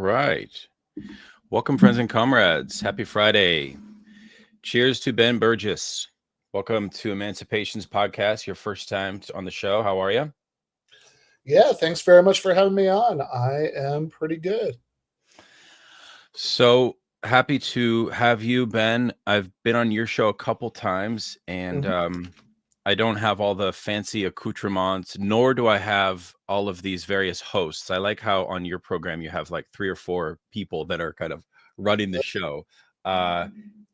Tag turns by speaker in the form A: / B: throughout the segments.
A: right. Welcome, friends and comrades. Happy Friday. Cheers to Ben Burgis. Welcome to Emancipation's podcast, your first time on the show. How are you?
B: Yeah, thanks very much for having me on. I am pretty good.
A: So happy to have you, Ben. I've been on your show a couple times, and I don't have all the fancy accoutrements, nor do I have all of these various hosts. I like how on your program you have like 3 or 4 people that are kind of running the show.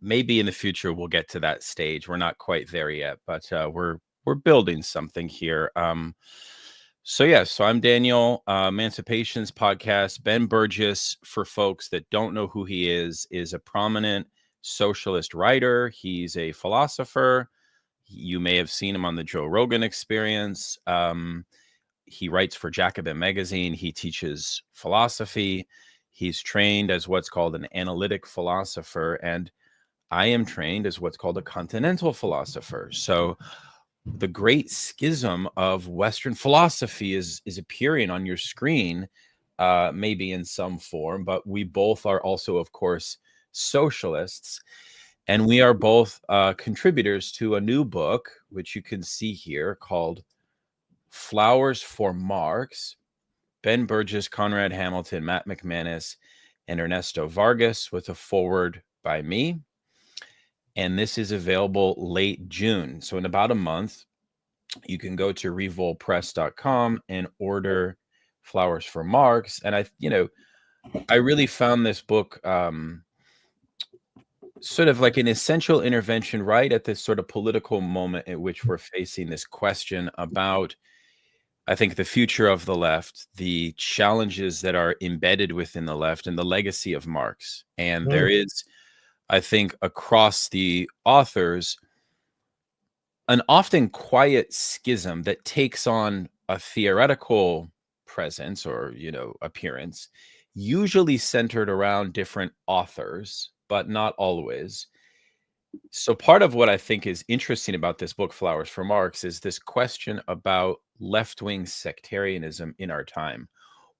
A: Maybe in the future we'll get to that stage. We're not quite there yet, but we're building something here. So I'm Daniel, Emancipation's podcast. Ben Burgis, for folks that don't know who he is a prominent socialist writer. He's a philosopher. You may have seen him on the Joe Rogan Experience. He writes for Jacobin magazine. He teaches philosophy. He's trained as what's called an analytic philosopher, and I am trained as what's called a continental philosopher. So the great schism of Western philosophy is appearing on your screen, maybe in some form, but we both are also, of course, socialists. And we are both contributors to a new book, which you can see here, called Flowers for Marx. Ben Burgis, Conrad Hamilton, Matt McManus, and Ernesto Vargas, with a foreword by me. And this is available late June. So in about a month, you can go to revolpress.com and order Flowers for Marx. And I really found this book sort of like an essential intervention right at this sort of political moment at which we're facing this question about, I think, the future of the left, the challenges that are embedded within the left, and the legacy of Marx. And there is, I think, across the authors, an often quiet schism that takes on a theoretical presence or, appearance, usually centered around different authors, but not always. So part of what I think is interesting about this book, Flowers for Marx, is this question about left-wing sectarianism in our time.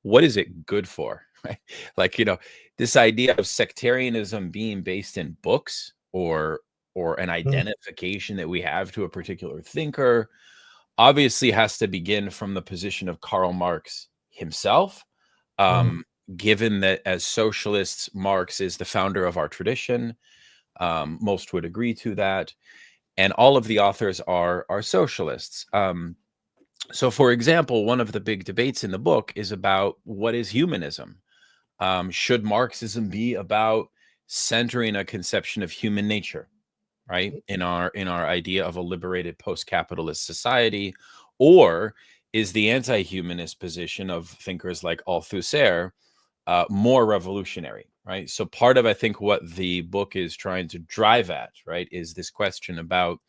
A: What is it good for? Right? Like, this idea of sectarianism being based in books or an identification that we have to a particular thinker obviously has to begin from the position of Karl Marx himself. Given that as socialists, Marx is the founder of our tradition, most would agree to that. And all of the authors are socialists. So, for example, one of the big debates in the book is about what is humanism? Should Marxism be about centering a conception of human nature, right, in our idea of a liberated post-capitalist society, or is the anti-humanist position of thinkers like Althusser more revolutionary, right? So part of, I think, what the book is trying to drive at, right, is this question about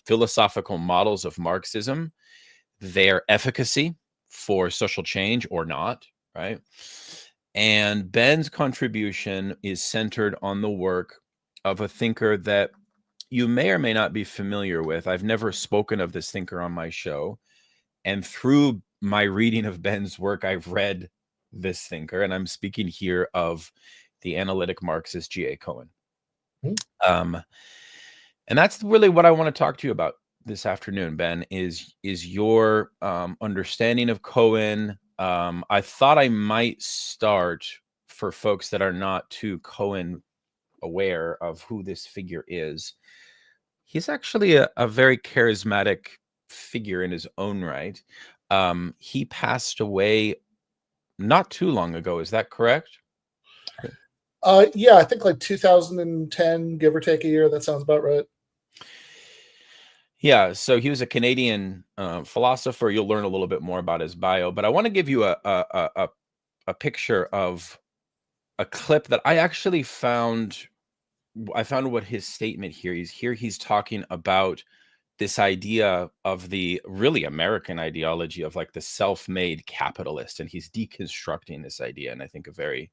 A: philosophical models of Marxism, their efficacy for social change or not, right? And Ben's contribution is centered on the work of a thinker that you may or may not be familiar with. I've never spoken of this thinker on my show. And through my reading of Ben's work, I've read this thinker, and I'm speaking here of the analytic Marxist G.A. Cohen. And that's really what I want to talk to you about this afternoon, Ben, is your understanding of Cohen. I thought I might start, for folks that are not too Cohen aware of who this figure is. He's actually a very charismatic figure in his own right. He passed away not too long ago. Is that correct?
B: Yeah, I think like 2010, give or take a year. That sounds about right.
A: Yeah, so he was a Canadian philosopher. You'll learn a little bit more about his bio, but I want to give you a picture of a clip that I actually found. I found what his statement here is. Here he's talking about this idea of the really American ideology of like the self-made capitalist, and he's deconstructing this idea in, I think, a very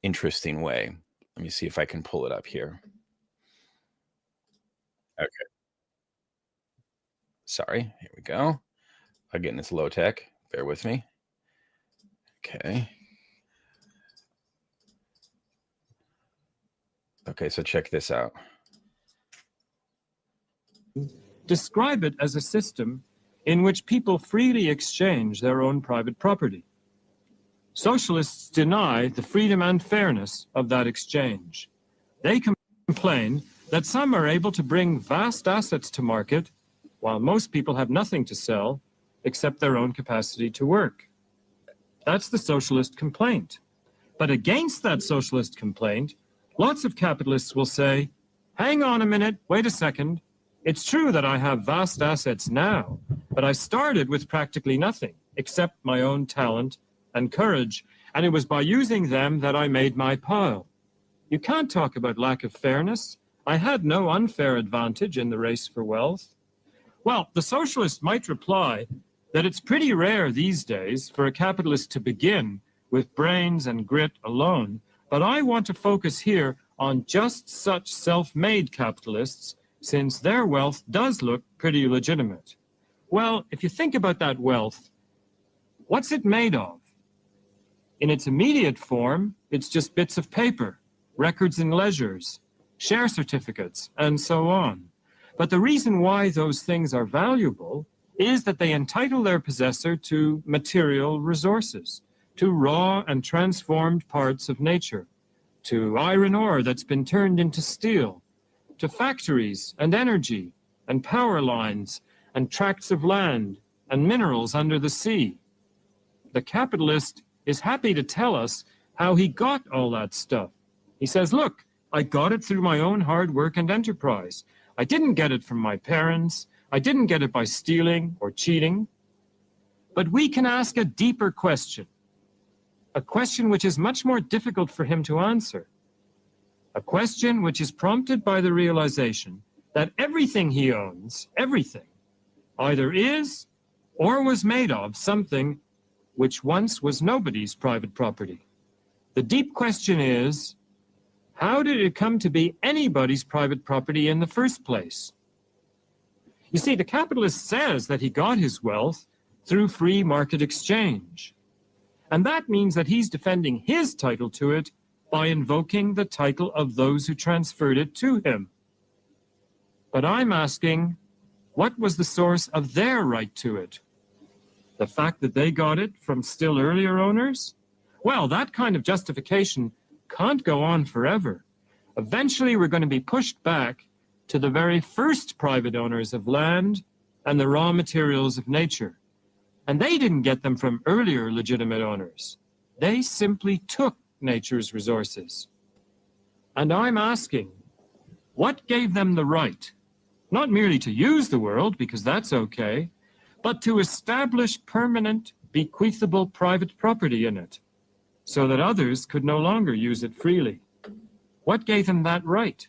A: interesting way. Let me see if I can pull it up here. Okay. Sorry, here we go. Again, it's low tech. Bear with me. Okay. Okay, so check this out.
C: Describe it as a system in which people freely exchange their own private property. Socialists deny the freedom and fairness of that exchange. They complain that some are able to bring vast assets to market, while most people have nothing to sell except their own capacity to work. That's the socialist complaint. But against that socialist complaint, lots of capitalists will say, hang on a minute, wait a second. It's true that I have vast assets now, but I started with practically nothing except my own talent and courage, and it was by using them that I made my pile. You can't talk about lack of fairness. I had no unfair advantage in the race for wealth. Well, the socialist might reply that it's pretty rare these days for a capitalist to begin with brains and grit alone, but I want to focus here on just such self-made capitalists, since their wealth does look pretty legitimate. Well, if you think about that wealth, what's it made of? In its immediate form, it's just bits of paper, records and ledgers, share certificates, and so on. But the reason why those things are valuable is that they entitle their possessor to material resources, to raw and transformed parts of nature, to iron ore that's been turned into steel, to factories and energy and power lines and tracts of land and minerals under the sea. The capitalist is happy to tell us how he got all that stuff. He says, look, I got it through my own hard work and enterprise. I didn't get it from my parents. I didn't get it by stealing or cheating. But we can ask a deeper question, a question which is much more difficult for him to answer, a question which is prompted by the realization that everything he owns, everything, either is or was made of something which once was nobody's private property. The deep question is, how did it come to be anybody's private property in the first place? You see, the capitalist says that he got his wealth through free market exchange. And that means that he's defending his title to it by invoking the title of those who transferred it to him. But I'm asking, what was the source of their right to it? The fact that they got it from still earlier owners? Well, that kind of justification can't go on forever. Eventually, we're going to be pushed back to the very first private owners of land and the raw materials of nature. And they didn't get them from earlier legitimate owners. They simply took nature's resources. And I'm asking, what gave them the right, not merely to use the world, because that's okay, but to establish permanent, bequeathable private property in it, so that others could no longer use it freely? What gave them that right?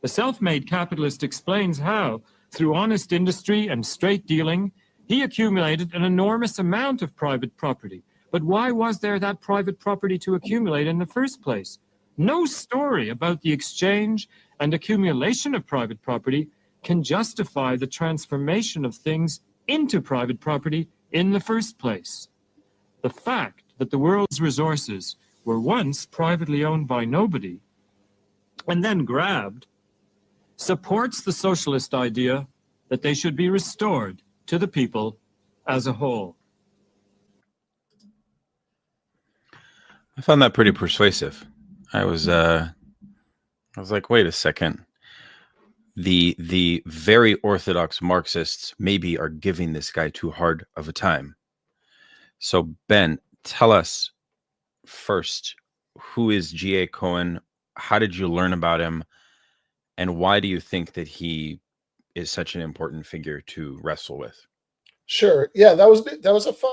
C: The self-made capitalist explains how, through honest industry and straight dealing, he accumulated an enormous amount of private property. But why was there that private property to accumulate in the first place? No story about the exchange and accumulation of private property can justify the transformation of things into private property in the first place. The fact that the world's resources were once privately owned by nobody and then grabbed supports the socialist idea that they should be restored to the people as a whole.
A: I found that pretty persuasive. I was like, wait a second. The very orthodox Marxists maybe are giving this guy too hard of a time. So Ben, tell us first, who is G.A. Cohen? How did you learn about him? And why do you think that he is such an important figure to wrestle with?
B: Sure. Yeah, that was a fun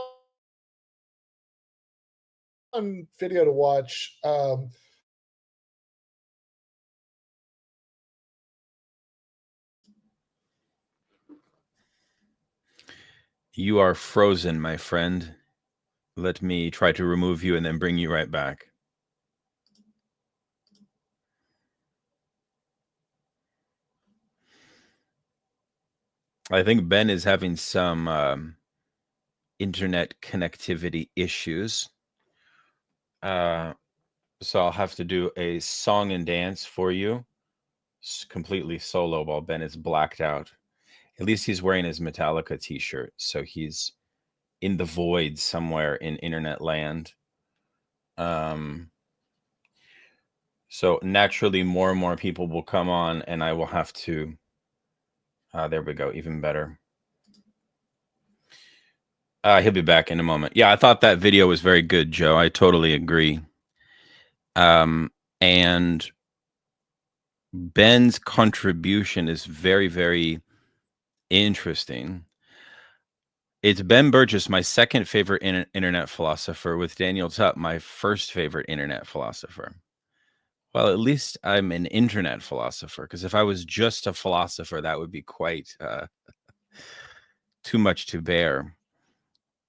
B: video to watch.
A: You are frozen, my friend. Let me try to remove you and then bring you right back. I think Ben is having some internet connectivity issues. So I'll have to do a song and dance for you. It's completely solo while Ben is blacked out. At least he's wearing his Metallica t-shirt, so he's in the void somewhere in internet land. So naturally more and more people will come on, and I will have to there we go, even better. He'll be back in a moment. Yeah, I thought that video was very good, Joe. I totally agree. And Ben's contribution is very, very interesting. It's Ben Burgis, my second favorite internet philosopher, with Daniel Tupp, my first favorite internet philosopher. Well, at least I'm an internet philosopher, because if I was just a philosopher, that would be quite too much to bear.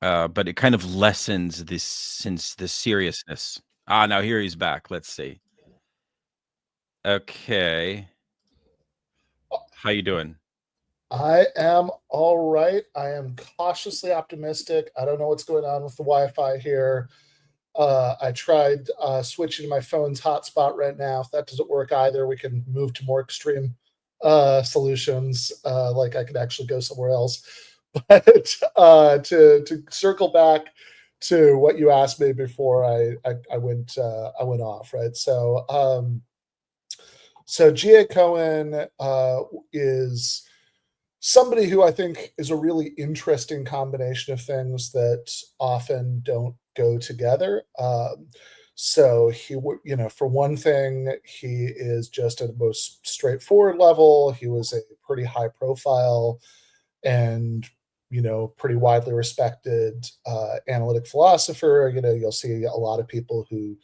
A: But it kind of lessens the seriousness. Now here he's back. Let's see. Okay. How you doing?
B: I am all right. I am cautiously optimistic. I don't know what's going on with the Wi-Fi here. I tried switching to my phone's hotspot right now. If that doesn't work either, we can move to more extreme solutions. Like I could actually go somewhere else. But to circle back to what you asked me before I went off, right? So G.A. Cohen is somebody who I think is a really interesting combination of things that often don't go together. So he, for one thing, he is just at the most straightforward level. He was a pretty high profile and, pretty widely respected analytic philosopher. You'll see a lot of people who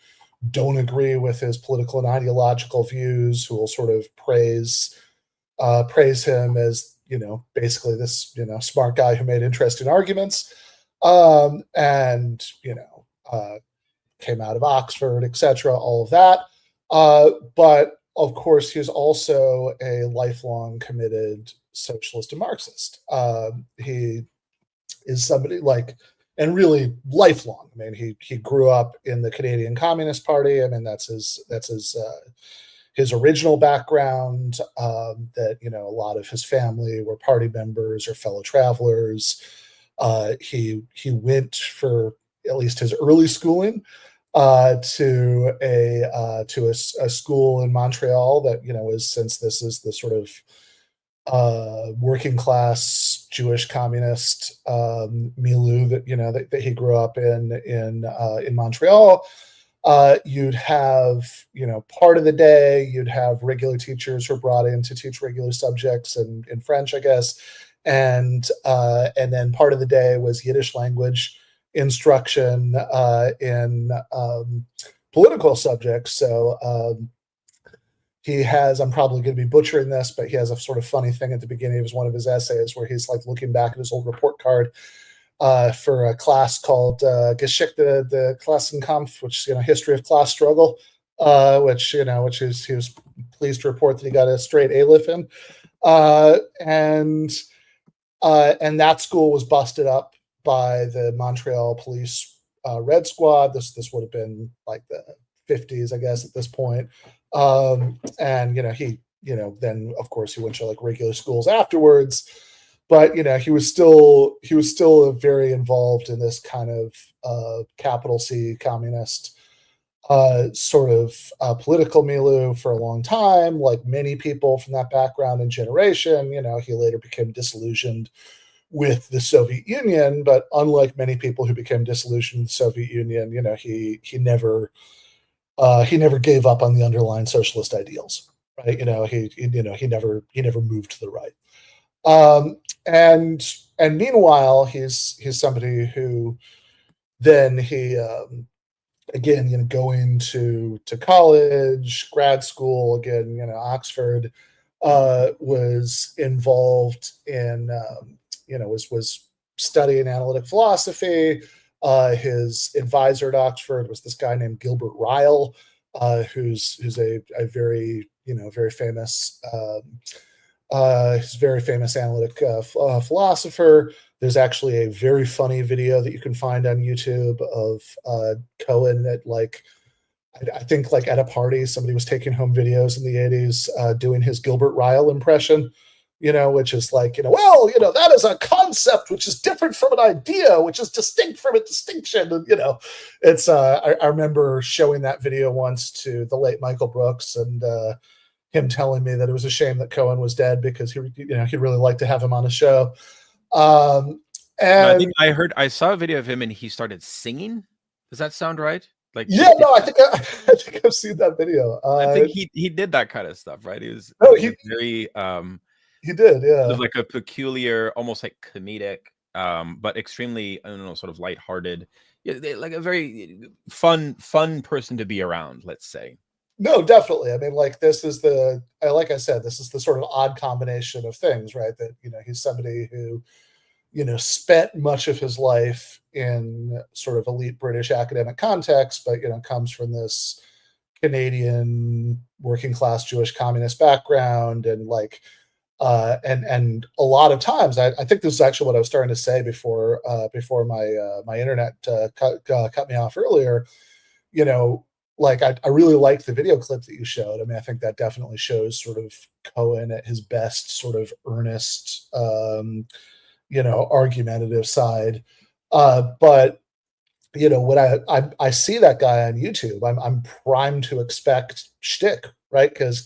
B: don't agree with his political and ideological views who will sort of praise him as, basically this, smart guy who made interesting arguments, and, came out of Oxford, etc., all of that. But of course, he's also a lifelong committed socialist and Marxist. He is somebody and really lifelong. I mean, he grew up in the Canadian Communist Party. I mean, that's his original background, that, a lot of his family were party members or fellow travelers. He went for at least his early schooling to a school in Montreal that, is, since this is the sort of working class Jewish communist milieu that he grew up in Montreal. You'd have, part of the day, you'd have regular teachers who are brought in to teach regular subjects in French, I guess. And then part of the day was Yiddish language instruction in political subjects. So he has, I'm probably going to be butchering this, but he has a sort of funny thing at the beginning of one of his essays where he's looking back at his old report card for a class called Geschichte der Klassenkampf, which is history of class struggle, which he was pleased to report that he got a straight A-lif in, and that school was busted up by the Montreal police Red Squad. This would have been the 50s, I guess, at this point, and he then of course he went to regular schools afterwards. But he was still very involved in this kind of capital C communist sort of political milieu for a long time. Like many people from that background and generation, he later became disillusioned with the Soviet Union. But unlike many people who became disillusioned with the Soviet Union, he never gave up on the underlying socialist ideals. Right? He never moved to the right. And meanwhile, he's somebody who then he again, going to college, grad school, again, Oxford, was involved in, was studying analytic philosophy. His advisor at Oxford was this guy named Gilbert Ryle, who's a very, very famous, he's a very famous analytic philosopher. There's actually a very funny video that you can find on YouTube of Cohen at I think like at a party, somebody was taking home videos in the 80s doing his Gilbert Ryle impression, which is like, well, that is a concept which is different from an idea, which is distinct from a distinction. And, it's, I remember showing that video once to the late Michael Brooks, and him telling me that it was a shame that Cohen was dead because he'd really like to have him on a show.
A: And I saw a video of him and he started singing. Does that sound right?
B: Like, yeah, no, I think I've seen that video.
A: I think he did that kind of stuff, right? He was very
B: he did, yeah,
A: like a peculiar, almost like comedic, but extremely, I don't know, sort of lighthearted, like a very fun person to be around, let's say.
B: No, definitely. I mean, like this is like I said, this is the sort of odd combination of things, right? That he's somebody who spent much of his life in sort of elite British academic context, but, comes from this Canadian working class Jewish communist background. And like, and a lot of times, I think this is actually what I was starting to say before my internet cut me off earlier, like I really like the video clip that you showed. I mean, I think that definitely shows sort of Cohen at his best, sort of earnest, argumentative side. But when I see that guy on YouTube, I'm primed to expect shtick, right? Because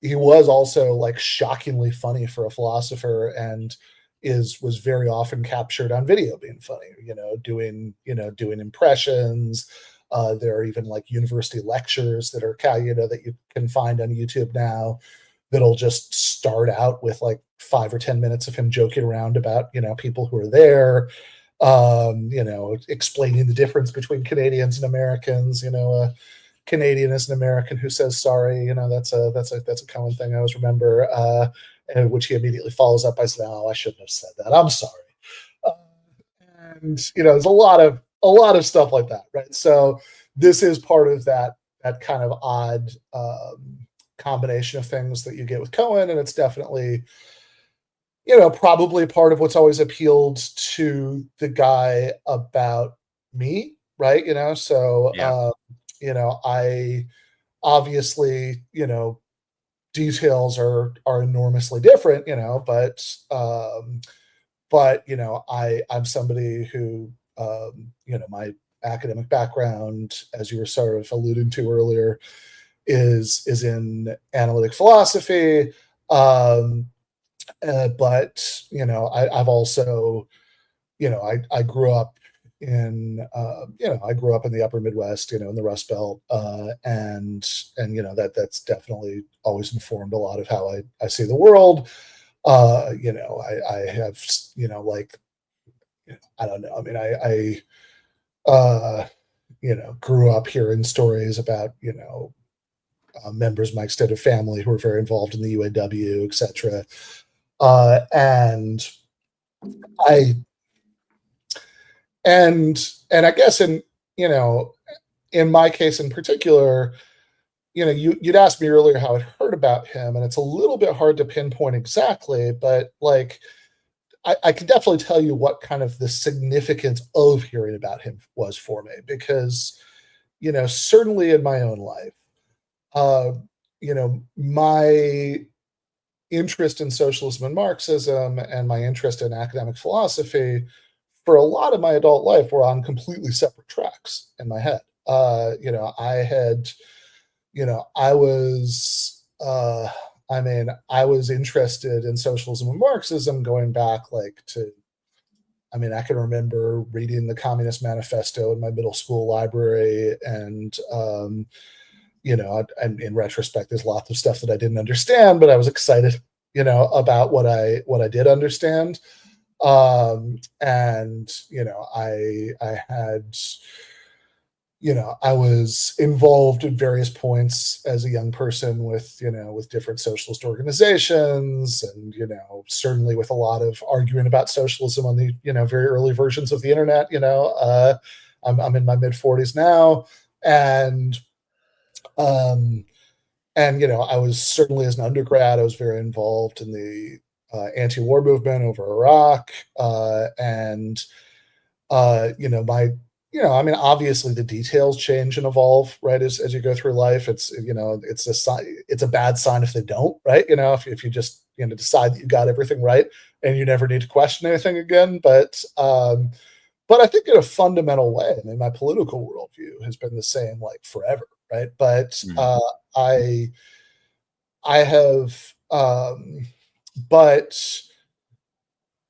B: he was also like shockingly funny for a philosopher, and was very often captured on video being funny, doing impressions. There are even like university lectures that are that you can find on YouTube now that'll just start out with like 5 or 10 minutes of him joking around about, people who are there, explaining the difference between Canadians and Americans. A Canadian is an American who says sorry. That's a common thing I always remember, which he immediately follows up by saying, "Oh, I shouldn't have said that. I'm sorry." And there's a lot of stuff like that, right? So this is part of that kind of odd combination of things that you get with Cohen, and it's definitely probably part of what's always appealed to the guy about me, right? So
A: yeah.
B: I obviously details are enormously different, but I'm somebody who my academic background, as you were sort of alluding to earlier, is in analytic philosophy. But I've also I grew up in the upper Midwest, in the Rust Belt, and that's definitely always informed a lot of how I see the world. I have like I don't know. I mean, I grew up hearing stories about members of my extended family who were very involved in the UAW, etc. And I guess in my case in particular, you'd asked me earlier how I'd heard about him, and it's a little bit hard to pinpoint exactly, but like I can definitely tell you what kind of the significance of hearing about him was for me, because certainly in my own life, my interest in socialism and Marxism and my interest in academic philosophy for a lot of my adult life were on completely separate tracks in my head. I was interested in socialism and Marxism going back I can remember reading the Communist Manifesto in my middle school library, and and in retrospect, there's lots of stuff that I didn't understand, but I was excited, about what I did understand. I had, I was involved in various points as a young person with different socialist organizations, and, certainly with a lot of arguing about socialism on the, very early versions of the internet. I'm in my mid 40s now. And I was certainly, as an undergrad, I was very involved in the anti-war movement over Iraq. My you know, I mean, obviously the details change and evolve, right? As you go through life, it's, you know, it's a bad sign if they don't, right? You know, if you just, you know, decide that you got everything right and you never need to question anything again. But I think in a fundamental way, I mean, my political worldview has been the same like forever, right? But I have, but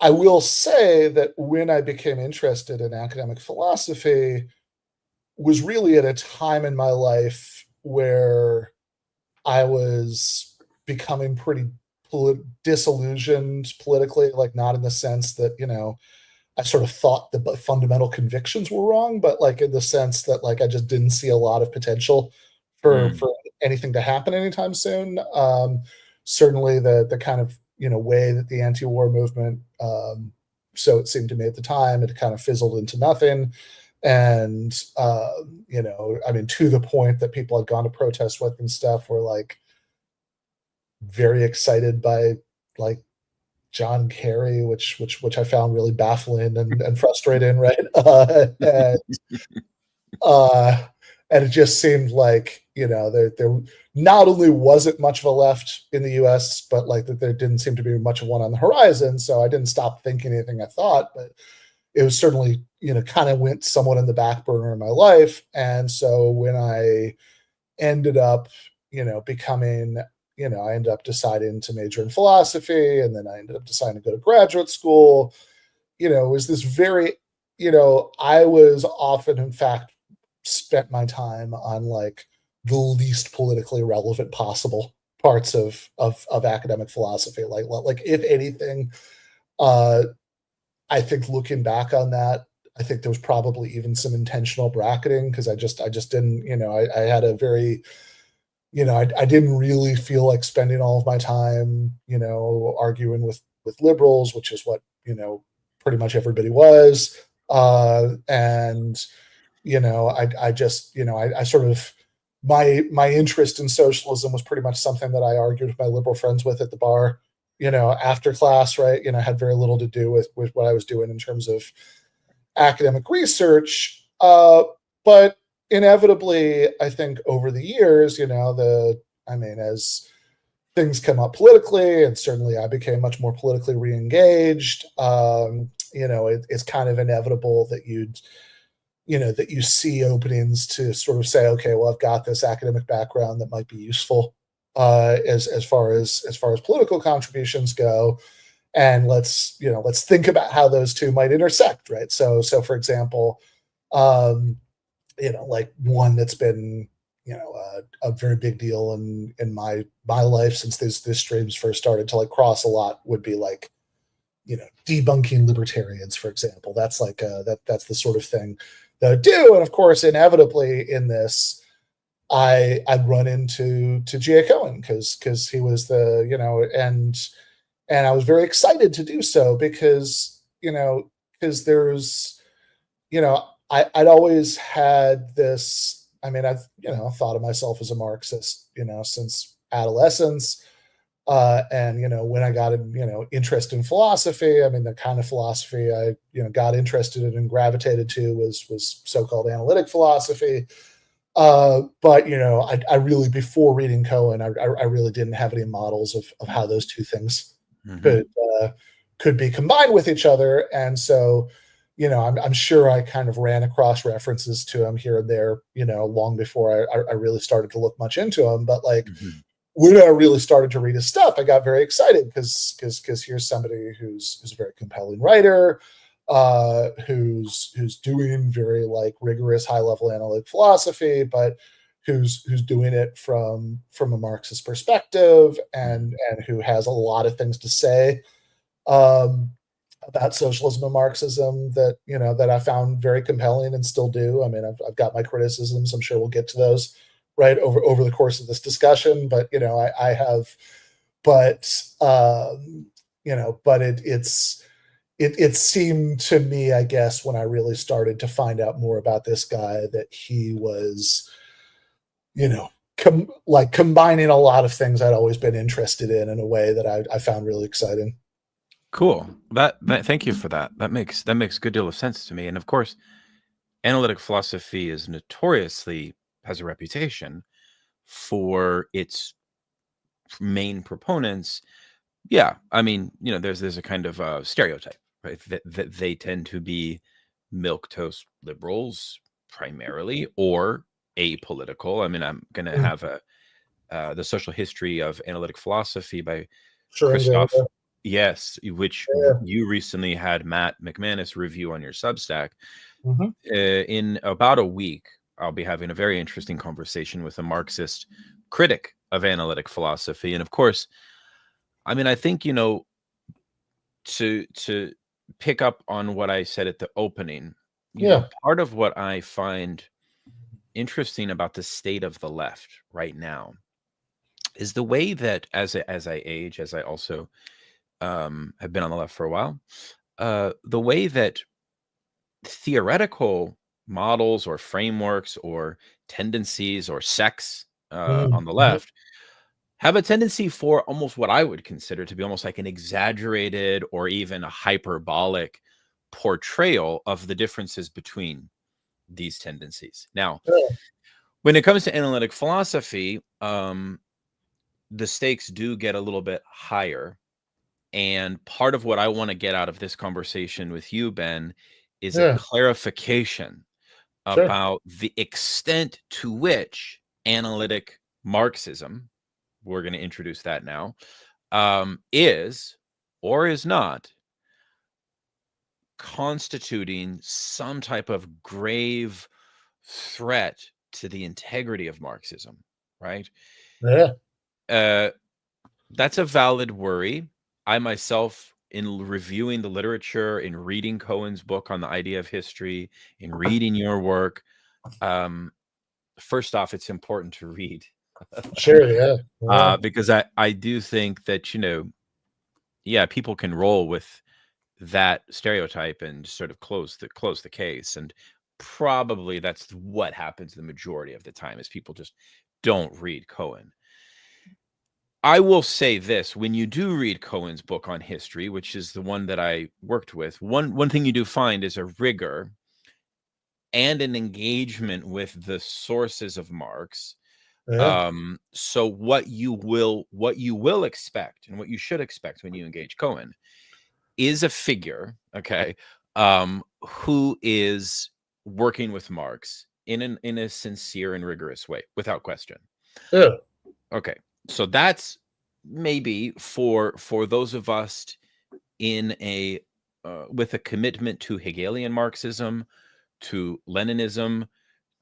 B: I will say that when I became interested in academic philosophy was really at a time in my life where I was becoming pretty disillusioned politically, like not in the sense that, you know, I sort of thought the fundamental convictions were wrong, but like in the sense that like I just didn't see a lot of potential for anything to happen anytime soon. Certainly the kind of, you know, way that the anti-war movement, so it seemed to me at the time, it kind of fizzled into nothing. And you know, I mean, to the point that people I'd gone to protest with and stuff were like very excited by like John Kerry, which I found really baffling and frustrating, right? And it just seemed like, you know, there not only wasn't much of a left in the U.S., but like that there didn't seem to be much of one on the horizon. So I didn't stop thinking anything I thought, but it was certainly, you know, kind of went somewhat in the back burner in my life. And so when I ended up, you know, becoming, you know, I ended up deciding to major in philosophy, and then I ended up deciding to go to graduate school. You know, it was this very, you know, I was often, in fact, spent my time on like the least politically relevant possible parts of academic philosophy. Like if anything, I think looking back on that, I think there was probably even some intentional bracketing because I just didn't, you know, I had a very, you know, I didn't really feel like spending all of my time, you know, arguing with liberals, which is what, you know, pretty much everybody was. And, you know, I just, you know, I sort of, my interest in socialism was pretty much something that I argued with my liberal friends with at the bar, you know, after class, right? You know, had very little to do with what I was doing in terms of academic research. But inevitably, I think over the years, you know, I mean, as things come up politically, and certainly I became much more politically re-engaged, you know, it's kind of inevitable that that you see openings to sort of say, okay, well, I've got this academic background that might be useful as far as political contributions go, and let's think about how those two might intersect, right? So for example, you know, like one that's been, you know, a very big deal in my life since this streams first started to like cross a lot would be like, you know, debunking libertarians, for example. That's like that's the sort of thing that I do. And of course, inevitably in this, I'd run into G.A. Cohen because he was the, you know, and I was very excited to do so because, you know, because there's, you know, I'd always had this, I mean, I've, you know, thought of myself as a Marxist, you know, since adolescence. And, you know, when I got, you know, interest in philosophy, I mean, the kind of philosophy I, you know, got interested in and gravitated to was so-called analytic philosophy. But, you know, I really, before reading Cohen, I really didn't have any models of how those two things could be combined with each other. And so, you know, I'm sure I kind of ran across references to him here and there, you know, long before I really started to look much into him. But like, when I really started to read his stuff, I got very excited because here's somebody who's a very compelling writer, who's doing very like rigorous high level analytic philosophy, but who's doing it from a Marxist perspective, and who has a lot of things to say about socialism and Marxism that, you know, that I found very compelling and still do. I mean, I've got my criticisms. I'm sure we'll get to those right over the course of this discussion, but, you know, I have, but, you know, but it seemed to me, I guess, when I really started to find out more about this guy, that he was, you know, combining a lot of things I'd always been interested in a way that I found really exciting.
A: Cool. That thank you for that. That makes a good deal of sense to me. And of course, analytic philosophy is notoriously has a reputation for its main proponents. Yeah, I mean, there's a kind of stereotype, right? That they tend to be milquetoast liberals primarily, or apolitical. I mean, I'm going to have the social history of analytic philosophy by
B: Scheringa.
A: Christoph. Yes, which
B: Yeah.
A: you recently had Matt McManus review on your Substack.
B: Mm-hmm.
A: In about a week, I'll be having a very interesting conversation with a Marxist critic of analytic philosophy. And of course, I mean, I think, to pick up on what I said at the opening,
B: Yeah.
A: part of what I find interesting about the state of the left right now is the way that as I age, as I also have been on the left for a while, the way that theoretical models or frameworks or tendencies or sects on the left have a tendency for almost what I would consider to be almost like an exaggerated or even a hyperbolic portrayal of the differences between these tendencies. Now, when it comes to analytic philosophy, the stakes do get a little bit higher. And part of what I want to get out of this conversation with you, Ben, is a clarification about the extent to which analytic Marxism, we're going to introduce that now, is or is not constituting some type of grave threat to the integrity of Marxism, right?
B: Yeah.
A: That's a valid worry. I myself, in reviewing the literature, in reading Cohen's book on the idea of history, in reading your work, first off, it's important to read.
B: Sure, yeah.
A: Because I do think that, people can roll with that stereotype and sort of close the case. And probably that's what happens the majority of the time, is people just don't read Cohen. I will say this: when you do read Cohen's book on history, which is the one that I worked with, one thing you do find is a rigor and an engagement with the sources of Marx. So what you will expect, and what you should expect when you engage Cohen, is a figure, okay, who is working with Marx in a sincere and rigorous way, without question.
B: Yeah.
A: Okay, so that's maybe for those of us in a with a commitment to Hegelian Marxism, to Leninism,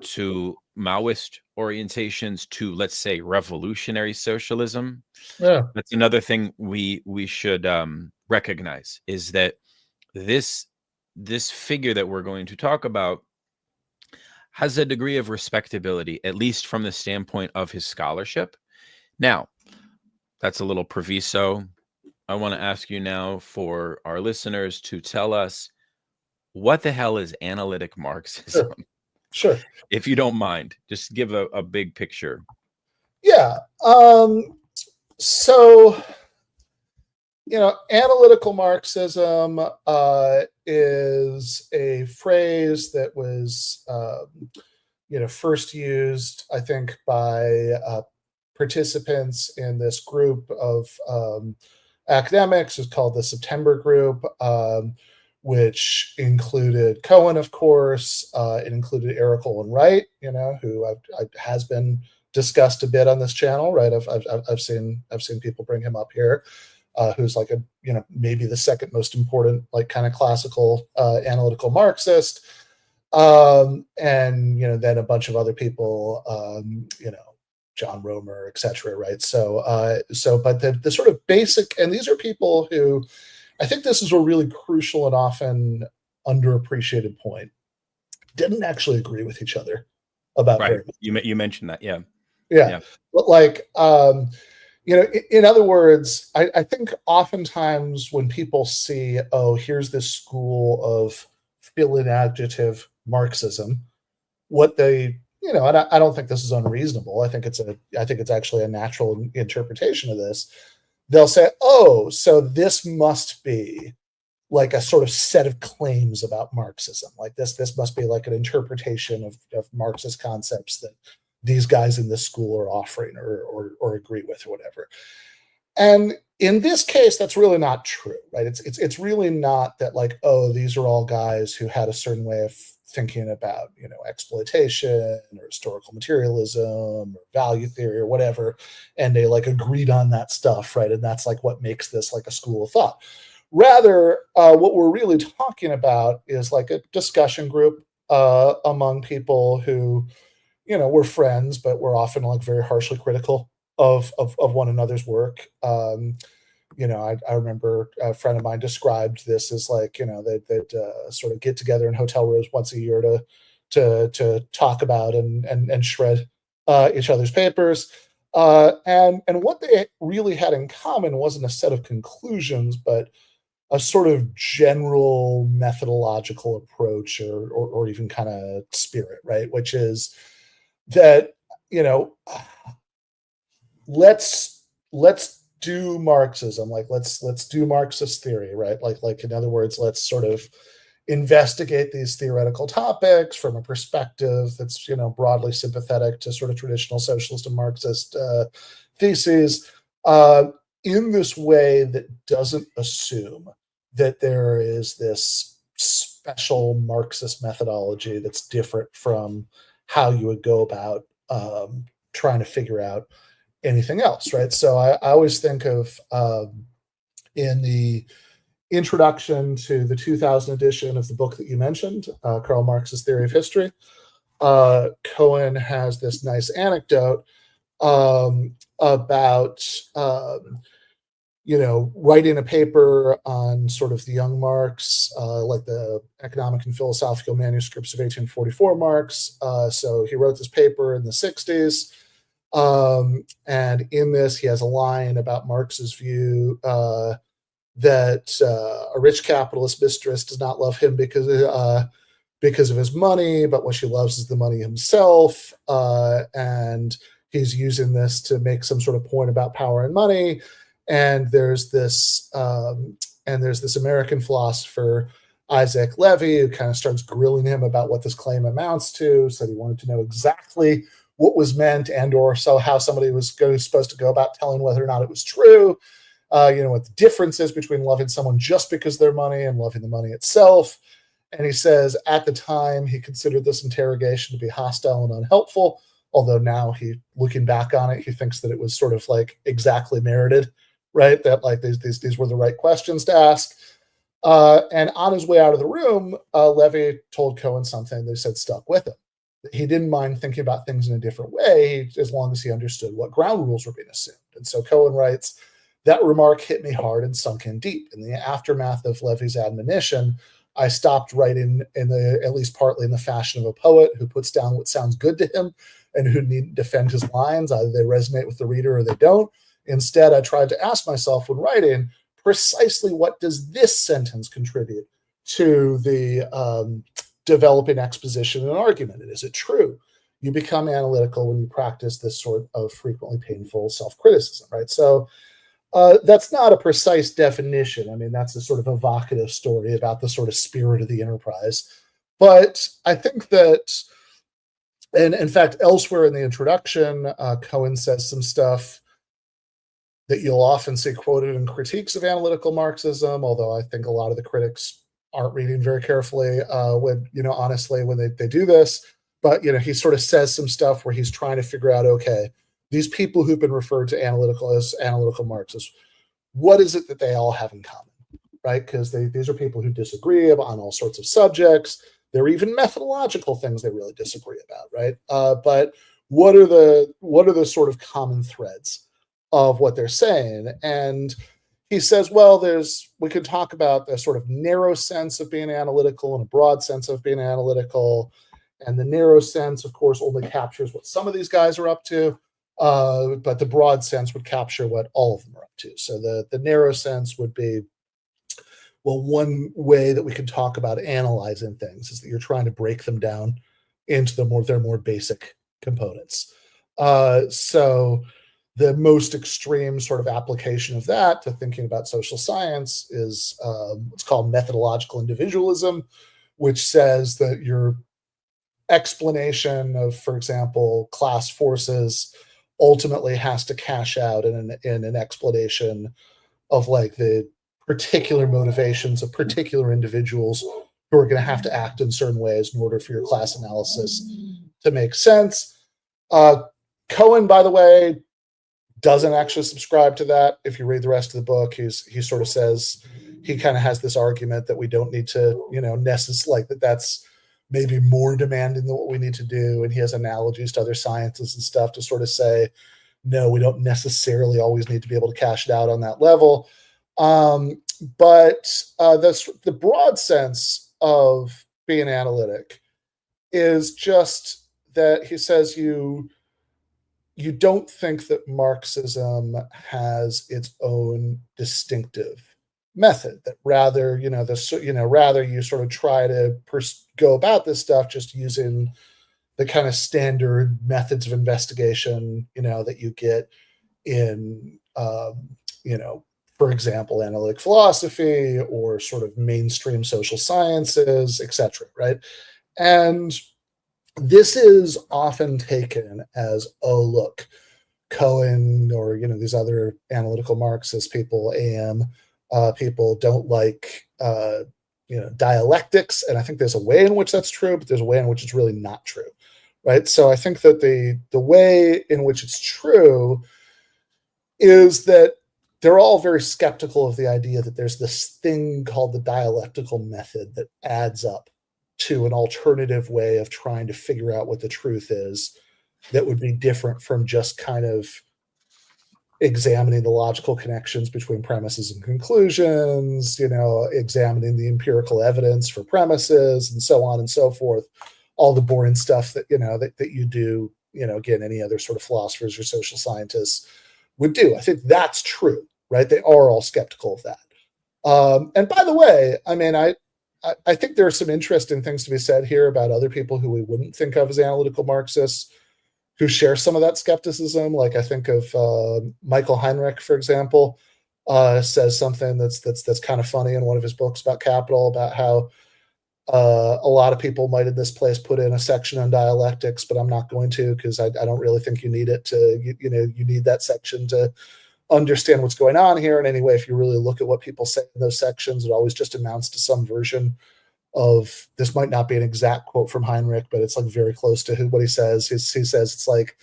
A: to Maoist orientations, to, let's say, revolutionary socialism.
B: Yeah.
A: That's another thing we should recognize, is that this figure that we're going to talk about has a degree of respectability, at least from the standpoint of his scholarship. Now, that's a little proviso. I want to ask you now, for our listeners, to tell us, what the hell is analytic Marxism?
B: Sure.
A: If you don't mind, just give a big picture.
B: Yeah. So, analytical Marxism is a phrase that was, first used, I think, by participants in this group of academics. It's called the September Group, which included Cohen, of course. It included Eric Olin Wright, who has been discussed a bit on this channel, right? I've seen people bring him up here, who's like maybe the second most important, like, kind of classical analytical Marxist, and then a bunch of other people, John Romer, etc. Right? But the sort of basic, and these are people who, I think this is a really crucial and often underappreciated point, didn't actually agree with each other about
A: right.
B: very much.
A: You mentioned that, yeah.
B: But like, in other words, I think oftentimes when people see, oh, here's this school of fill-in adjective Marxism, what they, and I don't think this is unreasonable. I think it's actually a natural interpretation of this. They'll say, oh, so this must be like a sort of set of claims about Marxism. Like this must be like an interpretation of Marxist concepts that these guys in this school are offering or agree with or whatever. And in this case, that's really not true, right? It's really not that like, oh, these are all guys who had a certain way of thinking about, exploitation or historical materialism or value theory or whatever, and they like agreed on that stuff, right? And that's like what makes this like a school of thought. Rather, what we're really talking about is like a discussion group among people who, were friends, but were often like very harshly critical of one another's work. I remember a friend of mine described this as like, they'd sort of get together in hotel rooms once a year to talk about and shred each other's papers. And what they really had in common wasn't a set of conclusions, but a sort of general methodological approach or even kind of spirit, right? Which is that, let's do Marxism, like let's do Marxist theory, right? Like in other words, let's sort of investigate these theoretical topics from a perspective that's broadly sympathetic to sort of traditional socialist and Marxist theses in this way that doesn't assume that there is this special Marxist methodology that's different from how you would go about trying to figure out anything else, right? So I always think of in the introduction to the 2000 edition of the book that you mentioned, Karl Marx's Theory of History, Cohen has this nice anecdote about writing a paper on sort of the young Marx, like the economic and philosophical manuscripts of 1844 Marx. So he wrote this paper in the 60s. And in this, he has a line about Marx's view that a rich capitalist mistress does not love him because of his money, but what she loves is the money himself. And he's using this to make some sort of point about power and money. And there's this American philosopher, Isaac Levy, who kind of starts grilling him about what this claim amounts to. Said he wanted to know exactly what was meant and or so how somebody was supposed to go about telling whether or not it was true. What the difference is between loving someone just because they're money and loving the money itself. And he says at the time he considered this interrogation to be hostile and unhelpful, although now looking back on it, he thinks that it was sort of like exactly merited, right? That like these were the right questions to ask. And on his way out of the room, Levy told Cohen something that he said stuck with him. He didn't mind thinking about things in a different way as long as he understood what ground rules were being assumed. And so Cohen writes, that remark hit me hard and sunk in deep. In the aftermath of Levy's admonition, I stopped writing at least partly in the fashion of a poet who puts down what sounds good to him and who needn't defend his lines. Either they resonate with the reader or they don't. Instead, I tried to ask myself when writing, precisely what does this sentence contribute to the developing exposition and argument? And is it true? You become analytical when you practice this sort of frequently painful self-criticism, right? So that's not a precise definition. I mean, that's a sort of evocative story about the sort of spirit of the enterprise. But I think that, and in fact, elsewhere in the introduction, Cohen says some stuff that you'll often see quoted in critiques of analytical Marxism, although I think a lot of the critics aren't reading very carefully honestly, when they do this. But, he sort of says some stuff where he's trying to figure out, okay, these people who've been referred to as analytical Marxists, what is it that they all have in common, right? Because these are people who disagree on all sorts of subjects. There are even methodological things they really disagree about, right? But what are the sort of common threads of what they're saying? And he says, well, we could talk about the sort of narrow sense of being analytical and a broad sense of being analytical. And the narrow sense, of course, only captures what some of these guys are up to. But the broad sense would capture what all of them are up to. So the narrow sense would be, well, one way that we can talk about analyzing things is that you're trying to break them down into their more basic components. So The most extreme sort of application of that to thinking about social science is what's called methodological individualism, which says that your explanation of, for example, class forces ultimately has to cash out in an explanation of like the particular motivations of particular individuals who are going to have to act in certain ways in order for your class analysis to make sense. Cohen, by the way, doesn't actually subscribe to that. If you read the rest of the book, he sort of says, he kind of has this argument that we don't need to, like that's maybe more demanding than what we need to do. And he has analogies to other sciences and stuff to sort of say, no, we don't necessarily always need to be able to cash it out on that level. But the broad sense of being analytic is just that he says you don't think that Marxism has its own distinctive method, that rather, rather you sort of try to go about this stuff just using the kind of standard methods of investigation, that you get in, for example, analytic philosophy or sort of mainstream social sciences, etc., right? And this is often taken as, oh, look, Cohen or, these other analytical Marxist people, AM people don't like, dialectics. And I think there's a way in which that's true, but there's a way in which it's really not true, right? So I think that the way in which it's true is that they're all very skeptical of the idea that there's this thing called the dialectical method that adds up to an alternative way of trying to figure out what the truth is that would be different from just kind of examining the logical connections between premises and conclusions, examining the empirical evidence for premises and so on and so forth, all the boring stuff that, that you do, again, any other sort of philosophers or social scientists would do. I think that's true, right? They are all skeptical of that. And by the way, I mean, I think there are some interesting things to be said here about other people who we wouldn't think of as analytical Marxists who share some of that skepticism. Like I think of Michael Heinrich, for example, says something that's kind of funny in one of his books about Capital, about how a lot of people might in this place put in a section on dialectics, but I'm not going to, because I don't really think you need it to, you need that section to understand what's going on here. And anyway, if you really look at what people say in those sections, it always just amounts to some version of, this might not be an exact quote from Heinrich, but it's like very close to what he says. He says it's like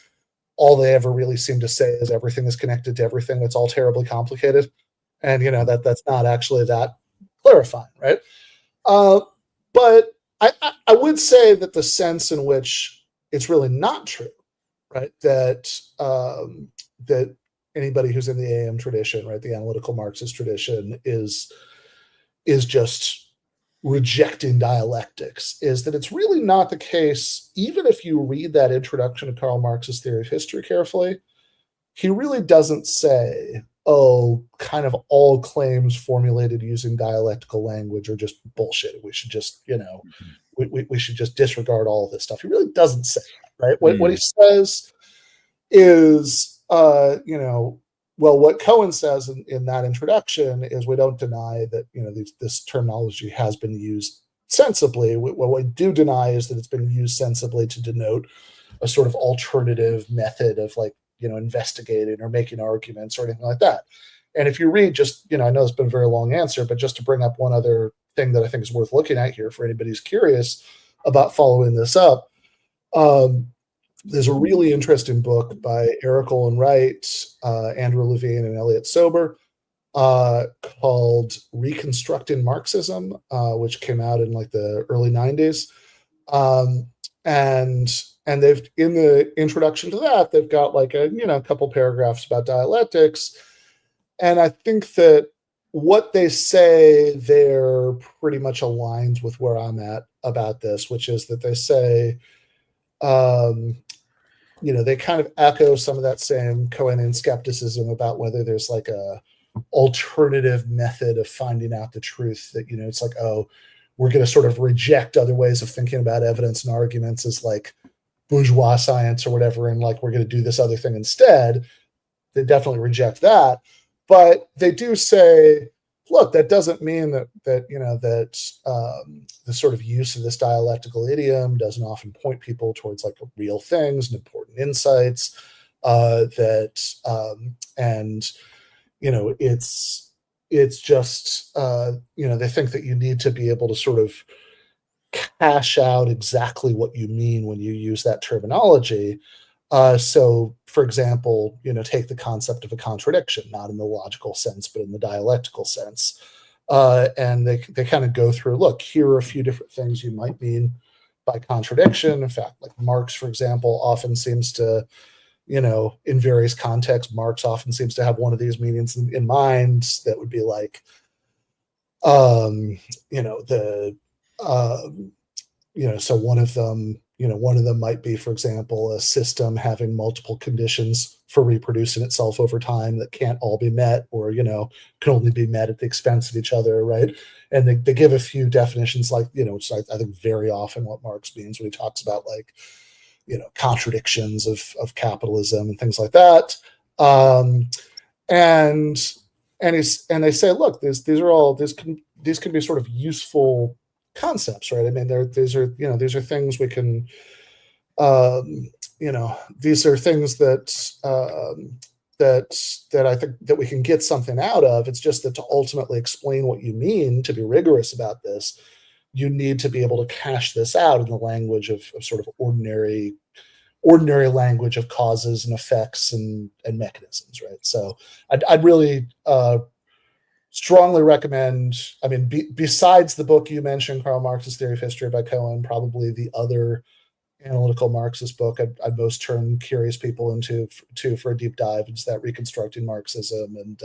B: all they ever really seem to say is everything is connected to everything. It's all terribly complicated. And, that's not actually that clarifying, right? But I would say that the sense in which it's really not true, right, that that anybody who's in the AM tradition, right, the analytical Marxist tradition, is just rejecting dialectics, is that it's really not the case. Even if you read that introduction to Karl Marx's theory of history carefully, he really doesn't say, oh, kind of all claims formulated using dialectical language are just bullshit. We should just, we should just disregard all of this stuff. He really doesn't say that, right? What he says is, well, what Cohen says in that introduction is, we don't deny that, this terminology has been used sensibly. What we do deny is that it's been used sensibly to denote a sort of alternative method of investigating or making arguments or anything like that. And if you read just, I know it's been a very long answer, but just to bring up one other thing that I think is worth looking at here for anybody who's curious about following this up, there's a really interesting book by Eric Olin Wright, Andrew Levine, and Elliot Sober called Reconstructing Marxism, which came out in the early 90s. And they've, in the introduction to that, they've got a couple paragraphs about dialectics. And I think that what they say there pretty much aligns with where I'm at about this, which is that they say, they kind of echo some of that same Cohenian skepticism about whether there's a alternative method of finding out the truth, that, it's oh, we're going to sort of reject other ways of thinking about evidence and arguments as bourgeois science or whatever, and we're going to do this other thing instead. definitely reject that, but they do say, look, that doesn't mean that the sort of use of this dialectical idiom doesn't often point people towards like real things and important insights. And it's just they think that you need to be able to sort of cash out exactly what you mean when you use that terminology. So, for example, take the concept of a contradiction, not in the logical sense, but in the dialectical sense. And they kind of go through, look, here are a few different things you might mean by contradiction. In fact, like Marx, for example, often seems to, in various contexts, Marx often seems to have one of these meanings in mind that would be like, so one of them might be, for example, a system having multiple conditions for reproducing itself over time that can't all be met, or can only be met at the expense of each other, right? And they give a few definitions, like which I think very often what Marx means when he talks about like contradictions of capitalism and things like that. And they say, look, these can be sort of useful concepts, right? I mean, these are things we can, these are things that I think that we can get something out of. It's just that to ultimately explain what you mean, to be rigorous about this, you need to be able to cash this out in the language of sort of ordinary language of causes and effects and mechanisms, right? So I'd really strongly recommend, I mean, besides the book you mentioned, Karl Marx's Theory of History by Cohen, probably the other analytical Marxist book I'd most turn curious people into for a deep dive into that Reconstructing Marxism. And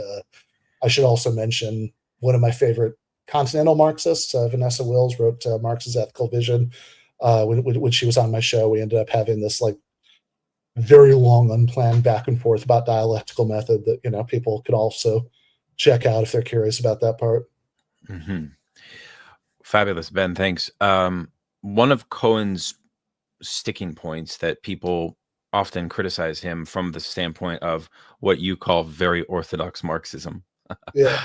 B: I should also mention one of my favorite continental Marxists, Vanessa Wills, wrote Marx's Ethical Vision. When she was on my show, we ended up having this like very long, unplanned back and forth about dialectical method that people could also check out if they're curious about that part.
A: Mm-hmm. Fabulous, Ben. Thanks. One of Cohen's sticking points that people often criticize him from the standpoint of what you call very orthodox Marxism.
B: Yeah.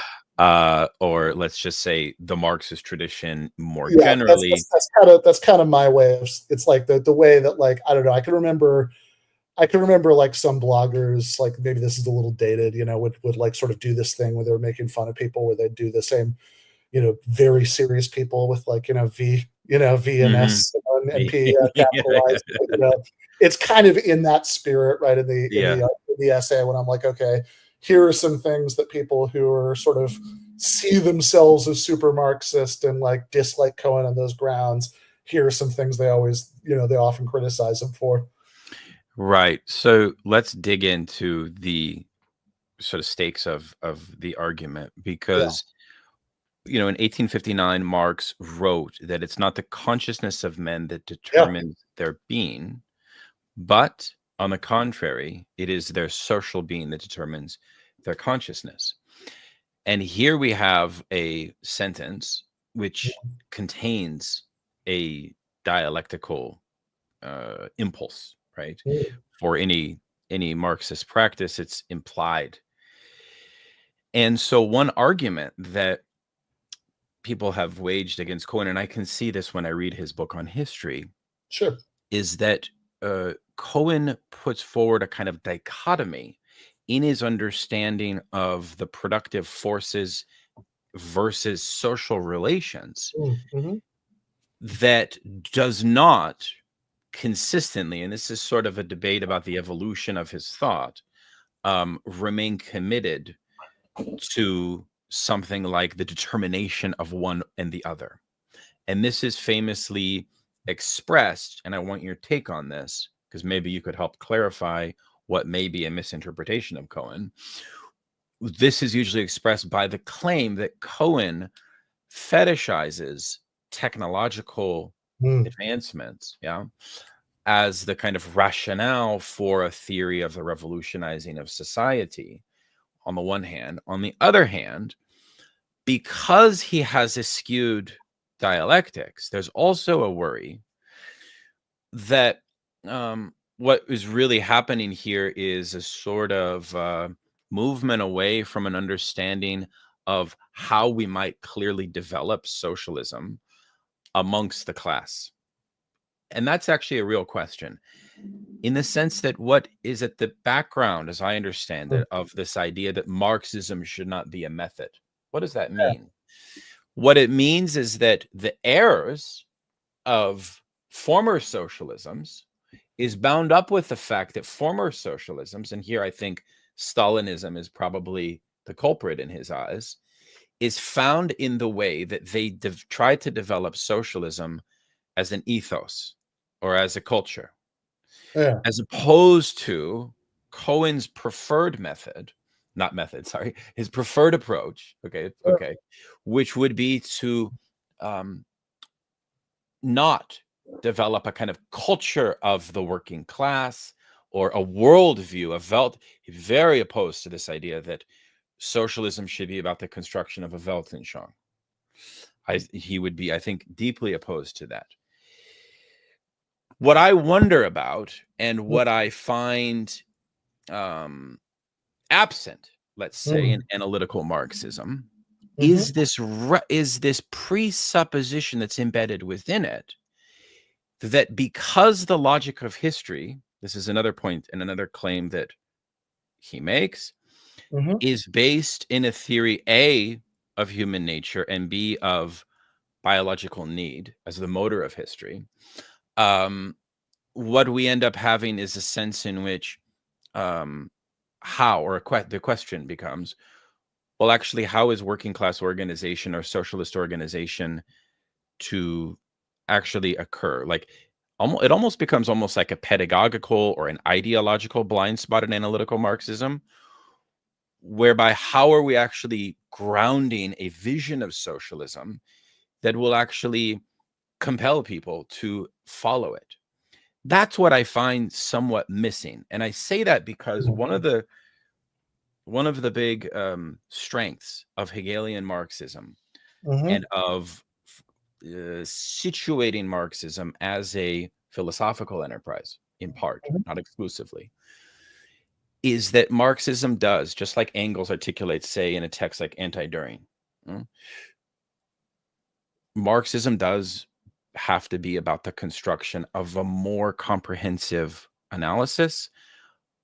A: Or let's just say the Marxist tradition more generally.
B: That's kind of my way of, it's like the way that, like, I don't know, I can remember like some bloggers, like maybe this is a little dated, would like sort of do this thing where they were making fun of people, where they'd do the same, very serious people with like, V and S and P capitalized. It's kind of in that spirit, right? In the essay, when I'm like, okay, here are some things that people who are sort of see themselves as super Marxist and like dislike Cohen on those grounds. Here are some things they always, they often criticize him for.
A: Right. So let's dig into the sort of stakes of the argument, because in 1859, Marx wrote that it's not the consciousness of men that determines their being, but on the contrary, it is their social being that determines their consciousness. And here we have a sentence which contains a dialectical impulse, right? For any Marxist practice, it's implied. And so one argument that people have waged against Cohen, and I can see this when I read his book on history, is that Cohen puts forward a kind of dichotomy in his understanding of the productive forces versus social relations that does not consistently, and this is sort of a debate about the evolution of his thought, remain committed to something like the determination of one and the other. And this is famously expressed, and I want your take on this, because maybe you could help clarify what may be a misinterpretation of Cohen. This is usually expressed by the claim that Cohen fetishizes technological advancements, as the kind of rationale for a theory of the revolutionizing of society, on the one hand. On the other hand, because he has eschewed dialectics, there's also a worry that what is really happening here is a sort of movement away from an understanding of how we might clearly develop socialism amongst the class. And that's actually a real question, in the sense that what is at the background, as I understand it, of this idea that Marxism should not be a method. What does that mean? What it means is that the errors of former socialisms is bound up with the fact that former socialisms, and here I think Stalinism is probably the culprit in his eyes, is found in the way that they tried to develop socialism as an ethos or as a culture, as opposed to Cohen's preferred method, not method, sorry, his preferred approach, okay, which would be to not develop a kind of culture of the working class or a worldview of Welt. Very opposed to this idea that socialism should be about the construction of a Weltanschauung. He would be, I think, deeply opposed to that. What I wonder about, and what I find absent, let's say, in analytical Marxism, is this presupposition that's embedded within it, that because the logic of history, this is another point and another claim that he makes, is based in a theory, A, of human nature, and B, of biological need as the motor of history, what we end up having is a sense in which the question becomes, well, actually, how is working class organization or socialist organization to actually occur? Like, it almost becomes almost like a pedagogical or an ideological blind spot in analytical Marxism, whereby how are we actually grounding a vision of socialism that will actually compel people to follow it? That's what I find somewhat missing. And I say that because one of the big strengths of Hegelian Marxism and of situating Marxism as a philosophical enterprise, in part, not exclusively, is that Marxism does, just like Engels articulates, say, in a text like Anti-Düring, Marxism does have to be about the construction of a more comprehensive analysis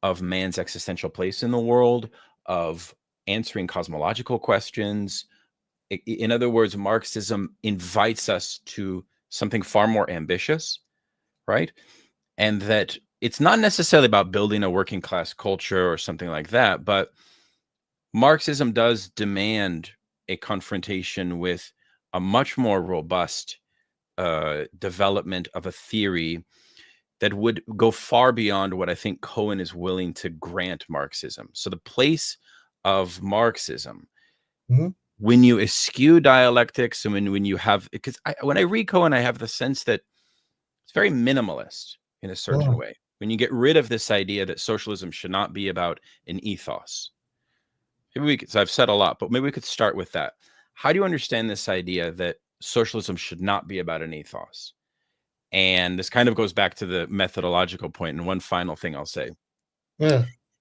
A: of man's existential place in the world, of answering cosmological questions. In other words, Marxism invites us to something far more ambitious, right? And that it's not necessarily about building a working class culture or something like that, but Marxism does demand a confrontation with a much more robust development of a theory that would go far beyond what I think Cohen is willing to grant Marxism. So the place of Marxism, when you eschew dialectics, and when you have, because when I read Cohen, I have the sense that it's very minimalist in a certain way. When you get rid of this idea that socialism should not be about an ethos. So I've said a lot, but maybe we could start with that. How do you understand this idea that socialism should not be about an ethos? And this kind of goes back to the methodological point. And one final thing I'll say.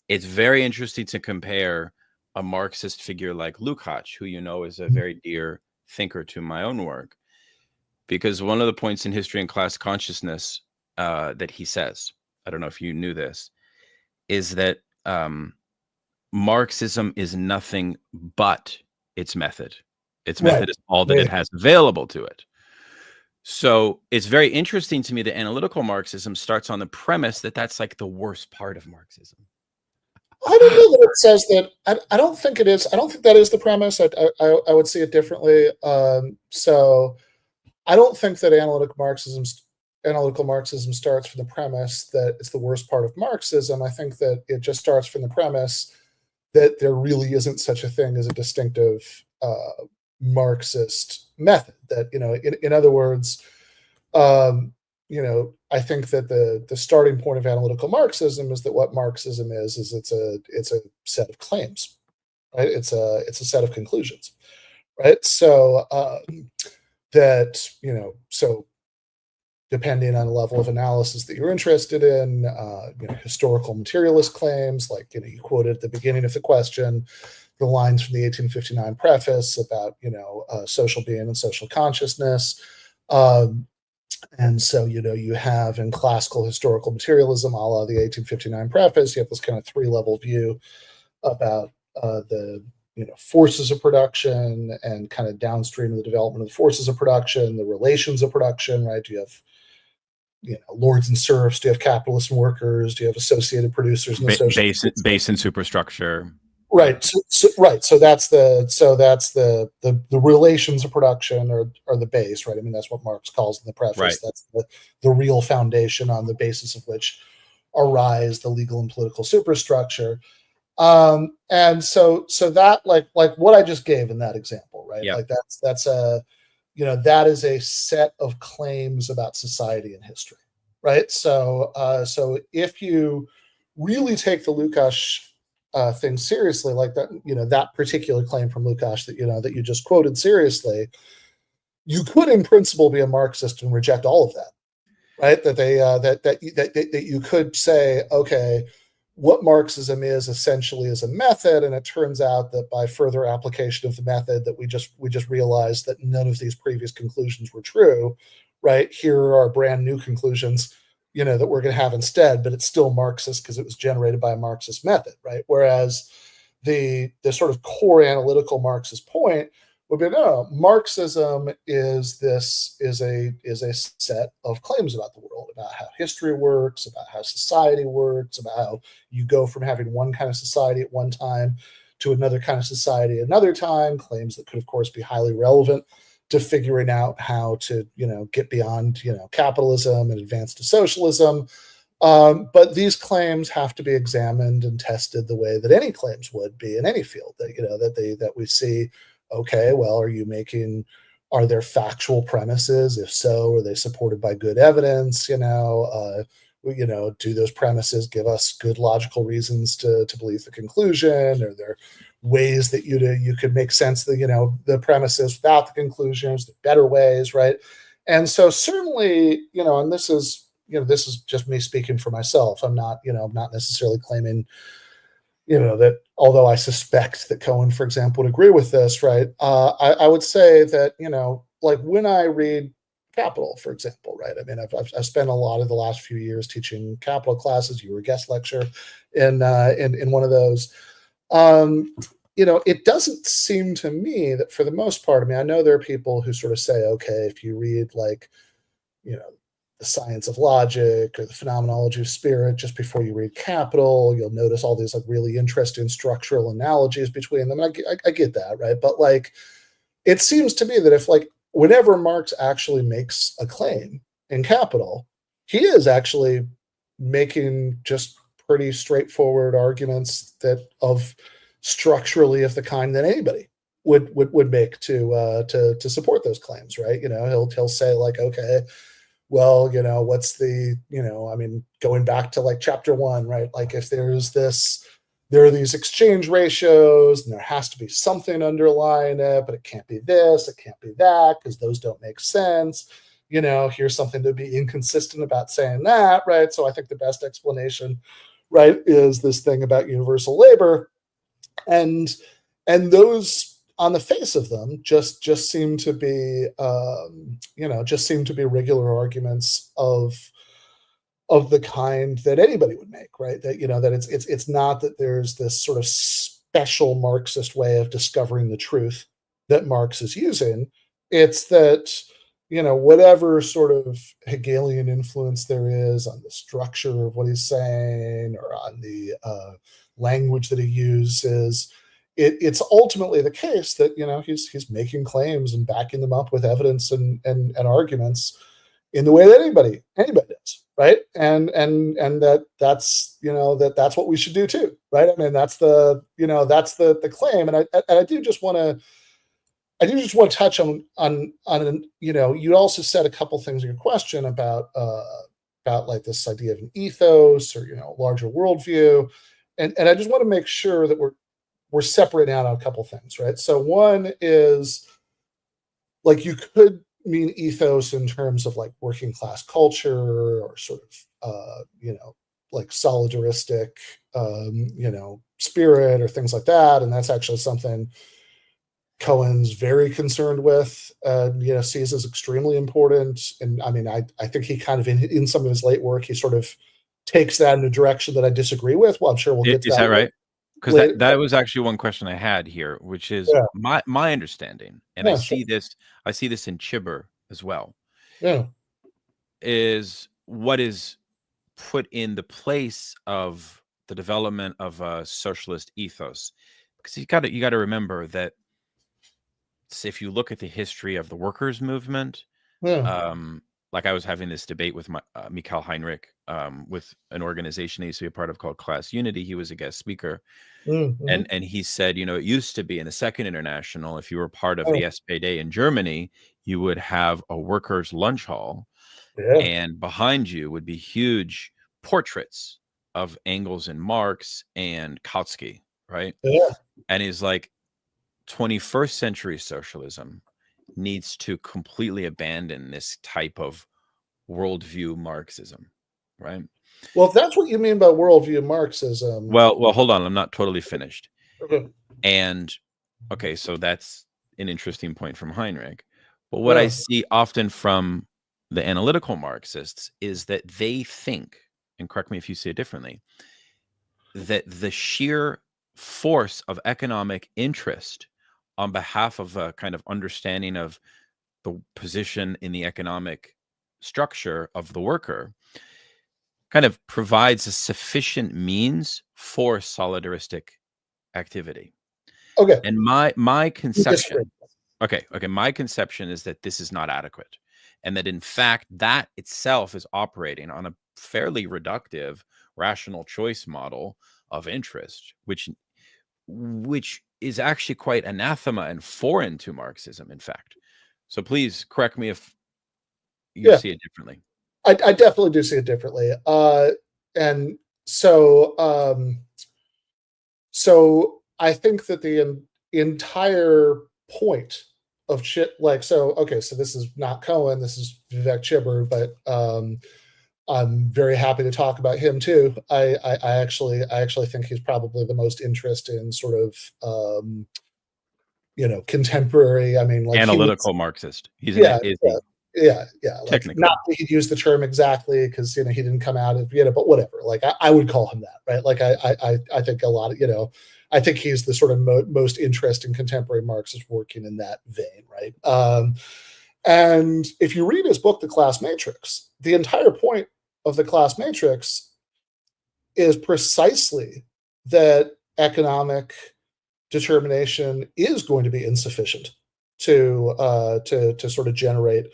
A: It's very interesting to compare a Marxist figure like Lukács, who you know is a very dear thinker to my own work, because one of the points in History and Class Consciousness that he says, I don't know if you knew this, is that Marxism is nothing but its method. Its method is all that it has available to it. So it's very interesting to me that analytical Marxism starts on the premise that that's like the worst part of Marxism.
B: I don't know that it says that. I don't think it is. I don't think that is the premise. I would see it differently. So I don't think that analytical Marxism starts from the premise that it's the worst part of Marxism. I think that it just starts from the premise that there really isn't such a thing as a distinctive Marxist method. That, in other words, I think that the starting point of analytical Marxism is that what Marxism is it's a set of claims, right? It's a set of conclusions, right? So so depending on the level of analysis that you're interested in, historical materialist claims, like, you quoted at the beginning of the question, the lines from the 1859 preface about, social being and social consciousness. And so, you have in classical historical materialism, a la the 1859 preface, you have this kind of three-level view about the forces of production, and kind of downstream of the development of the forces of production, the relations of production, right? Do you have lords and serfs? Do you have capitalists and workers? Do you have associated producers and
A: base and superstructure?
B: Right. So that's the relations of production are the base, right? I mean, that's what Marx calls in the preface.
A: Right.
B: That's the real foundation on the basis of which arise the legal and political superstructure. And so that like what I just gave in that example, right?
A: Yeah.
B: Like that's a, that is a set of claims about society and history, right? So if you really take the Lukács thing seriously, like that, that particular claim from Lukács that you just quoted seriously, you could in principle be a Marxist and reject all of that, right? That they that you could say, okay, what Marxism is essentially is a method, and it turns out that by further application of the method that we just realized that none of these previous conclusions were true, right? Here are brand new conclusions, that we're going to have instead, but it's still Marxist because it was generated by a Marxist method, right? Whereas the sort of core analytical Marxist point would be, no, Marxism is a set of claims about the world, about how history works, about how society works, about how you go from having one kind of society at one time to another kind of society at another time, claims that could, of course, be highly relevant to figuring out how to, get beyond, capitalism and advance to socialism. But these claims have to be examined and tested the way that any claims would be in any field that we see. Okay, well, are there factual premises? If so, are they supported by good evidence? Do those premises give us good logical reasons to believe the conclusion? Are there ways that you could make sense of the premises without the conclusions, the better ways, right? And so certainly, and this is just me speaking for myself. I'm not necessarily claiming that, although I suspect that Cohen, for example, would agree with this, right? I would say that, like when I read Capital, for example, right? I mean, I've spent a lot of the last few years teaching Capital classes. You were a guest lecturer in one of those. It doesn't seem to me that for the most part, I mean, I know there are people who sort of say, okay, if you read like, the science of logic or the phenomenology of spirit just before you read Capital, you'll notice all these like really interesting structural analogies between them. And I get that, right? But like, it seems to me that if like whenever Marx actually makes a claim in Capital, he is actually making just pretty straightforward arguments that of structurally of the kind that anybody would make to support those claims, right? He'll say like, okay, well, what's the, I mean, going back to like chapter 1, right? Like if there are these exchange ratios and there has to be something underlying it, but it can't be this, it can't be that, because those don't make sense. Here's something to be inconsistent about saying that, right? So I think the best explanation, right, is this thing about universal labor. And those on the face of them just seem to be regular arguments of the kind that anybody would make, right? That that it's not that there's this sort of special Marxist way of discovering the truth that Marx is using. It's that whatever sort of Hegelian influence there is on the structure of what he's saying or on the language that he uses, it's ultimately the case that he's making claims and backing them up with evidence and arguments in the way that anybody does, right? And that's that's what we should do too, right? I mean, that's the claim. And I do just want to touch on you also said a couple things in your question about like this idea of an ethos or larger worldview, and I just want to make sure that we're separating out on a couple things, right? So one is like you could mean ethos in terms of like working class culture or sort of, like solidaristic, spirit or things like that. And that's actually something Cohen's very concerned with, sees as extremely important. And I mean, I think he kind of in some of his late work, he sort of takes that in a direction that I disagree with. Well, I'm sure we'll get to
A: Is that right? Because
B: later.
A: that was actually one question I had here, which is
B: Yeah,
A: my understanding, and
B: yeah, sure.
A: I see this in Chibber as well,
B: Yeah,
A: is what is put in the place of the development of a socialist ethos. Because you got to remember that if you look at the history of the workers' movement,
B: yeah.
A: like I was having this debate with Mikhail Heinrich, with an organization he used to be a part of called Class Unity. He was a guest speaker,
B: Mm-hmm.
A: and he said, it used to be in the Second International, if you were part of
B: Oh,
A: the SPD in Germany, you would have a workers' lunch hall,
B: yeah,
A: and behind you would be huge portraits of Engels and Marx and Kautsky, right?
B: yeah.
A: And he's like, 21st century socialism needs to completely abandon this type of worldview Marxism, right?
B: Well, if that's what you mean by worldview Marxism,
A: Well, hold on. I'm not totally finished.
B: okay.
A: And okay, so that's an interesting point from Heinrich. But what I
B: Yeah,
A: see often from the analytical Marxists is that they think, and correct me if you see it differently, that the sheer force of economic interest on behalf of a kind of understanding of the position in the economic structure of the worker kind of provides a sufficient means for solidaristic activity.
B: okay.
A: And my
B: We disagree.
A: conception, my conception is that this is not adequate, and that in fact that itself is operating on a fairly reductive rational choice model of interest, which is actually quite anathema and foreign to Marxism, in fact. So please correct me if you
B: Yeah,
A: see it differently.
B: I definitely do see it differently. And so I think that the entire point of shit, like, so okay, so this is not Cohen, this is Vivek Chibber, but I'm very happy to talk about him too. I actually think he's probably the most interesting sort of contemporary. I mean, like he was,
A: Analytical Marxist. He's an
B: yeah,
A: is
B: yeah,
A: he
B: yeah. Like, not
A: technically.
B: that he'd use the term exactly because he didn't come out of but whatever. Like, I would call him that, right? Like, I think a lot of I think he's the sort of most interesting contemporary Marxist working in that vein, right? And if you read his book, The Class Matrix, the entire point of the Class Matrix is precisely that economic determination is going to be insufficient to sort of generate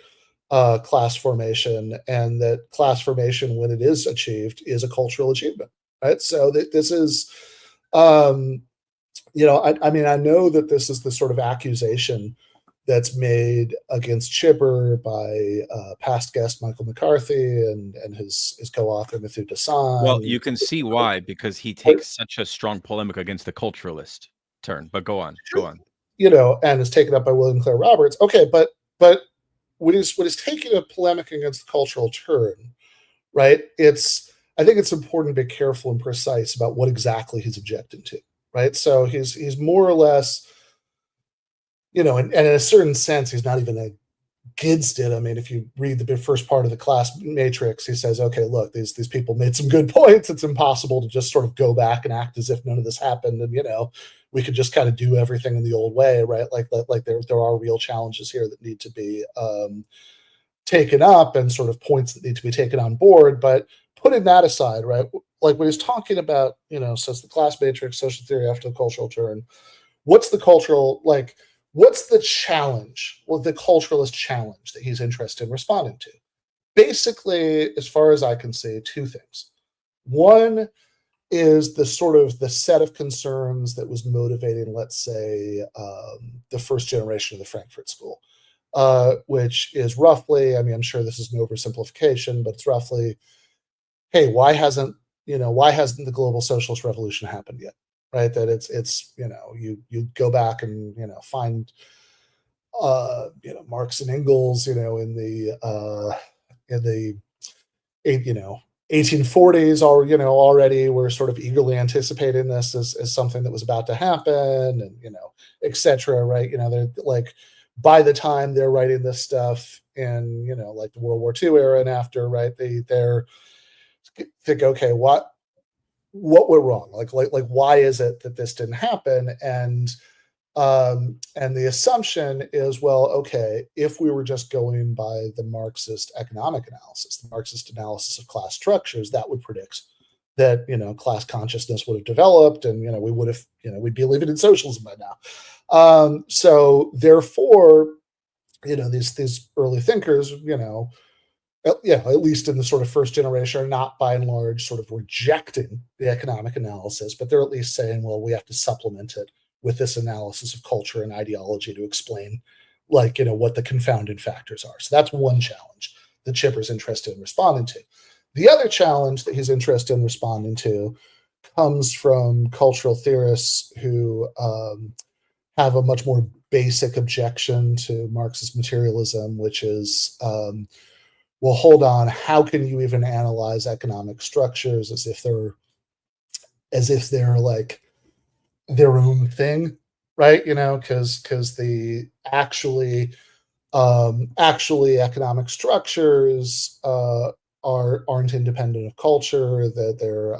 B: class formation, and that class formation, when it is achieved, is a cultural achievement, right? So this is, I mean, I know that this is the sort of accusation that's made against Chibber by past guest Michael McCarthy and his co-author Matthew
A: Well,
B: Dassan.
A: you can see why, because he takes such a strong polemic against the culturalist turn. But go on, go on.
B: And is taken up by William Clare Roberts. Okay, but when he's taking a polemic against the cultural turn, right? I think it's important to be careful and precise about what exactly he's objecting to, right? So he's more or less, and in a certain sense, he's not even against it. I mean, if you read the first part of the Class Matrix, he says, okay, look, these people made some good points. It's impossible to just sort of go back and act as if none of this happened, and we could just kind of do everything in the old way, right? Like there are real challenges here that need to be taken up, and sort of points that need to be taken on board. But putting that aside, right? Like when he's talking about, so it's the Class Matrix, social theory after the cultural turn. What's the cultural, like, what's the challenge? Well, the culturalist challenge that he's interested in responding to. Basically, as far as I can see, two things. One is the sort of the set of concerns that was motivating, let's say, the first generation of the Frankfurt School, which is roughly, I mean, I'm sure this is an oversimplification, but it's roughly, hey, why hasn't the global socialist revolution happened yet? Right? That it's you go back and find Marx and Engels, in the 1840s, already were sort of eagerly anticipating this as something that was about to happen, and etc. Right? They're like, by the time they're writing this stuff in like the World War II era and after, right? They're think, okay, what went wrong? Like why is it that this didn't happen? And the assumption is, well, okay, if we were just going by the Marxist economic analysis, the Marxist analysis of class structures, that would predict that class consciousness would have developed, and we would have we'd be living in socialism by now. So therefore, these early thinkers, at least in the sort of first generation, are not by and large sort of rejecting the economic analysis, but they're at least saying, well, we have to supplement it with this analysis of culture and ideology to explain, like, what the confounded factors are. So that's one challenge that Chipper's interested in responding to. The other challenge that he's interested in responding to comes from cultural theorists who have a much more basic objection to Marxist materialism, which is, well, hold on, how can you even analyze economic structures as if they're like their own thing, right? Because the actually economic structures aren't independent of culture, that they're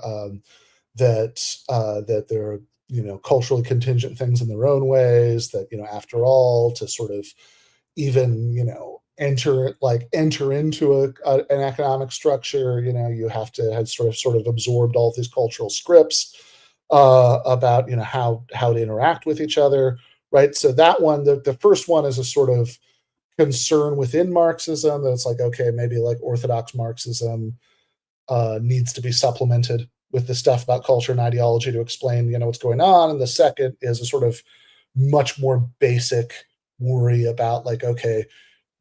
B: culturally contingent things in their own ways, that after all, to sort of even enter into an economic structure, you have to have sort of absorbed all these cultural scripts about how to interact with each other, right? So that one, the first one, is a sort of concern within Marxism, that it's like, okay, maybe like orthodox Marxism needs to be supplemented with the stuff about culture and ideology to explain what's going on. And the second is a sort of much more basic worry about, like, okay,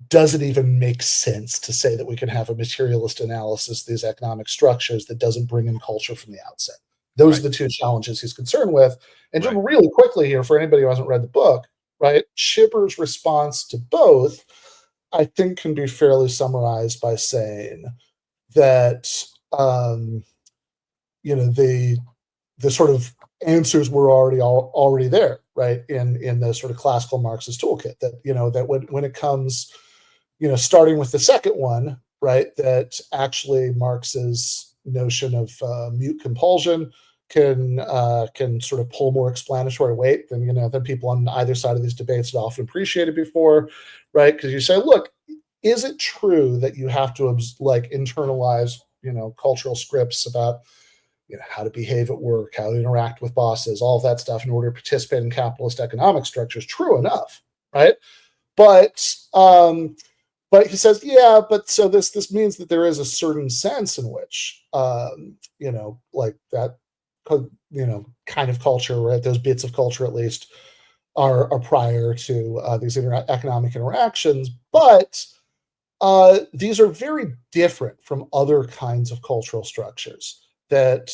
B: does it even make sense to say that we can have a materialist analysis of these economic structures that doesn't bring in culture from the outset? Those are the two challenges he's concerned with. And just really quickly here, for anybody who hasn't read the book, right, Chipper's response to both, I think, can be fairly summarized by saying that the sort of answers were already there, right, in the sort of classical Marxist toolkit. That that when it comes, starting with the second one, right, that actually Marx's notion of mute compulsion can sort of pull more explanatory weight than people on either side of these debates had often appreciated before, right? Because you say, look, is it true that you have to internalize cultural scripts about how to behave at work, how to interact with bosses, all of that stuff in order to participate in capitalist economic structures? True enough, right? But he says, yeah, but so this means that there is a certain sense in which, like that, kind of culture, right? Those bits of culture, at least, are prior to these economic interactions, but these are very different from other kinds of cultural structures that,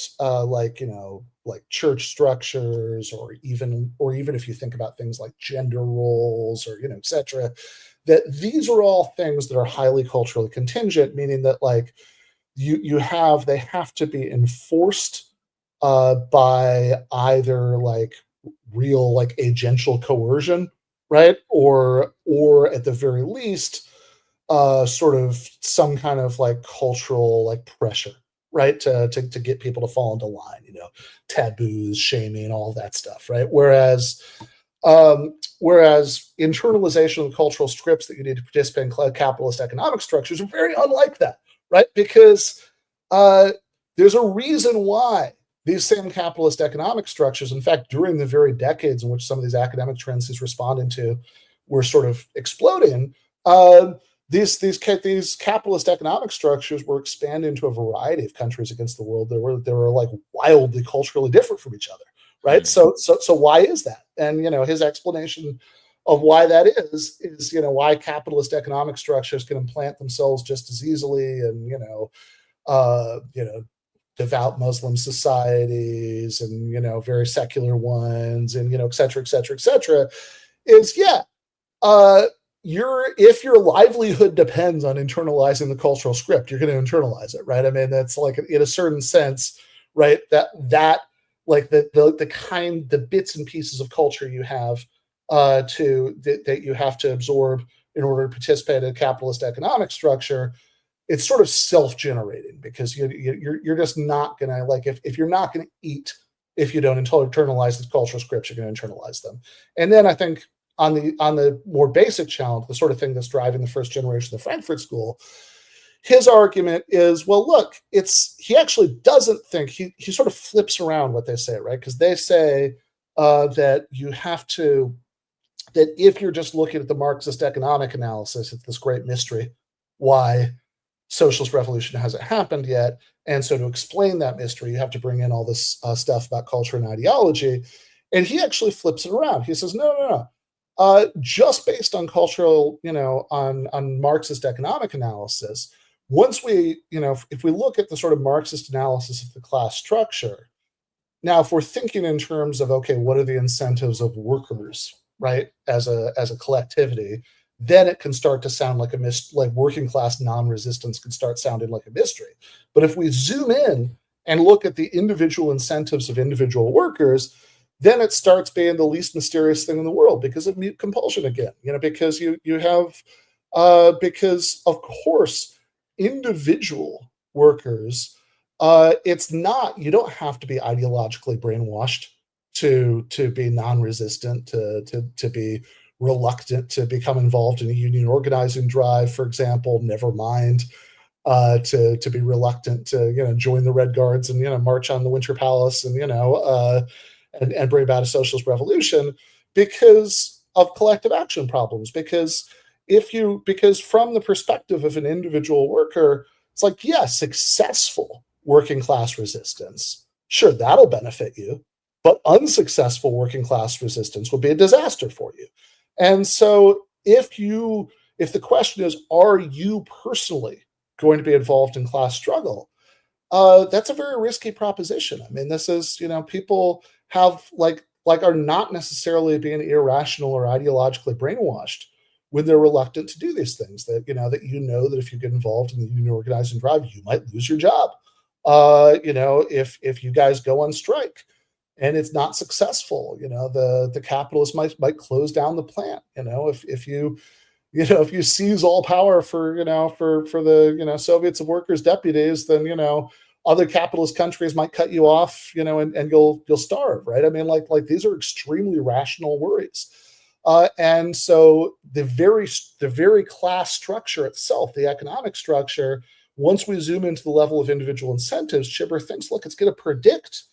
B: like church structures, or even if you think about things like gender roles, or etc. That these are all things that are highly culturally contingent, meaning that like they have to be enforced by either like real like agential coercion, right, or at the very least sort of some kind of like cultural like pressure, right, to get people to fall into line, taboos, shaming, all that stuff, right? Whereas internalization of the cultural scripts that you need to participate in capitalist economic structures are very unlike that, right? Because there's a reason why these same capitalist economic structures, in fact, during the very decades in which some of these academic trends he's responding to were sort of exploding, these capitalist economic structures were expanding into a variety of countries against the world. They were like wildly culturally different from each other, right? Mm-hmm. So why is that? And his explanation of why that is why capitalist economic structures can implant themselves just as easily, and devout Muslim societies and very secular ones, and et cetera, et cetera, et cetera, is If your livelihood depends on internalizing the cultural script, you're going to internalize it, right? I mean, that's like in a certain sense, right? That like the bits and pieces of culture you have that you have to absorb in order to participate in a capitalist economic structure, it's sort of self-generating, because you're just not going to, like, if you're not going to eat if you don't internalize the cultural scripts, you're going to internalize them. And then I think on the more basic challenge, the sort of thing that's driving the first generation of the Frankfurt School, his argument is, well, look, he actually doesn't think, he sort of flips around what they say, right? Because they say that you have to, that if you're just looking at the Marxist economic analysis, it's this great mystery why socialist revolution hasn't happened yet. And so to explain that mystery, you have to bring in all this stuff about culture and ideology. And he actually flips it around. He says, no. Just based on cultural, on Marxist economic analysis, once we, if we look at the sort of Marxist analysis of the class structure, now if we're thinking in terms of, okay, what are the incentives of workers, right, as a collectivity, then it can start to sound like like working class non-resistance can start sounding like a mystery. But if we zoom in and look at the individual incentives of individual workers, then it starts being the least mysterious thing in the world, because of mute compulsion again, because you have, because of course, individual workers, it's not, you don't have to be ideologically brainwashed to be non-resistant, to be reluctant to become involved in a union organizing drive, for example, never mind to be reluctant to join the Red Guards and march on the Winter Palace and and bring about a socialist revolution, because of collective action problems. Because from the perspective of an individual worker, it's like, yeah, successful working class resistance, sure, that'll benefit you, but unsuccessful working class resistance will be a disaster for you. And so if the question is, are you personally going to be involved in class struggle? That's a very risky proposition. I mean, this is, people have are not necessarily being irrational or ideologically brainwashed when they're reluctant to do these things, that that if you get involved in the union organizing drive, you might lose your job. If you guys go on strike and it's not successful, the capitalists might close down the plant. If you seize all power for the Soviets of workers' deputies, then other capitalist countries might cut you off, and you'll starve, right? I mean, like these are extremely rational worries. And so the very class structure itself, the economic structure, once we zoom into the level of individual incentives, Chibber thinks, look, it's going to predict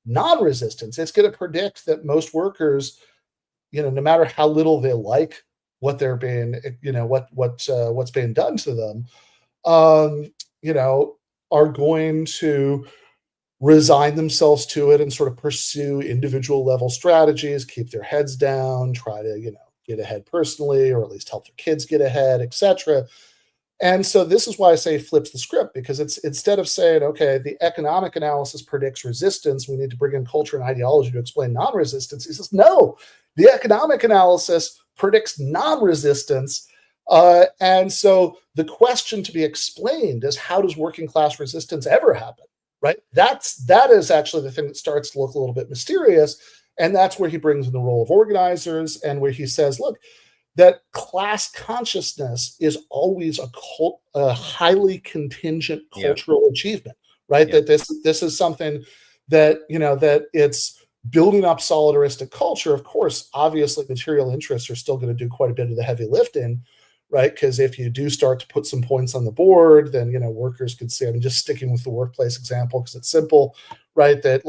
B: non-resistance. It's going to predict that most workers, no matter how little they like what they're being, what's being done to them, are going to resign themselves to it and sort of pursue individual level strategies, keep their heads down, try to, get ahead personally, or at least help their kids get ahead, etc. And so this is why I say flips the script, because it's, instead of saying, okay, the economic analysis predicts resistance, we need to bring in culture and ideology to explain non-resistance. He says, no, the economic analysis predicts non-resistance. And so the question to be explained is, how does working class resistance ever happen, right? That is actually the thing that starts to look a little bit mysterious. And that's where he brings in the role of organizers, and where he says, look, that class consciousness is always a highly contingent cultural achievement, right? That this is something that, that it's building up solidaristic culture. Of course, obviously material interests are still going to do quite a bit of the heavy lifting, right? Because if you do start to put some points on the board, then, workers could see, I mean, just sticking with the workplace example, because it's simple, right? That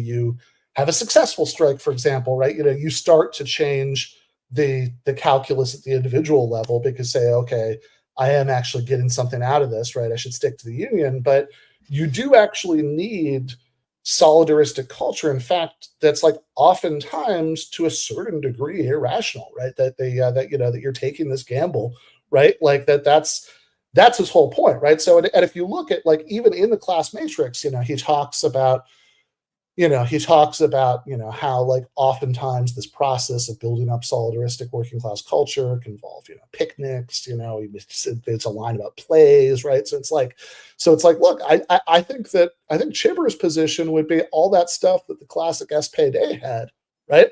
B: you have a successful strike, for example, right? You start to change the calculus at the individual level, because say, okay, I am actually getting something out of this, right? I should stick to the union. But you do actually need solidaristic culture. In fact, that's oftentimes to a certain degree irrational, right? That you're taking this gamble, right? That's his whole point, right? So, and if you look at even in the class matrix, he talks about he talks about, how like oftentimes this process of building up solidaristic working class culture can involve, picnics, it's a line about plays, right? So it's like, look, I think Chibber's position would be all that stuff that the classic SPD had, right?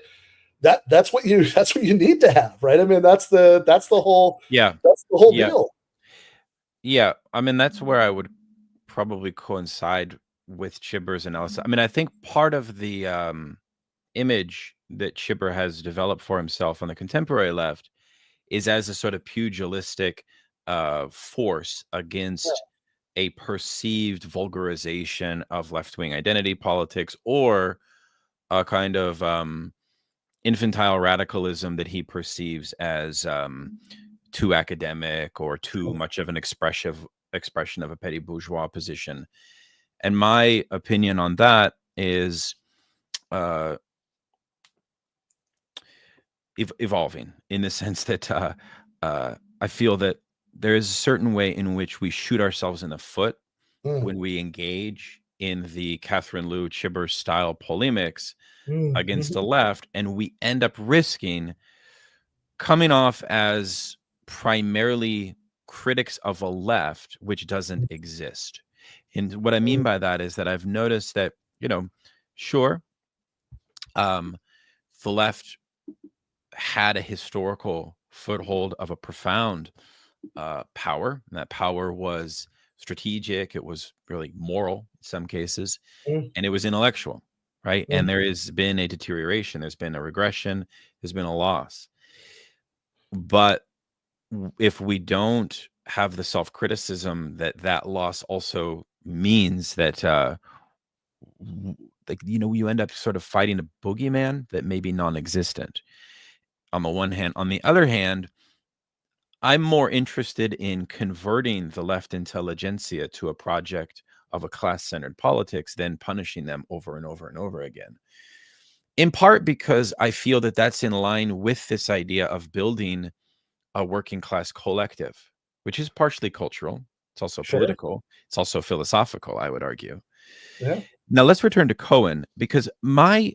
B: That's what you need to have, right? I mean, that's the whole deal.
A: Yeah, I mean, that's where I would probably coincide with Chibber's analysis. I mean, I think part of the image that Chibber has developed for himself on the contemporary left is as a sort of pugilistic force against a perceived vulgarization of left-wing identity politics, or a kind of infantile radicalism that he perceives as too academic or too much of an expression of a petty bourgeois position. And my opinion on that is evolving, in the sense that I feel that there is a certain way in which we shoot ourselves in the foot when we engage in the Catherine Liu Chibber style polemics against the left, and we end up risking coming off as primarily critics of a left which doesn't exist. And what I mean by that is that I've noticed that, sure, the left had a historical foothold of a profound power, and that power was strategic, it was really moral in some cases, and it was intellectual, right? And there has been a deterioration, there's been a regression, there's been a loss. But if we don't have the self-criticism that loss also means that you end up sort of fighting a boogeyman that may be non-existent on the one hand. On the other hand, I'm more interested in converting the left intelligentsia to a project of a class-centered politics than punishing them over and over and over again. In part because I feel that that's in line with this idea of building a working class collective, which is partially cultural. It's also political. It's also philosophical, I would argue.
B: Yeah.
A: Now let's return to Cohen, because my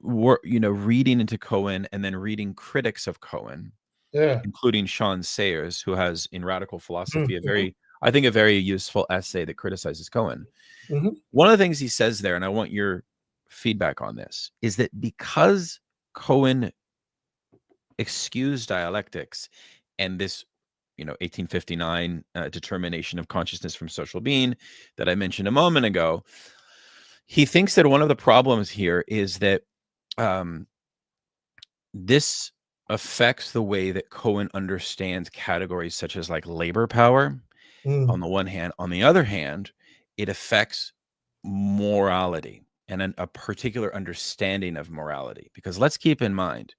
A: reading into Cohen and then reading critics of Cohen, including Sean Sayers, who has in Radical Philosophy I think a very useful essay that criticizes Cohen. One of the things he says there, and I want your feedback on this, is that because Cohen excused dialectics and this 1859 determination of consciousness from social being that I mentioned a moment ago, he thinks that one of the problems here is that this affects the way that Cohen understands categories such as like labor power on the one hand. On the other hand, it affects morality and a particular understanding of morality, because let's keep in mind,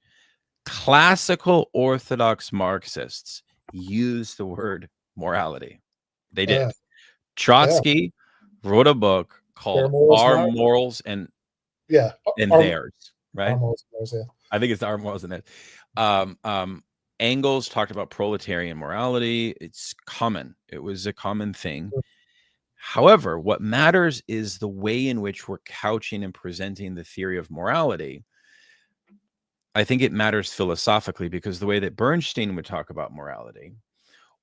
A: classical orthodox Marxists use the word morality. They did. Trotsky wrote a book called Our Morals and Theirs, right?
B: Our Morals and Theirs,
A: I think it's Our Morals and Theirs. Engels talked about proletarian morality. It's common. It was a common thing. However, what matters is the way in which we're couching and presenting the theory of morality. I think it matters philosophically, because the way that Bernstein would talk about morality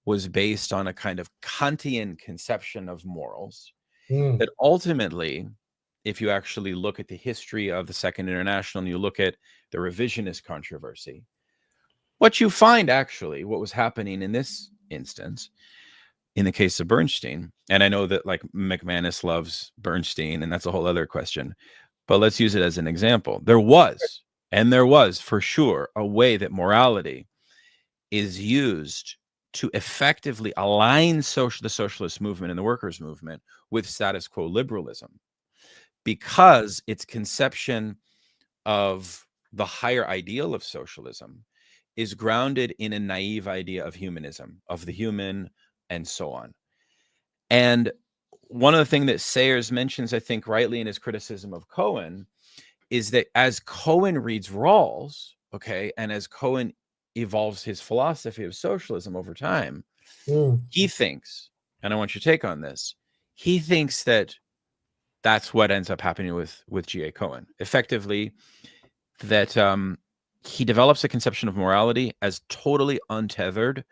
A: was based on a kind of Kantian conception of morals that ultimately, if you actually look at the history of the Second International and you look at the revisionist controversy, what you find actually, what was happening in this instance, in the case of Bernstein, and I know that like McManus loves Bernstein, and that's a whole other question, but let's use it as an example. There was for sure a way that morality is used to effectively align the socialist movement and the workers' movement with status quo liberalism, because its conception of the higher ideal of socialism is grounded in a naive idea of humanism, of the human, and so on. And one of the things that Sayers mentions, I think rightly, in his criticism of Cohen, is that as Cohen reads Rawls, and as Cohen evolves his philosophy of socialism over time, he thinks, and I want your take on this, he thinks that that's what ends up happening with G.A. Cohen. Effectively, that he develops a conception of morality as totally untethered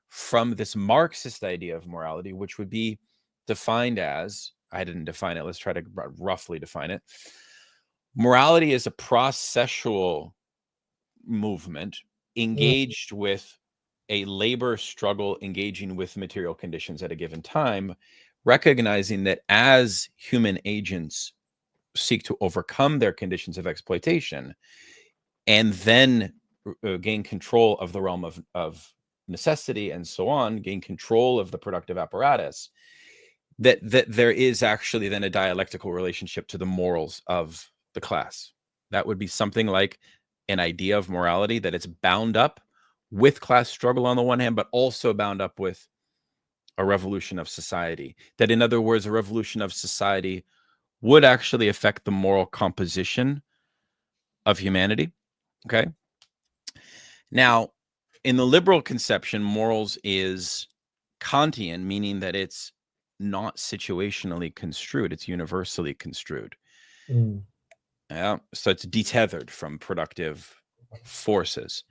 A: from this Marxist idea of morality, which would be defined as, I didn't define it, let's try to roughly define it. Morality is a processual movement engaged with a labor struggle, engaging with material conditions at a given time, recognizing that as human agents seek to overcome their conditions of exploitation and then gain control of the realm of necessity and so on, gain control of the productive apparatus, that there is actually then a dialectical relationship to the morals of the class. That would be something like an idea of morality, that it's bound up with class struggle on the one hand, but also bound up with a revolution of society. That, in other words, a revolution of society would actually affect the moral composition of humanity. Okay. Now, in the liberal conception, morals is Kantian, meaning that it's not situationally construed, it's universally construed. Yeah, so it's detethered from productive forces.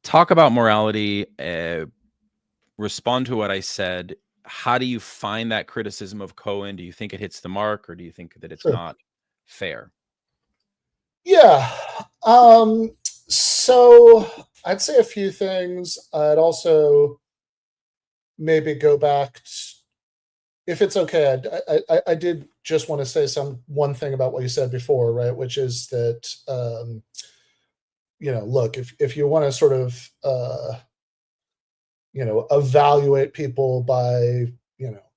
A: Talk about morality, respond to what I said. How do you find that criticism of Cohen? Do you think it hits the mark, or do you think that it's not fair?
B: Yeah. So I'd say a few things. I'd also maybe go back, if it's okay, I did just want to say one thing about what you said before, right? Which is that, look, if you want to sort of, evaluate people by,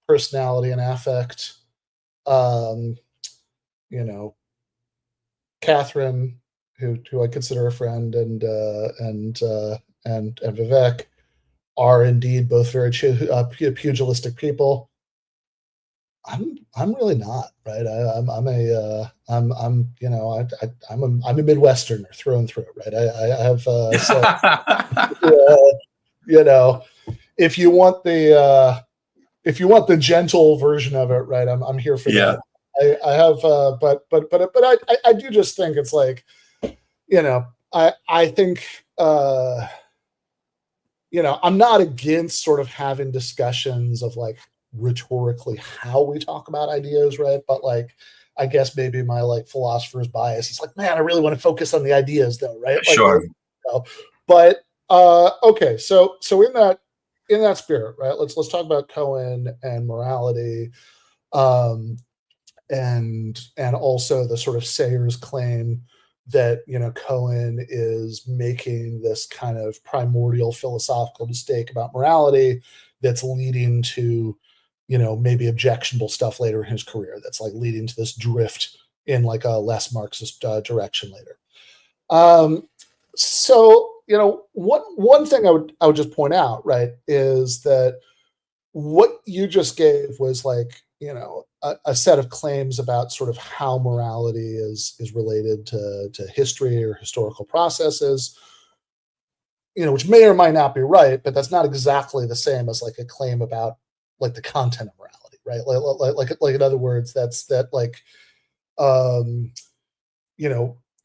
B: personality and affect, Catherine, who I consider a friend, and Vivek are indeed both very pugilistic people. I'm really not, right? I'm a Midwesterner through and through, right? I have if you want the gentle version of it, right? I'm here for that. I have, but I do just think it's like, I think, I'm not against sort of having discussions of like rhetorically how we talk about ideas, right? But like, I guess maybe my like philosopher's bias is like, man, I really want to focus on the ideas though, right? Like,
D: sure.
B: But okay, so in that spirit, right? Let's talk about Cohen and morality, and also the sort of Sayers claim that Cohen is making this kind of primordial philosophical mistake about morality that's leading to maybe objectionable stuff later in his career, that's like leading to this drift in like a less Marxist direction later. So one thing I would just point out, right, is that what you just gave was like a set of claims about sort of how morality is related to history or historical processes, which may or might not be right, but that's not exactly the same as like a claim about like the content of morality, right? Like in other words, that like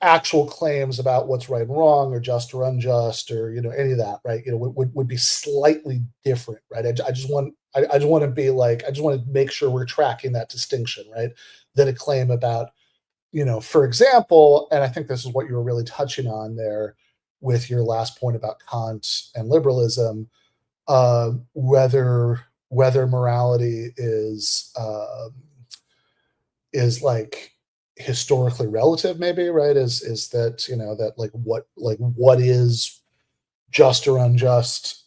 B: actual claims about what's right and wrong or just or unjust or any of that, right, would be slightly different, right? I just want to make sure we're tracking that distinction, right? That a claim about, for example, and I think this is what you were really touching on there with your last point about Kant and liberalism, whether morality is like historically relative, maybe, right? Is that that like what is just or unjust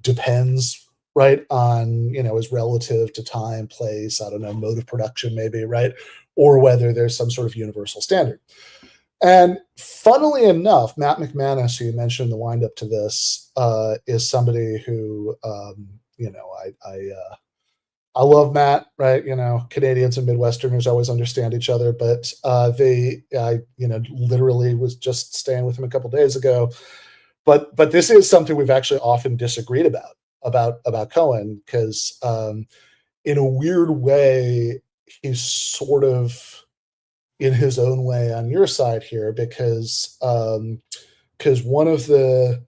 B: depends, right, on is relative to time, place, I don't know, mode of production, maybe, right? Or whether there's some sort of universal standard. And funnily enough, Matt McManus, who you mentioned in the wind up to this, is somebody who I love Matt, right? Canadians and Midwesterners always understand each other, but I literally was just staying with him a couple of days ago. But this is something we've actually often disagreed about Cohen, because in a weird way, he's sort of in his own way on your side here, because one of the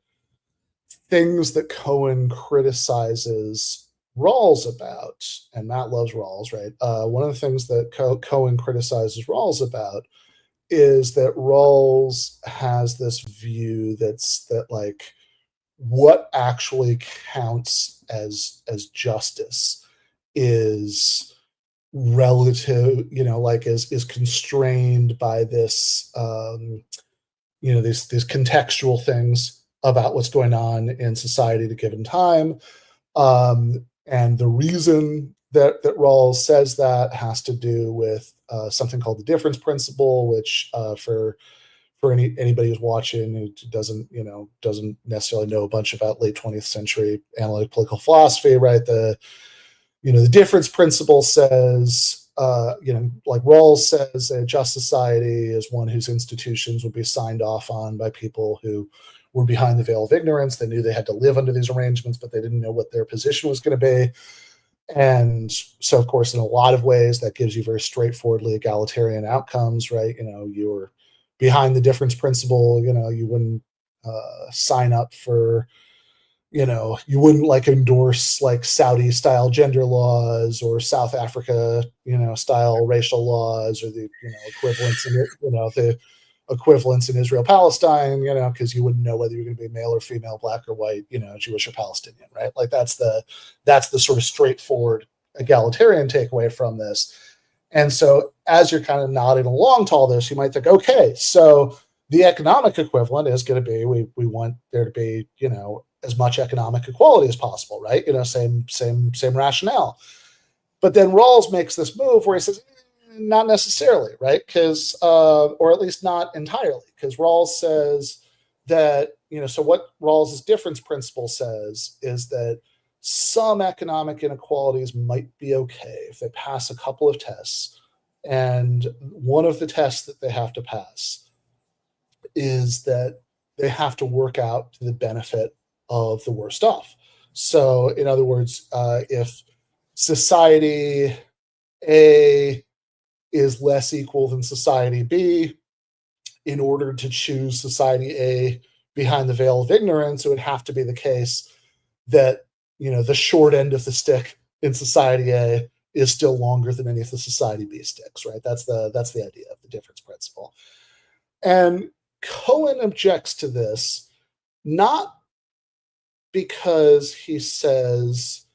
B: things that Cohen criticizes Rawls about, and Matt loves Rawls, right? One of the things that Cohen criticizes Rawls about is that Rawls has this view that like what actually counts as justice is relative, like is constrained by this, these contextual things about what's going on in society at a given time. And the reason that Rawls says that has to do with something called the difference principle, which for anybody who's watching who doesn't necessarily know a bunch about late 20th century analytic political philosophy, right? The difference principle says, like Rawls says, a just society is one whose institutions would be signed off on by people who were behind the veil of ignorance. They knew they had to live under these arrangements, but they didn't know what their position was going to be. And so, of course, in a lot of ways, that gives you very straightforwardly egalitarian outcomes, right? You're behind the difference principle, you wouldn't sign up for, you wouldn't like endorse like Saudi style gender laws or South Africa, style racial laws, or the, equivalents in it, the equivalents in Israel Palestine, because you wouldn't know whether you're going to be male or female, black or white, Jewish or Palestinian, right? Like that's the sort of straightforward egalitarian takeaway from this. And so as you're kind of nodding along to all this, you might think, okay, so the economic equivalent is going to be, we want there to be, as much economic equality as possible, right? Same rationale. But then Rawls makes this move where he says, not necessarily, right? Because, or at least not entirely, because Rawls says that, so what Rawls's difference principle says is that some economic inequalities might be okay if they pass a couple of tests. And one of the tests that they have to pass is that they have to work out to the benefit of the worst off. So, in other words, if society A is less equal than society B, in order to choose society A behind the veil of ignorance, it would have to be the case that, the short end of the stick in society A is still longer than any of the society B sticks, right? That's the idea of the difference principle. And Cohen objects to this, not because he says,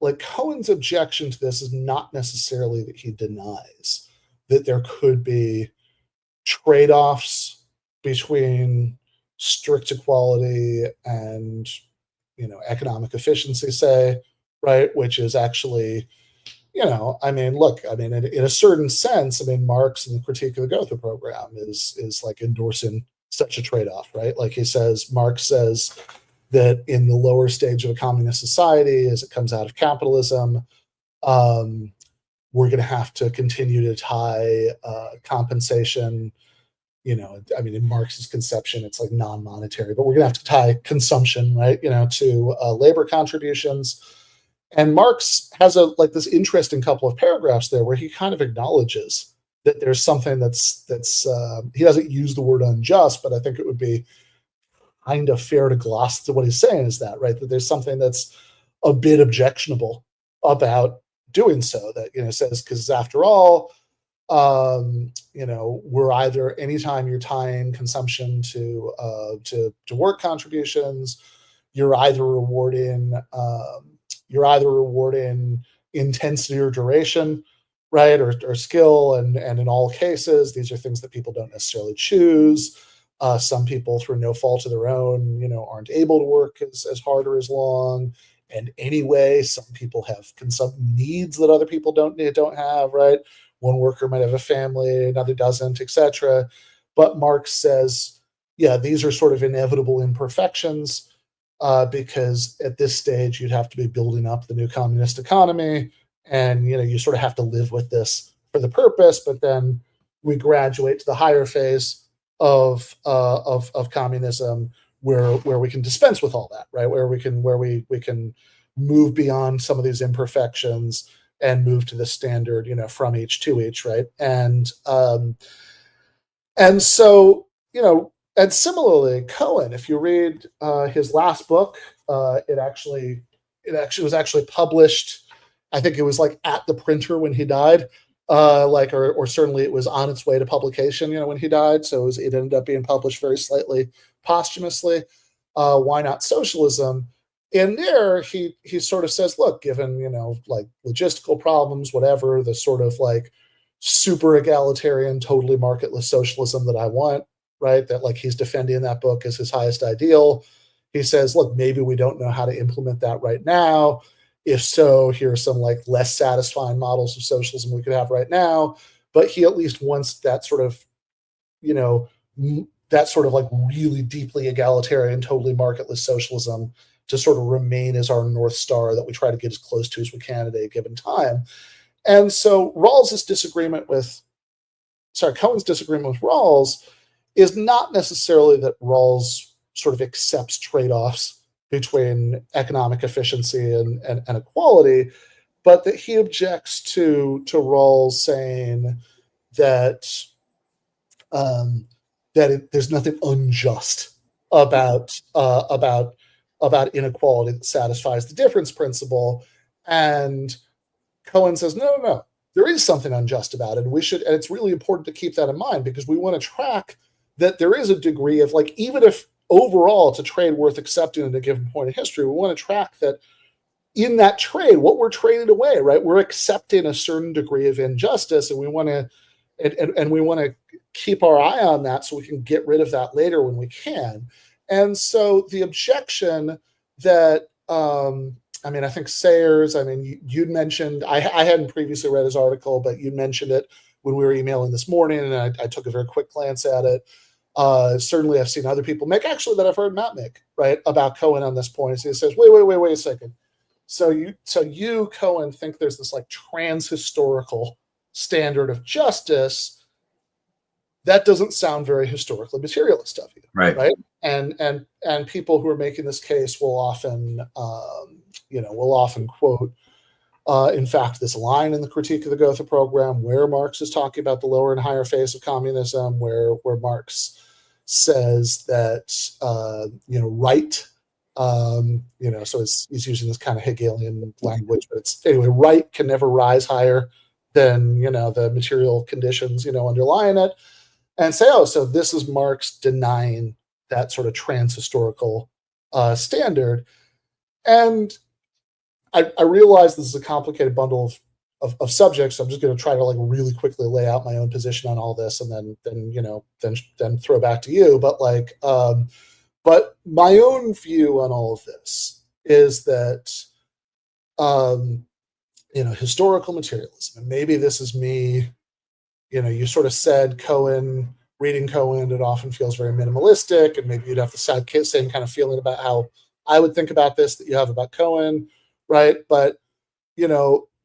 B: like, Cohen's objection to this is not necessarily that he denies that there could be trade-offs between strict equality and, economic efficiency, say, right? Which is actually, in a certain sense, Marx in the Critique of the Gotha program is like endorsing such a trade-off, right? Like Marx says that in the lower stage of a communist society, as it comes out of capitalism, we're going to have to continue to tie compensation, in Marx's conception, it's like non-monetary, but we're going to have to tie consumption, right, to labor contributions. And Marx has this interesting couple of paragraphs there where he kind of acknowledges that there's something that's he doesn't use the word unjust, but I think it would be kind of fair to gloss to what he's saying is that, right, that there's something that's a bit objectionable about doing so, that, says, because after all, we're either, anytime you're tying consumption to work contributions, you're either rewarding intensity or duration, right, or skill, and in all cases, these are things that people don't necessarily choose. Some people, through no fault of their own, aren't able to work as hard or as long. And anyway, some people have needs that other people don't have, right? One worker might have a family, another doesn't, etc. But Marx says, yeah, these are sort of inevitable imperfections, because at this stage you'd have to be building up the new communist economy, and you sort of have to live with this for the purpose. But then we graduate to the higher phase of communism, where we can dispense with all that, right? Where we can move beyond some of these imperfections and move to the standard, from each to each, right? And so, and similarly, Cohen, if you read his last book, it was actually published. I think it was like at the printer when he died, or certainly it was on its way to publication, when he died. So it ended up being published very slightly posthumously. Why Not Socialism? In there, he sort of says, look, given, like logistical problems, whatever, the sort of like super egalitarian, totally marketless socialism that I want, right? That like he's defending in that book as his highest ideal. He says, look, maybe we don't know how to implement that right now. If so, here are some like less satisfying models of socialism we could have right now. But he at least wants that sort of, like really deeply egalitarian, totally marketless socialism to sort of remain as our North Star that we try to get as close to as we can at a given time. And so Cohen's disagreement with Rawls is not necessarily that Rawls sort of accepts trade-offs between economic efficiency and equality, but that he objects to Rawls saying that there's nothing unjust about inequality that satisfies the difference principle. And Cohen says, no, there is something unjust about it. And it's really important to keep that in mind, because we want to track that there is a degree of, like, even if overall it's a trade worth accepting at a given point in history, we want to track that in that trade, what we're trading away, right? We're accepting a certain degree of injustice, and we want to keep our eye on that so we can get rid of that later when we can. And so the objection that, I think Sayers, you'd mentioned, I hadn't previously read his article, but you mentioned it when we were emailing this morning, and I took a very quick glance at it. Certainly I've seen other people make, actually, that I've heard Matt make, right, about Cohen on this point. So he says, wait a second. So you, Cohen, think there's this like trans-historical standard of justice. That doesn't sound very historically materialist of you, right? And people who are making this case will often, quote, in fact, this line in the Critique of the Gotha Program, where Marx is talking about the lower and higher phase of communism, where Marx says that, right, so he's using this kind of Hegelian language, but right can never rise higher than, the material conditions, underlying it. And say, so this is Marx denying that sort of trans-historical standard. And I realize this is a complicated bundle of subjects. So I'm just going to try to like really quickly lay out my own position on all this, and then throw back to you. But but my own view on all of this is that, historical materialism, and maybe this is me. You sort of said reading Cohen, it often feels very minimalistic, and maybe you'd have the same kind of feeling about how I would think about this that you have about Cohen, right? But,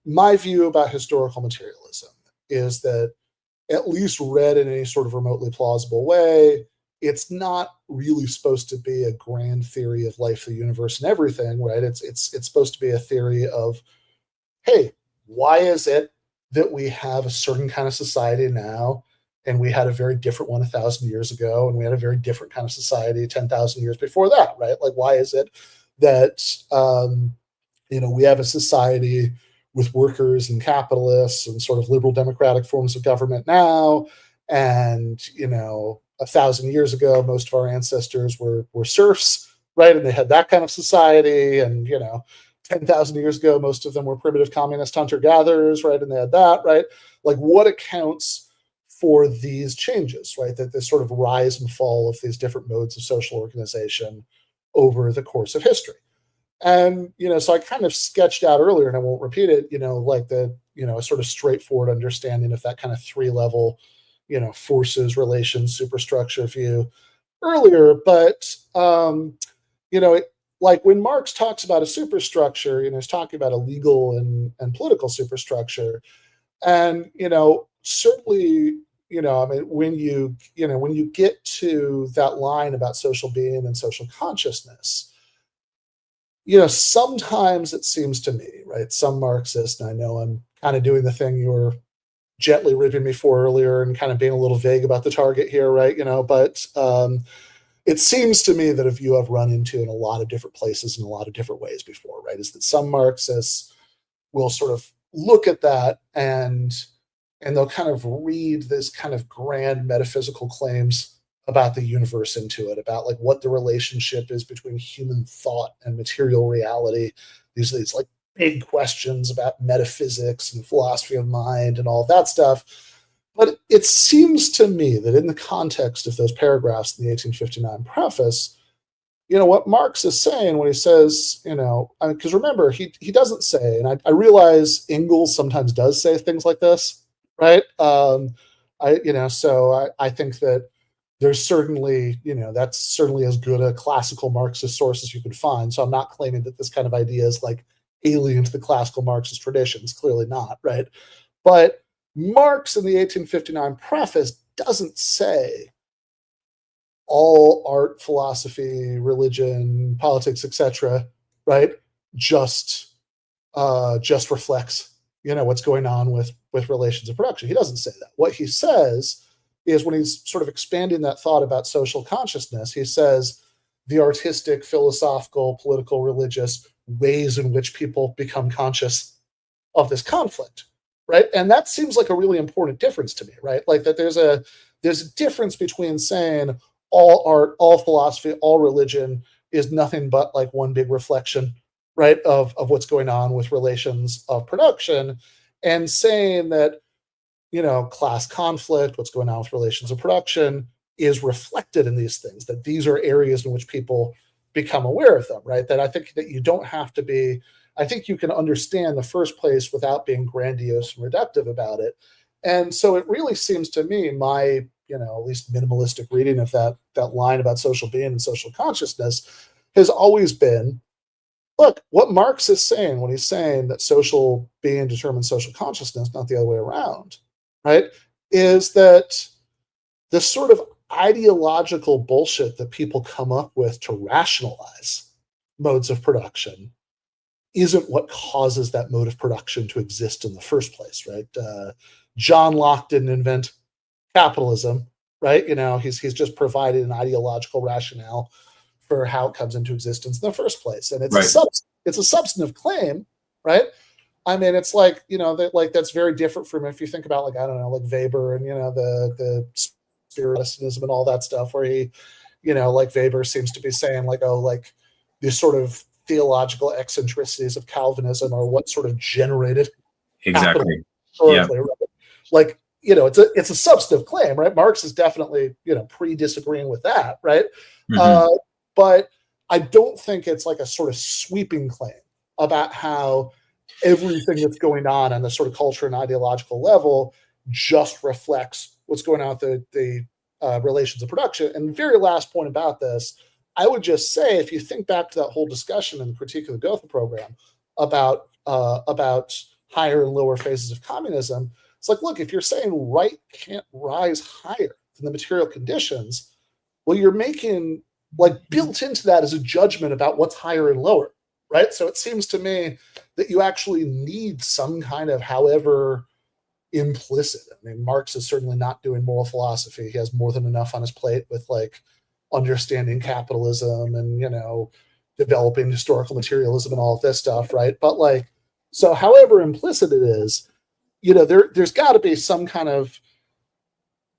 B: my view about historical materialism is that, at least read in any sort of remotely plausible way, it's not really supposed to be a grand theory of life, the universe, and everything, right? It's supposed to be a theory of, hey, why is it that we have a certain kind of society now, and we had a very different one 1,000 years ago, and we had a very different kind of society 10,000 years before that, right? Like, why is it that, we have a society with workers and capitalists and sort of liberal democratic forms of government now, and, 1,000 years ago, most of our ancestors were serfs, right? And they had that kind of society, and, 10,000 years ago, most of them were primitive communist hunter-gatherers, right? And they had that, right? Like, what accounts for these changes, right? That this sort of rise and fall of these different modes of social organization over the course of history. And, so I kind of sketched out earlier, and I won't repeat it, a sort of straightforward understanding of that kind of three-level, forces, relations, superstructure view earlier. But, like when Marx talks about a superstructure, he's talking about a legal and political superstructure. And, certainly, when you get to that line about social being and social consciousness, sometimes it seems to me, right, some Marxists, and I know I'm kind of doing the thing you were gently ripping me for earlier and kind of being a little vague about the target here, right, but it seems to me that a view I've run into in a lot of different places in a lot of different ways before, right, is that some Marxists will sort of look at that and they'll kind of read this kind of grand metaphysical claims about the universe into it, about like what the relationship is between human thought and material reality. These like big questions about metaphysics and philosophy of mind and all that stuff. But it seems to me that in the context of those paragraphs in the 1859 preface, what Marx is saying when he says, because remember, he doesn't say, and I realize Engels sometimes does say things like this, right? I think that there's certainly, that's certainly as good a classical Marxist source as you could find. So I'm not claiming that this kind of idea is like alien to the classical Marxist traditions. Clearly not, right? But Marx in the 1859 preface doesn't say all art, philosophy, religion, politics, etc., right, just reflects what's going on with relations of production. He doesn't say that. What he says is, when he's sort of expanding that thought about social consciousness, he says the artistic, philosophical, political, religious ways in which people become conscious of this conflict, right? And that seems like a really important difference to me, right? Like that there's a difference between saying all art, all philosophy, all religion is nothing but like one big reflection, right, of what's going on with relations of production, and saying that, class conflict, what's going on with relations of production, is reflected in these things, that these are areas in which people become aware of them, right? That I think that you don't have to be, I think you can understand the first place without being grandiose and reductive about it. And so it really seems to me, my, at least minimalistic reading of that line about social being and social consciousness has always been, look, what Marx is saying when he's saying that social being determines social consciousness, not the other way around, right, is that the sort of ideological bullshit that people come up with to rationalize modes of production isn't what causes that mode of production to exist in the first place, right? John Locke didn't invent capitalism, right? He's just provided an ideological rationale for how it comes into existence in the first place, and it's right. It's a substantive claim, right? I mean, it's like that's very different from if you think about like, I don't know, like Weber and the spiritualism and all that stuff, where he, like Weber seems to be saying like, oh, like these sort of theological eccentricities of Calvinism are what sort of generated
A: exactly
B: historically, yeah. Right? Like, it's a substantive claim, right? Marx is definitely pre-disagreeing with that, right? Mm-hmm. But I don't think it's like a sort of sweeping claim about how everything that's going on the sort of culture and ideological level just reflects what's going on with the relations of production. And the very last point about this, I would just say, if you think back to that whole discussion in the Critique of the Gotha program about higher and lower phases of communism, it's like, look, if you're saying right can't rise higher than the material conditions, well, you're making like built into that as a judgment about what's higher and lower, right? So it seems to me that you actually need some kind of, however implicit. I mean, Marx is certainly not doing moral philosophy. He has more than enough on his plate with like understanding capitalism and, developing historical materialism and all of this stuff, right? But like, so however implicit it is, there's got to be some kind of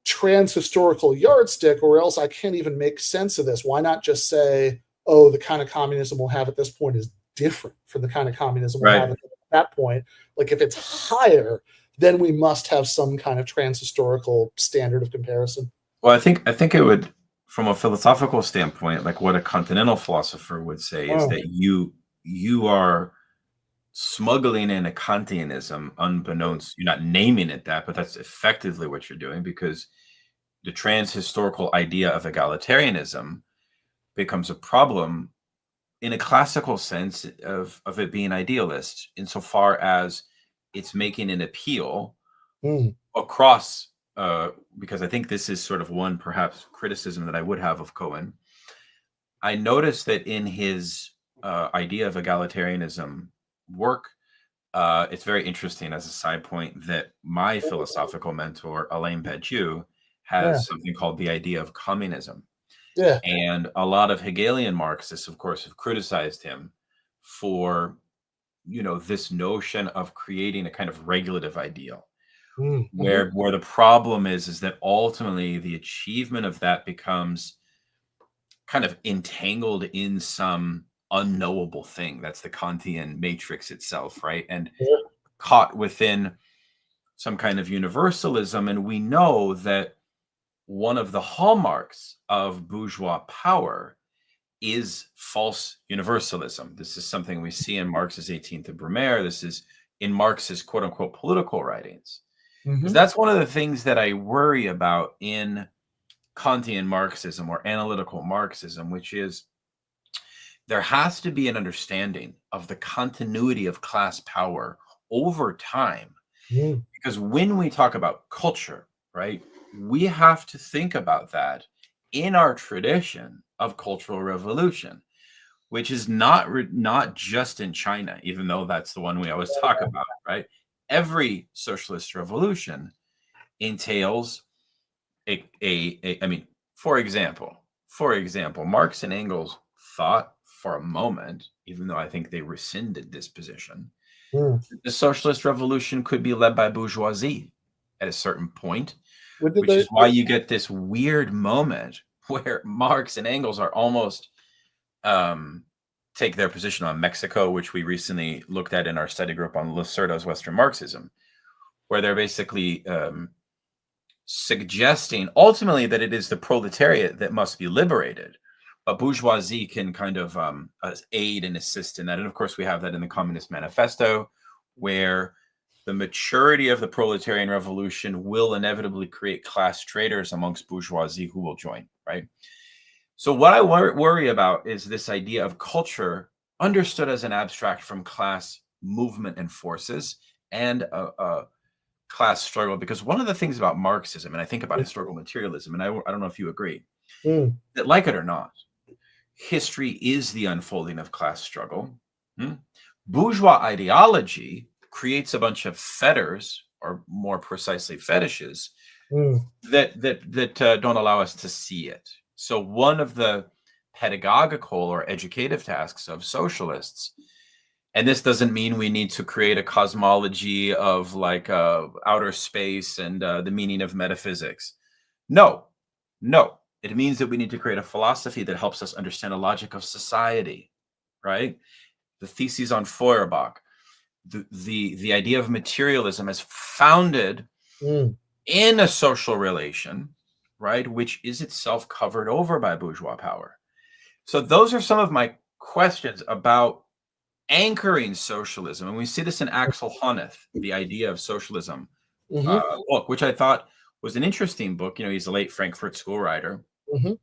B: trans-historical yardstick, or else I can't even make sense of this. Why not just say, oh, the kind of communism we'll have at this point is different from the kind of communism we'll have at that point? Like, if it's higher, then we must have some kind of trans-historical standard of comparison.
A: Well, I think it would, from a philosophical standpoint, like what a continental philosopher would say is that you are smuggling in a Kantianism unbeknownst. You're not naming it that, but that's effectively what you're doing, because the trans-historical idea of egalitarianism becomes a problem in a classical sense of it being idealist, insofar as it's making an appeal across, because I think this is sort of one perhaps criticism that I would have of Cohen. I noticed that in his idea of egalitarianism work. It's very interesting as a side point that my philosophical mentor, Alain Badiou,
B: Yeah.
A: has something called the idea of communism.
B: Yeah.
A: And a lot of Hegelian Marxists, of course, have criticized him for, this notion of creating a kind of regulative ideal,
B: Mm-hmm.
A: where the problem is that ultimately the achievement of that becomes kind of entangled in some unknowable thing. That's the Kantian matrix itself, right? And
B: Yeah.
A: caught within some kind of universalism. And we know that one of the hallmarks of bourgeois power is false universalism. This is something we see in Marx's 18th of Brumaire. This is in Marx's quote unquote political writings. Because
B: Mm-hmm.
A: that's one of the things that I worry about in Kantian Marxism or analytical Marxism, which is there has to be an understanding of the continuity of class power over time.
B: Mm.
A: Because when we talk about culture, right, we have to think about that in our tradition of cultural revolution, which is not just in China, even though that's the one we always talk about, right? Every socialist revolution entails I mean, for example, Marx and Engels thought for a moment, even though I think they rescinded this position,
B: Mm.
A: the socialist revolution could be led by bourgeoisie at a certain point,
B: What did
A: which
B: they?
A: is why you get this weird moment where Marx and Engels are almost take their position on Mexico, which we recently looked at in our study group on Lacerda's Western Marxism, where they're basically suggesting ultimately that it is the proletariat that must be liberated, but bourgeoisie can kind of aid and assist in that. And of course, we have that in the Communist Manifesto, where the maturity of the proletarian revolution will inevitably create class traitors amongst bourgeoisie who will join, right? So what I worry about is this idea of culture understood as an abstract from class movement and forces and a class struggle. Because one of the things about Marxism, and I think about historical materialism, and I don't know if you agree,
B: Mm.
A: that like it or not, history is the unfolding of class struggle. Bourgeois ideology creates a bunch of fetters, or more precisely fetishes,
B: Mm.
A: that don't allow us to see it. So one of the pedagogical or educative tasks of socialists, and this doesn't mean we need to create a cosmology of like outer space and the meaning of metaphysics. No, it means that we need to create a philosophy that helps us understand the logic of society, right? The theses on Feuerbach, the idea of materialism is founded
B: Mm.
A: in a social relation, right, which is itself covered over by bourgeois power. So those are some of my questions about anchoring socialism. And we see this in Axel Honneth, The Idea of Socialism
B: Mm-hmm.
A: book, which I thought was an interesting book. He's a late Frankfurt School writer.
B: Mm-hmm.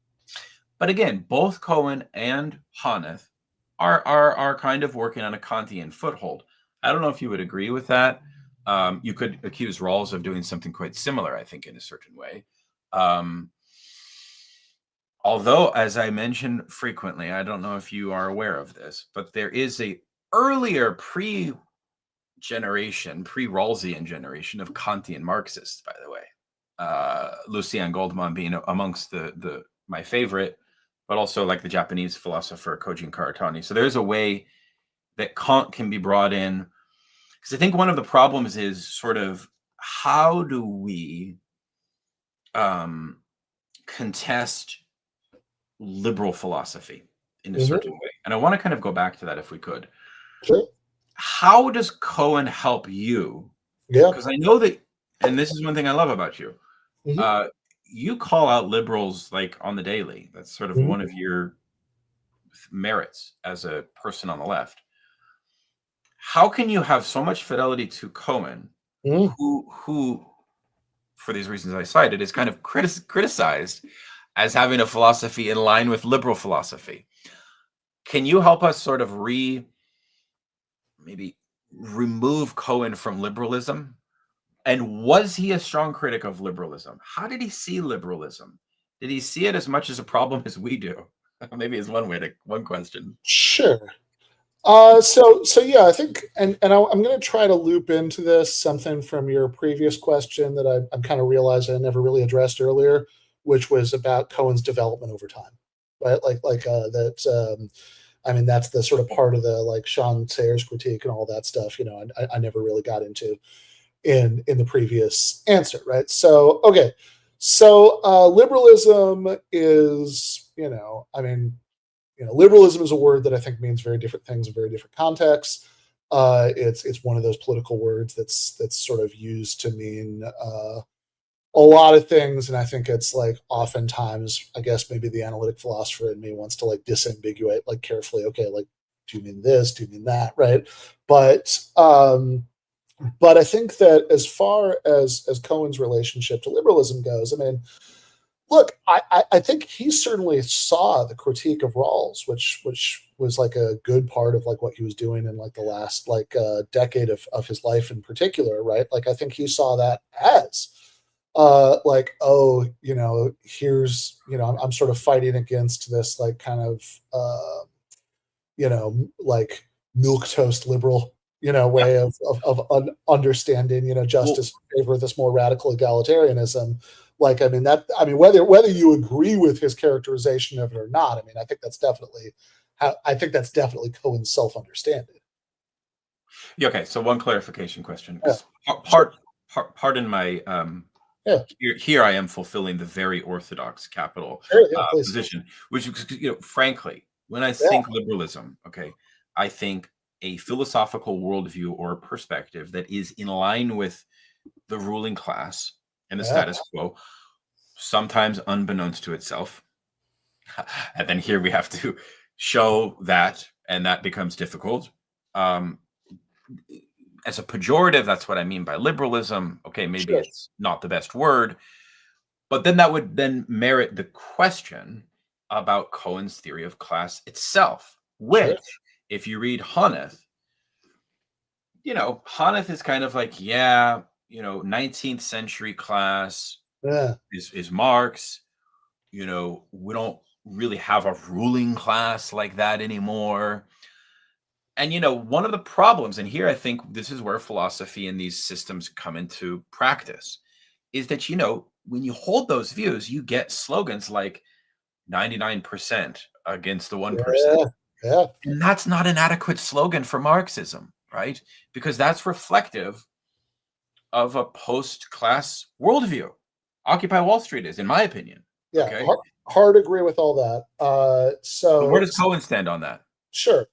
A: But again, both Cohen and Honneth are kind of working on a Kantian foothold. I don't know if you would agree with that. You could accuse Rawls of doing something quite similar, I think, in a certain way. Although, as I mention frequently, I don't know if you are aware of this, but there is a earlier pre-Rawlsian generation of Kantian Marxists, by the way. Lucien Goldman being amongst the my favorite, but also like the Japanese philosopher Kojin Karatani. So there's a way that Kant can be brought in, because I think one of the problems is sort of how do we contest liberal philosophy in a certain way. And I want to kind of go back to that if we could.
B: Sure.
A: How does Cohen help you?
B: Yeah.
A: Because I know that, and this is one thing I love about you.
B: Mhm.
A: You call out liberals like on the daily. That's sort of
B: Mhm.
A: one of your merits as a person on the left. How can you have so much fidelity to Cohen,
B: Mhm.
A: who, for these reasons I cited, is kind of criticized as having a philosophy in line with liberal philosophy? Can you help us sort of maybe remove Cohen from liberalism? And was he a strong critic of liberalism? How did he see liberalism? Did he see it as much as a problem as we do? Maybe is one question.
B: Sure. So yeah, I think, and I'm going to try to loop into this something from your previous question that I'm kind of realizing I never really addressed earlier, which was about Cohen's development over time, right? That. I mean, that's the sort of part of the like Sean Sayers critique and all that stuff. I never really got into in the previous answer, right? So okay, so liberalism is, liberalism is a word that I think means very different things in very different contexts. It's one of those political words that's sort of used to mean a lot of things, and I think it's like oftentimes, I guess maybe the analytic philosopher in me wants to like disambiguate like carefully. Okay, like, do you mean this? Do you mean that? Right? But I think that as far as Cohen's relationship to liberalism goes, I mean, look, I think he certainly saw the critique of Rawls, which was like a good part of like what he was doing in like the last like decade of his life in particular, right? Like I think he saw that as like, oh, here's, I'm sort of fighting against this like kind of like milquetoast liberal way of understanding justice in favor of this more radical egalitarianism. Like, I mean, whether you agree with his characterization of it or not, I mean, I think that's definitely Cohen's self-understanding.
A: Yeah, okay, so one clarification question.
B: Sure.
A: Pardon my here I am fulfilling the very orthodox capital position, which, frankly, when I think liberalism, okay, I think a philosophical worldview or a perspective that is in line with the ruling class and the status quo, sometimes unbeknownst to itself. And then here we have to show that, and that becomes difficult. As a pejorative, that's what I mean by liberalism. Okay, maybe it's not the best word, but then that would then merit the question about Cohen's theory of class itself, which, if you read Honneth, Honneth is kind of like, 19th century class is Marx. We don't really have a ruling class like that anymore. And, one of the problems, and here I think this is where philosophy and these systems come into practice, is that, when you hold those views, you get slogans like 99% against the 1%. And that's not an adequate slogan for Marxism, right? Because that's reflective of a post-class worldview. Occupy Wall Street is, in my opinion.
B: Yeah,
A: okay?
B: hard to agree with all that. So
A: where does Cohen stand on that?
B: Sure.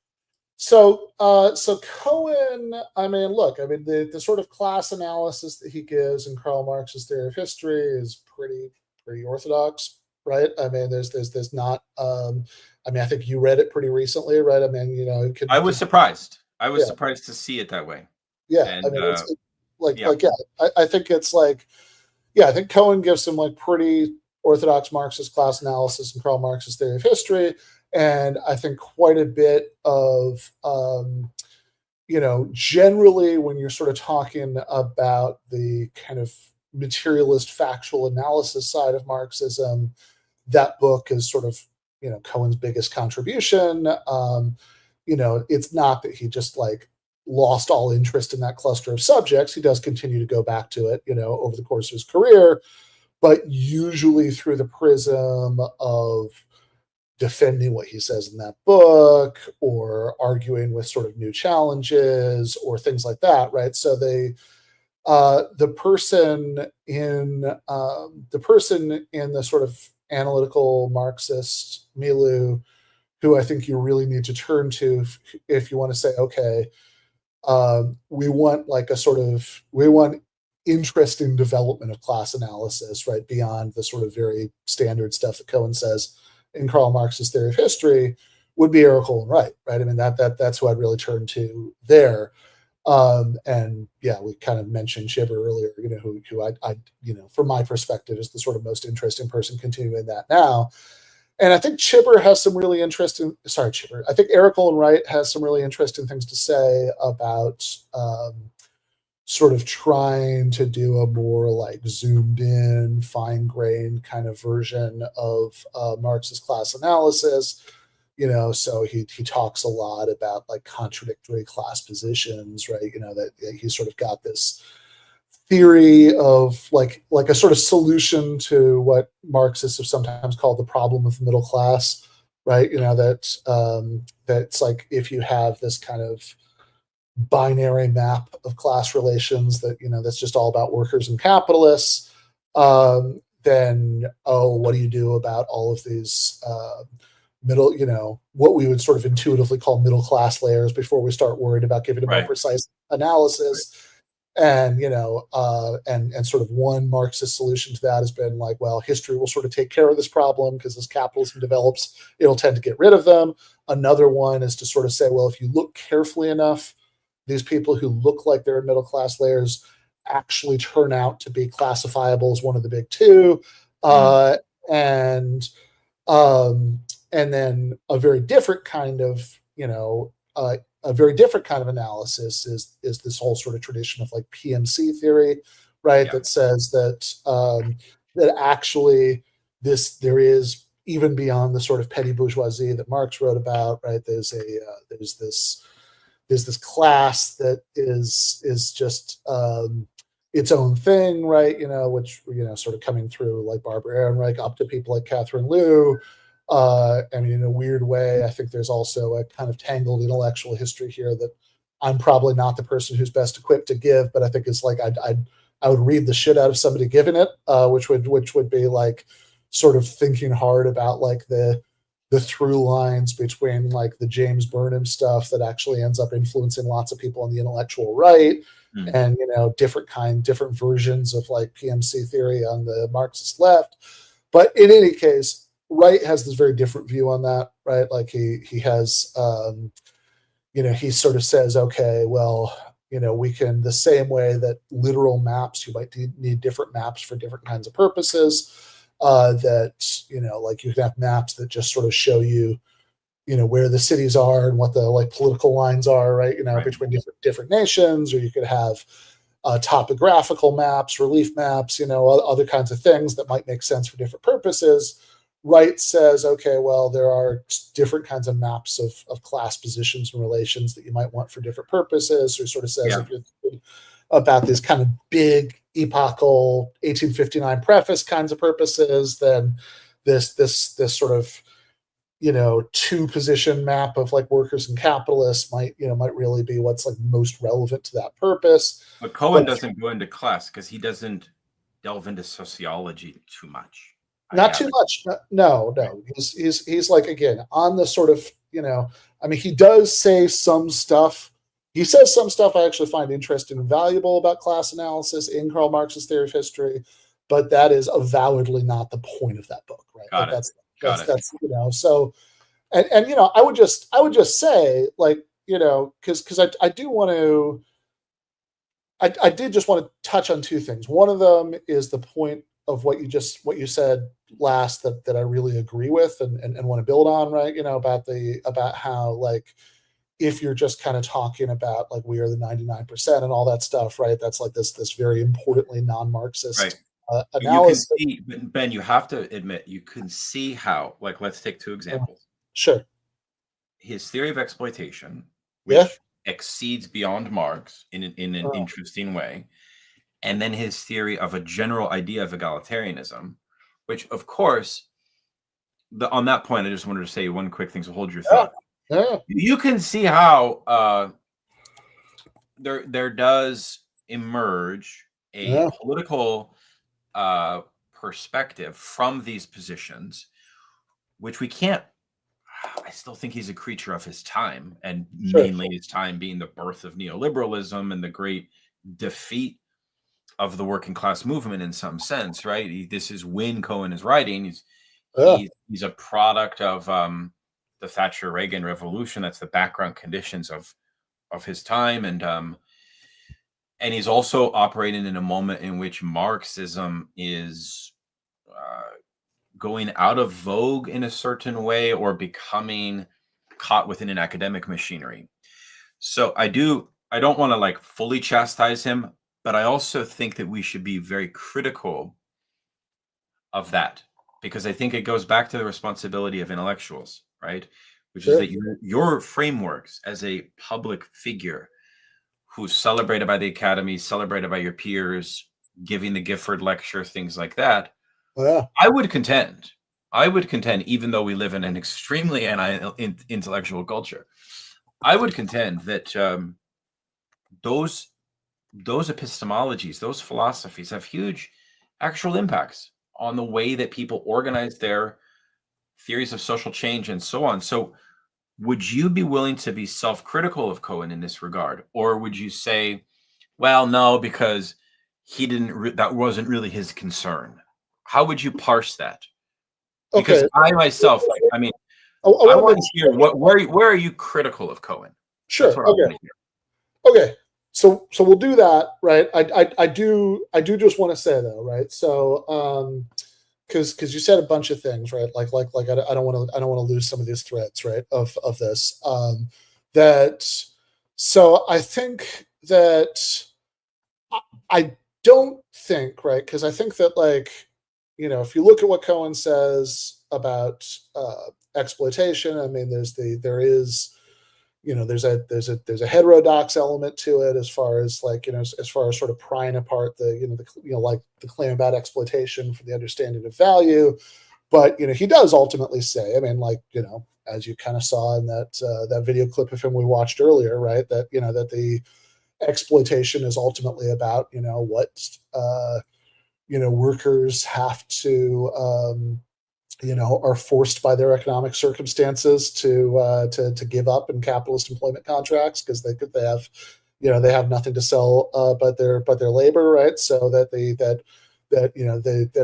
B: So Cohen, I mean, look, I mean, the sort of class analysis that he gives in Karl Marx's Theory of History is pretty orthodox, right? I mean, there's not, I mean, I think you read it pretty recently, right? I mean,
A: I was surprised. I was surprised to see it that way.
B: Yeah, and, I mean, I think it's like, I think Cohen gives some like pretty orthodox Marxist class analysis in Karl Marx's Theory of History. And I think quite a bit of, generally when you're sort of talking about the kind of materialist factual analysis side of Marxism, that book is sort of, Cohen's biggest contribution. It's not that he just like lost all interest in that cluster of subjects. He does continue to go back to it, over the course of his career, but usually through the prism of defending what he says in that book or arguing with sort of new challenges or things like that, right? So the person in the sort of analytical Marxist milieu who I think you really need to turn to if you want to say, okay, we want interesting development of class analysis, right? Beyond the sort of very standard stuff that Cohen says in Karl Marx's Theory of History, would be Eric Olin Wright, right? I mean, that's who I'd really turn to there. And yeah, we kind of mentioned Chibber earlier, who I from my perspective is the sort of most interesting person continuing that now. And I think Chibber has some really interesting, I think Eric Olin Wright has some really interesting things to say about sort of trying to do a more like zoomed in, fine-grained kind of version of Marxist class analysis. So he talks a lot about like contradictory class positions, right? That he's sort of got this theory of like a sort of solution to what Marxists have sometimes called the problem of the middle class, right? That's like if you have this kind of binary map of class relations that's just all about workers and capitalists, then what do you do about all of these what we would sort of intuitively call middle class layers before we start worried about giving a more precise analysis? And and sort of one Marxist solution to that has been like, well, history will sort of take care of this problem because as capitalism develops, it'll tend to get rid of them. Another one is to sort of say, well, if you look carefully enough, these people who look like they're in middle class layers actually turn out to be classifiable as one of the big two. And then a very different kind of analysis is this whole sort of tradition of like PMC theory, right? That says that actually there is, even beyond the sort of petty bourgeoisie that Marx wrote about, right? There's this class that is just its own thing, right? Which sort of coming through like Barbara Ehrenreich up to people like Catherine Liu. In a weird way, I think there's also a kind of tangled intellectual history here that I'm probably not the person who's best equipped to give, but I think it's like I would read the shit out of somebody giving it, which would be like sort of thinking hard about like the through lines between like the James Burnham stuff that actually ends up influencing lots of people on the intellectual right, and different versions of like PMC theory on the Marxist left. But in any case, Wright has this very different view on that, right? Like he has, he sort of says, okay, well, we can, the same way that literal maps, you might need different maps for different kinds of purposes, like you can have maps that just sort of show you, where the cities are and what the like political lines are, right? Between different nations, or you could have topographical maps, relief maps, other kinds of things that might make sense for different purposes. Wright says, okay, well, there are different kinds of maps of class positions and relations that you might want for different purposes. So he sort of says, if you're thinking about these kind of big epochal 1859 preface kinds of purposes, then this sort of two position map of like workers and capitalists might really be what's like most relevant to that purpose.
A: But Cohen doesn't go into class because he doesn't delve into sociology too much.
B: Not too much. No. He's like, again, on the sort of, he does say some stuff. He says some stuff I actually find interesting and valuable about class analysis in Karl Marx's Theory of History, but that is avowedly not the point of that book, right?
A: Got it.
B: That's so, and I would just say, like, because I do want to, I did just want to touch on two things. One of them is the point of what you said last that I really agree with and want to build on, right? About how, like, if you're just kind of talking about like we are the 99% and all that stuff, right? That's like this very importantly non-Marxist analysis.
A: You can see, Ben, you have to admit, you can see how, like, let's take two examples.
B: Sure.
A: His theory of exploitation, which exceeds beyond Marx in an interesting way. And then his theory of a general idea of egalitarianism, which, of course, on that point, I just wanted to say one quick thing, so hold your thought. You can see how there does emerge a political perspective from these positions, which we can't. I still think he's a creature of his time, and mainly his time being the birth of neoliberalism and the great defeat of the working class movement in some sense, right? This is when Cohen is writing. He's a product of the Thatcher Reagan revolution. That's the background conditions of his time, and he's also operating in a moment in which Marxism is going out of vogue in a certain way, or becoming caught within an academic machinery. So I don't want to like fully chastise him, but I also think that we should be very critical of that, because I think it goes back to the responsibility of intellectuals, right? which is
B: Sure.
A: that your frameworks as a public figure who's celebrated by the Academy, celebrated by your peers, giving the Gifford Lecture, things like that.
B: Yeah.
A: I would contend, even though we live in an extremely intellectual culture, I would contend that those epistemologies, those philosophies have huge actual impacts on the way that people organize their theories of social change and so on. So would you be willing to be self-critical of Cohen in this regard? Or would you say, well, no, because he didn't, that wasn't really his concern? How would you parse that? Because
B: Okay.
A: I myself, I mean,
B: I
A: I
B: want to
A: want
B: make
A: to hear where are you critical of Cohen? That's
B: sure.
A: what I want
B: Okay.
A: to hear.
B: Okay. So we'll do that, right? I do just want to say though, right? So because you said a bunch of things, right? Like I don't want to lose some of these threads, right? Of this that. So I think that I don't think, right, because I think that, like, if you look at what Cohen says about exploitation, I mean, there is there's a heterodox element to it, as far as, like, as far as sort of prying apart like the claim about exploitation for the understanding of value. But he does ultimately say, I mean, like, as you kind of saw in that video clip of him we watched earlier, right, that that the exploitation is ultimately about what workers have to are forced by their economic circumstances to give up in capitalist employment contracts, because they have they have nothing to sell but their labor, right? So that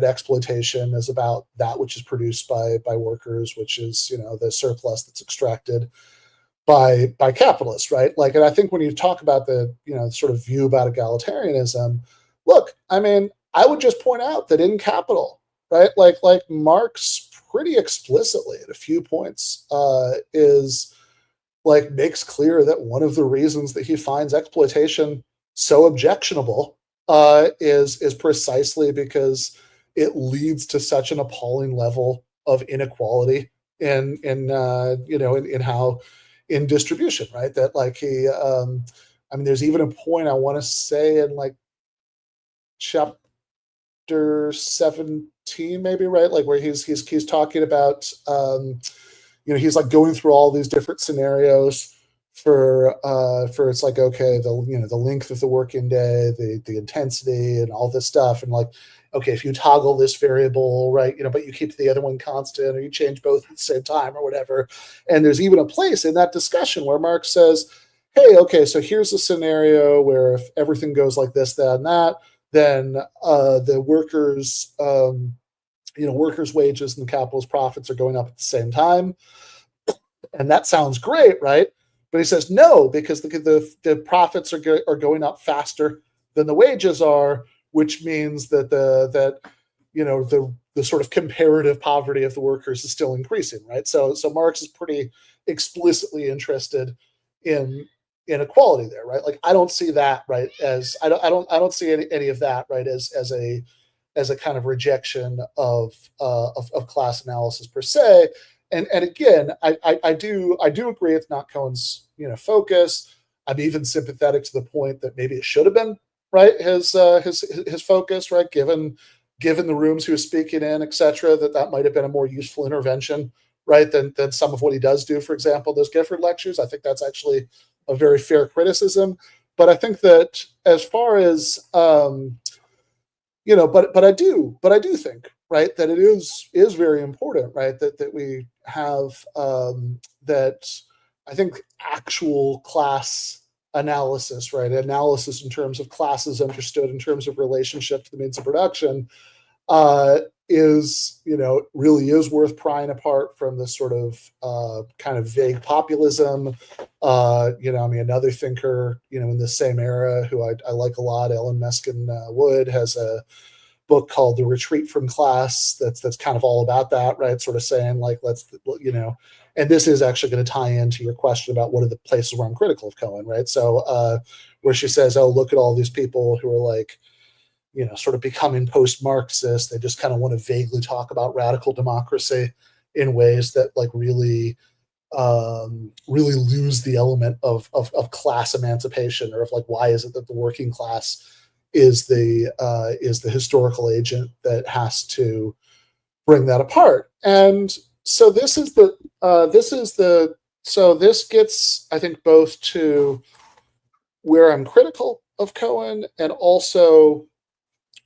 B: exploitation is about that which is produced by workers, which is the surplus that's extracted by capitalists, right? Like, and I think when you talk about the sort of view about egalitarianism, look, I mean, I would just point out that in Capital, right, like Marx pretty explicitly at a few points is like makes clear that one of the reasons that he finds exploitation so objectionable is precisely because it leads to such an appalling level of inequality in how in distribution, right? That, like, he I mean, there's even a point I want to say in, like, chapter 17 maybe, right, like, where he's talking about he's like going through all these different scenarios for it's like, okay, the length of the working day, the intensity, and all this stuff, and, like, okay, if you toggle this variable, right, but you keep the other one constant, or you change both at the same time, or whatever. And there's even a place in that discussion where Marx says, hey, okay, so here's a scenario where if everything goes like this, that, and that, then the workers' wages and the capitalist profits are going up at the same time. And that sounds great, right? But he says no, because the profits are going up faster than the wages are, which means that the sort of comparative poverty of the workers is still increasing, right? So Marx is pretty explicitly interested in inequality there, right? Like, I don't see that, right, as I don't see any of that, right, as a kind of rejection of class analysis per se. And again, I do agree it's not Cohen's focus. I'm even sympathetic to the point that maybe it should have been, right, his focus, right, given the rooms he was speaking in, etc. That might have been a more useful intervention, right, than some of what he does do. For example, those Gifford lectures. I think that's actually a very fair criticism. But I think that as far as but I do think, right, that it is very important, right, that we have that I think actual class analysis, right, analysis in terms of classes understood in terms of relationship to the means of production, is really is worth prying apart from this sort of kind of vague populism. I mean, another thinker in the same era who I like a lot, Ellen Meskin Wood, has a book called The Retreat from Class that's kind of all about that, right? Sort of saying, like, and this is actually going to tie into your question about what are the places where I'm critical of Cohen, right? So where she says, oh, look at all these people who are, like, sort of becoming post-Marxist. They just kind of want to vaguely talk about radical democracy in ways that, like, really really lose the element of class emancipation, or of like, why is it that the working class is the historical agent that has to bring that apart. And so this gets, I think, both to where I'm critical of Cohen, and also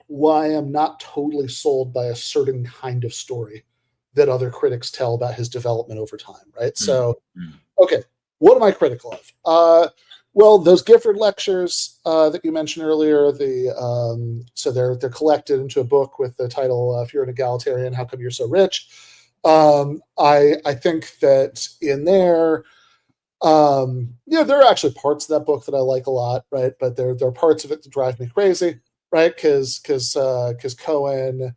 B: why I'm not totally sold by a certain kind of story that other critics tell about his development over time, right? So, okay, what am I critical of? Well, those Gifford lectures that you mentioned earlier, so they're collected into a book with the title "If You're an Egalitarian, How Come You're So Rich?" I think that in there, there are actually parts of that book that I like a lot, right? But there are parts of it that drive me crazy, right? Because Cohen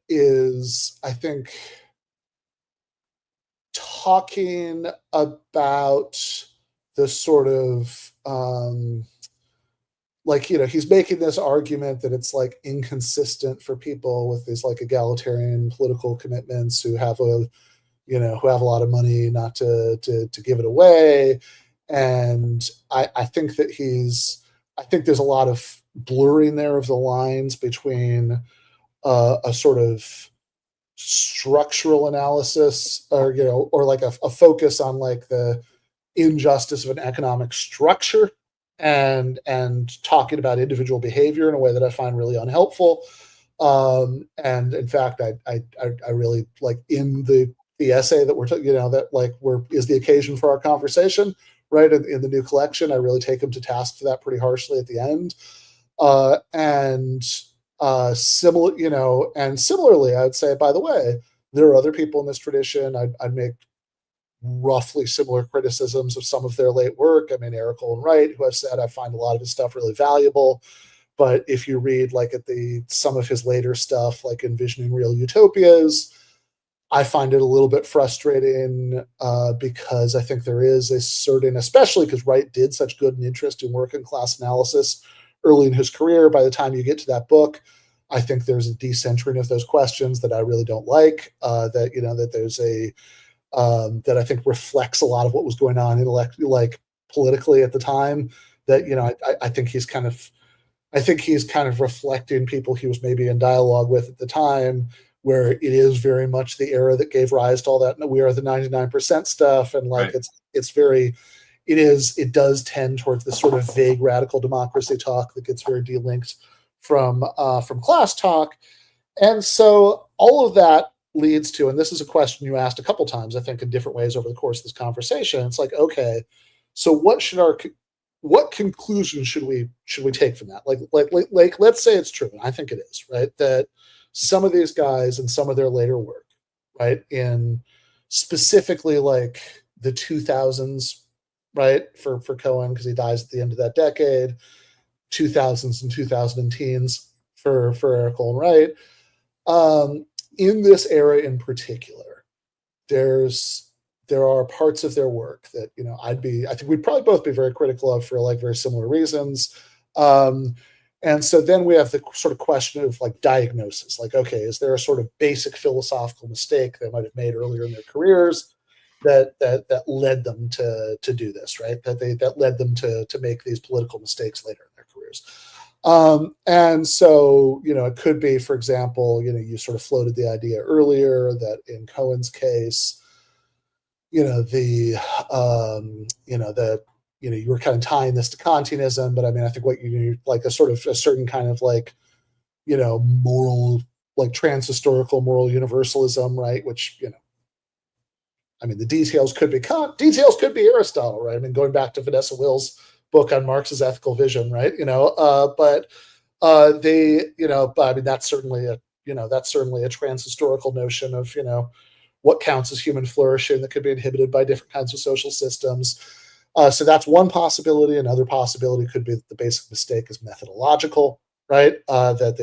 B: is, I think, talking about the sort of he's making this argument that it's like inconsistent for people with these like egalitarian political commitments who have a lot of money not to give it away. And I think that I think there's a lot of blurring there of the lines between a sort of structural analysis, or like a focus on like the injustice of an economic structure, and talking about individual behavior in a way that I find really unhelpful. And in fact, I really like in the essay that is the occasion for our conversation, right? In the new collection, I really take him to task for that pretty harshly at the end. Similarly, I'd say, by the way, there are other people in this tradition. I'd make roughly similar criticisms of some of their late work. I mean, Eric Olin Wright, who I've said I find a lot of his stuff really valuable. But if you read some of his later stuff, like Envisioning Real Utopias, I find it a little bit frustrating because I think there is a certain, especially because Wright did such good and interesting work in class analysis early in his career. By the time you get to that book, I think there's a decentering of those questions that I really don't like. That there's that I think reflects a lot of what was going on politically at the time. That I think he's kind of reflecting people he was maybe in dialogue with at the time, where it is very much the era that gave rise to all that "we are the 99% stuff," and
A: Right.
B: it does tend towards this sort of vague radical democracy talk that gets very delinked from class talk. And so all of that leads to, and this is a question you asked a couple times, I think, in different ways over the course of this conversation. It's like, okay, so what conclusion should we take from that? Like let's say it's true, and I think it is, right, that some of these guys and some of their later work, right, in specifically like the 2000s, right, for Cohen, because he dies at the end of that decade, 2000s and 2010s for Eric Olin Wright. In this era in particular, there are parts of their work that I think we'd probably both be very critical of for like very similar reasons. And so then we have the sort of question of like diagnosis, like, okay, is there a sort of basic philosophical mistake they might have made earlier in their careers that led them to do this, right? That led them to make these political mistakes later in their careers. And so, it could be, for example, you sort of floated the idea earlier that in Cohen's case, you were kind of tying this to Kantianism, but I mean, I think what you like a certain kind of like, moral, like trans-historical moral universalism, right? Which, I mean, the details could be Kant, details could be Aristotle, right? I mean, going back to Vanessa Will's book on Marx's ethical vision, right? But I mean, that's certainly a trans-historical notion of, what counts as human flourishing that could be inhibited by different kinds of social systems. So that's one possibility. Another possibility could be that the basic mistake is methodological, right? That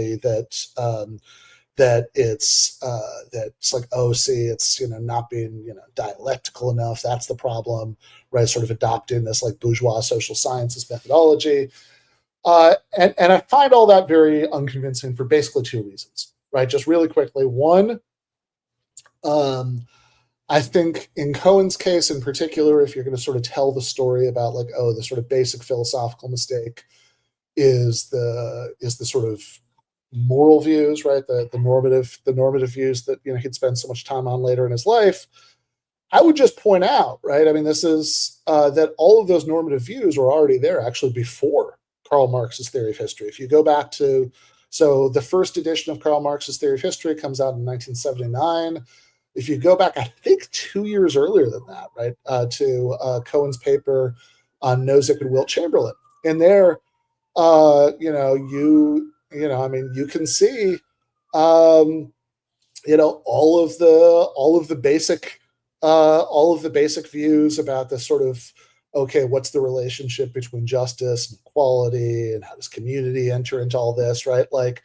B: it's like, oh, see, it's not being dialectical enough. That's the problem, right? Sort of adopting this like bourgeois social sciences methodology, and I find all that very unconvincing for basically two reasons, right? Just really quickly, one, I think in Cohen's case in particular, if you're going to sort of tell the story about like, oh, the sort of basic philosophical mistake is the sort of moral views, right? The normative views that he'd spend so much time on later in his life. I would just point out, right? I mean, this is that all of those normative views were already there actually before Karl Marx's Theory of History. If you go back to, so the first edition of Karl Marx's Theory of History comes out in 1979. If you go back, I think 2 years earlier than that, right, to Cohen's paper on Nozick and Wilt Chamberlain, and there, I mean, you can see, all of the basic views about this sort of, okay, what's the relationship between justice and equality, and how does community enter into all this, right? Like,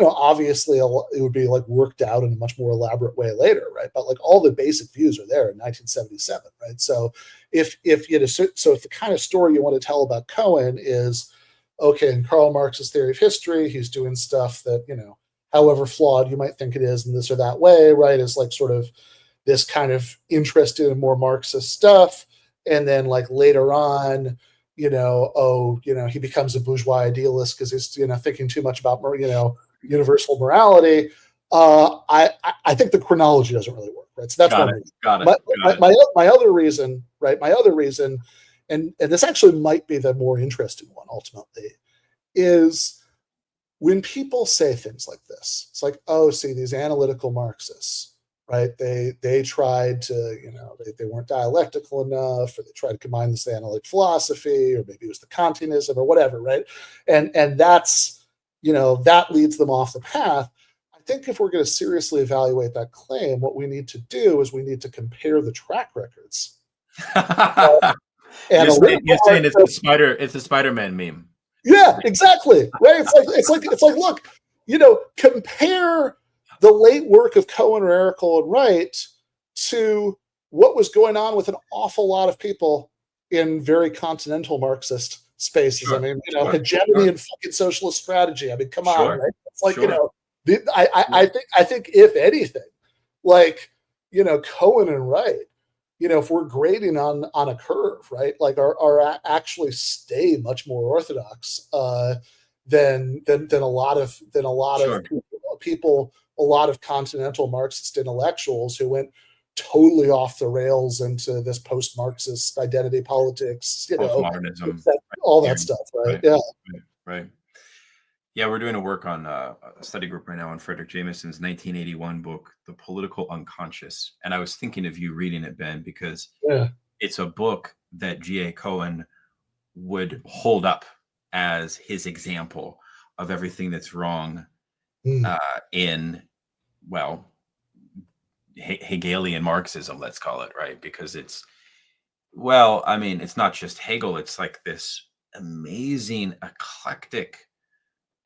B: obviously it would be like worked out in a much more elaborate way later, right? But like all the basic views are there in 1977, right? So if the kind of story you want to tell about Cohen is, okay, in Karl Marx's Theory of History, he's doing stuff that, however flawed you might think it is in this or that way, right, is like sort of this kind of interested in more Marxist stuff. And then like later on, he becomes a bourgeois idealist because he's, thinking too much about, universal morality. I think the chronology doesn't really work, right? So that's one reason.
A: Got it.
B: My other reason, right? My other reason, and this actually might be the more interesting one ultimately, is when people say things like this. It's like, oh, see, these analytical Marxists, right? They tried to, they weren't dialectical enough, or they tried to combine this analytic philosophy, or maybe it was the Kantianism or whatever, right? And that's, that leads them off the path. I think if we're going to seriously evaluate that claim, what we need to do is we need to compare the track records.
A: You're saying it's a Spider-Man meme.
B: Yeah, exactly. Right. It's like, look, compare the late work of Cohen or Erickel and Wright to what was going on with an awful lot of people in very continental Marxist spaces. Sure, I mean, hegemony and fucking socialist strategy. I mean, come on, right? It's like, I think if anything, like, Cohen and Wright, if we're grading on a curve, right, like are actually stay much more orthodox than a lot of people, a lot of continental Marxist intellectuals who went totally off the rails into this post-Marxist identity politics,
A: modernism,
B: all that stuff, right? Yeah.
A: Right. Yeah, we're doing a work on a study group right now on Frederick Jameson's 1981 book, The Political Unconscious. And I was thinking of you reading it, Ben, because it's a book that G.A. Cohen would hold up as his example of everything that's wrong in, well, Hegelian Marxism, let's call it, right? Because it's not just Hegel, it's like this amazing eclectic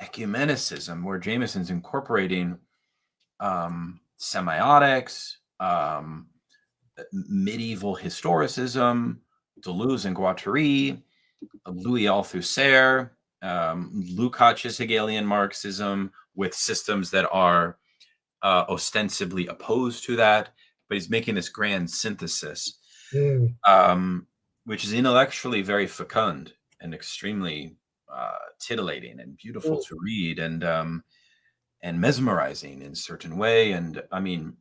A: ecumenicism where Jameson's incorporating semiotics, medieval historicism, Deleuze and Guattari, Louis Althusser, Lukács's Hegelian Marxism, with systems that are ostensibly opposed to that, but he's making this grand synthesis, which is intellectually very fecund and extremely titillating and beautiful to read, and mesmerizing in a certain way. And I mean,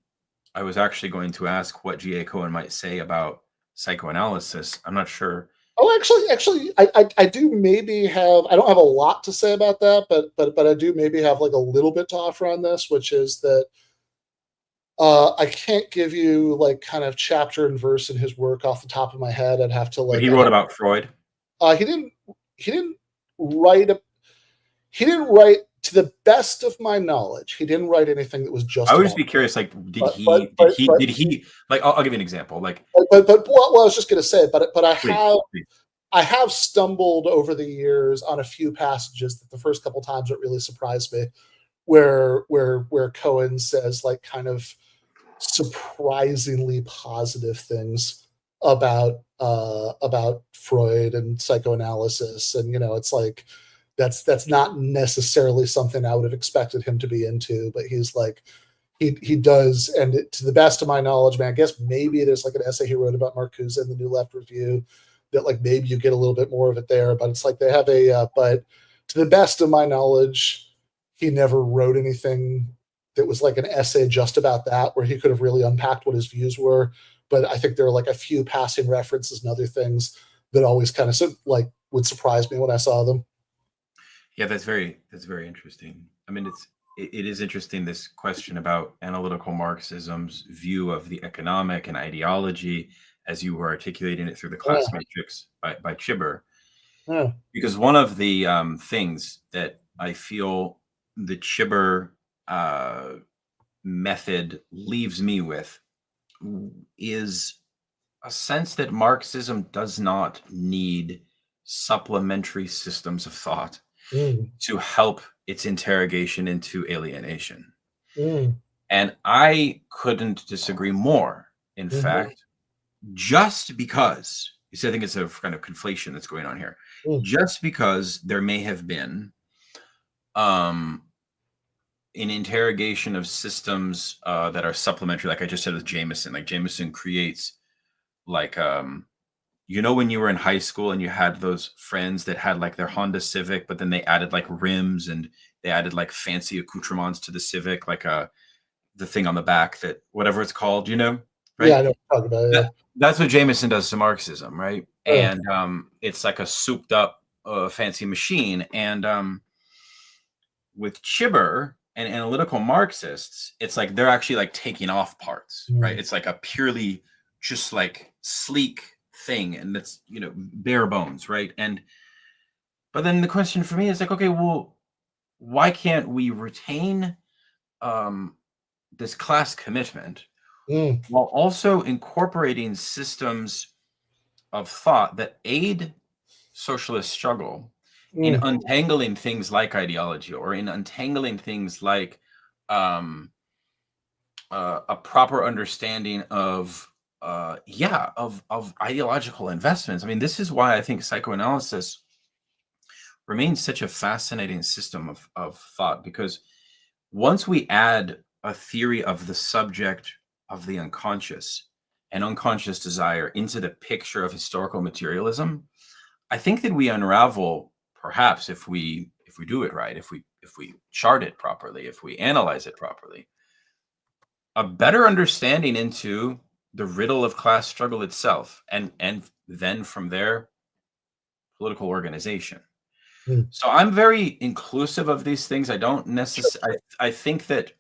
A: I was actually going to ask what G.A. Cohen might say about psychoanalysis. I'm not sure.
B: Oh, actually, I do maybe have. I don't have a lot to say about that, but I do maybe have like a little bit to offer on this, which is that I can't give you like kind of chapter and verse in his work off the top of my head. I'd have to like.
A: But he wrote about Freud.
B: He didn't write. He didn't write, to the best of my knowledge, he didn't write anything that was just.
A: I would just be curious, like, did he like? I'll give you an example, like.
B: But I was just going to say, but I have stumbled over the years on a few passages that the first couple times it really surprised me, where Cohen says like kind of surprisingly positive things about Freud and psychoanalysis, and it's like. That's not necessarily something I would have expected him to be into, but he's he does, and to the best of my knowledge, man, I guess maybe there's like an essay he wrote about Marcuse in the New Left Review that like maybe you get a little bit more of it there, but it's like they have but to the best of my knowledge, he never wrote anything that was like an essay just about that, where he could have really unpacked what his views were. But I think there are like a few passing references and other things that always kind of like would surprise me when I saw them.
A: Yeah, that's very interesting. I mean, it is interesting, this question about analytical Marxism's view of the economic and ideology as you were articulating it through the class matrix by Chibber. Because one of the things that I feel the Chibber method leaves me with is a sense that Marxism does not need supplementary systems of thought to help its interrogation into alienation. And I couldn't disagree more. In fact, just because, you see, I think it's a kind of conflation that's going on here. Just because there may have been an interrogation of systems that are supplementary, like I just said with Jameson, like Jameson creates like, you know, when you were in high school and you had those friends that had like their Honda Civic, but then they added like rims and they added like fancy accoutrements to the Civic, like the thing on the back, that whatever it's called, you know, right?
B: Yeah, I know what you're talking about. Yeah.
A: That's what Jameson does to Marxism, right? And it's like a souped up fancy machine. And with Chibber and analytical Marxists, it's like they're actually like taking off parts, right? It's like a purely just like sleek thing, and that's, you know, bare bones, right? But then the question for me is like, okay, well, why can't we retain this class commitment while also incorporating systems of thought that aid socialist struggle in untangling things like ideology, or in untangling things like a proper understanding of ideological investments. I mean, this is why I think psychoanalysis remains such a fascinating system of thought, because once we add a theory of the subject of the unconscious and unconscious desire into the picture of historical materialism, I think that we unravel, perhaps if we do it right, if we chart it properly, if we analyze it properly, a better understanding into the riddle of class struggle itself, and then from there, political organization. So I'm very inclusive of these things. I don't necessarily, I think that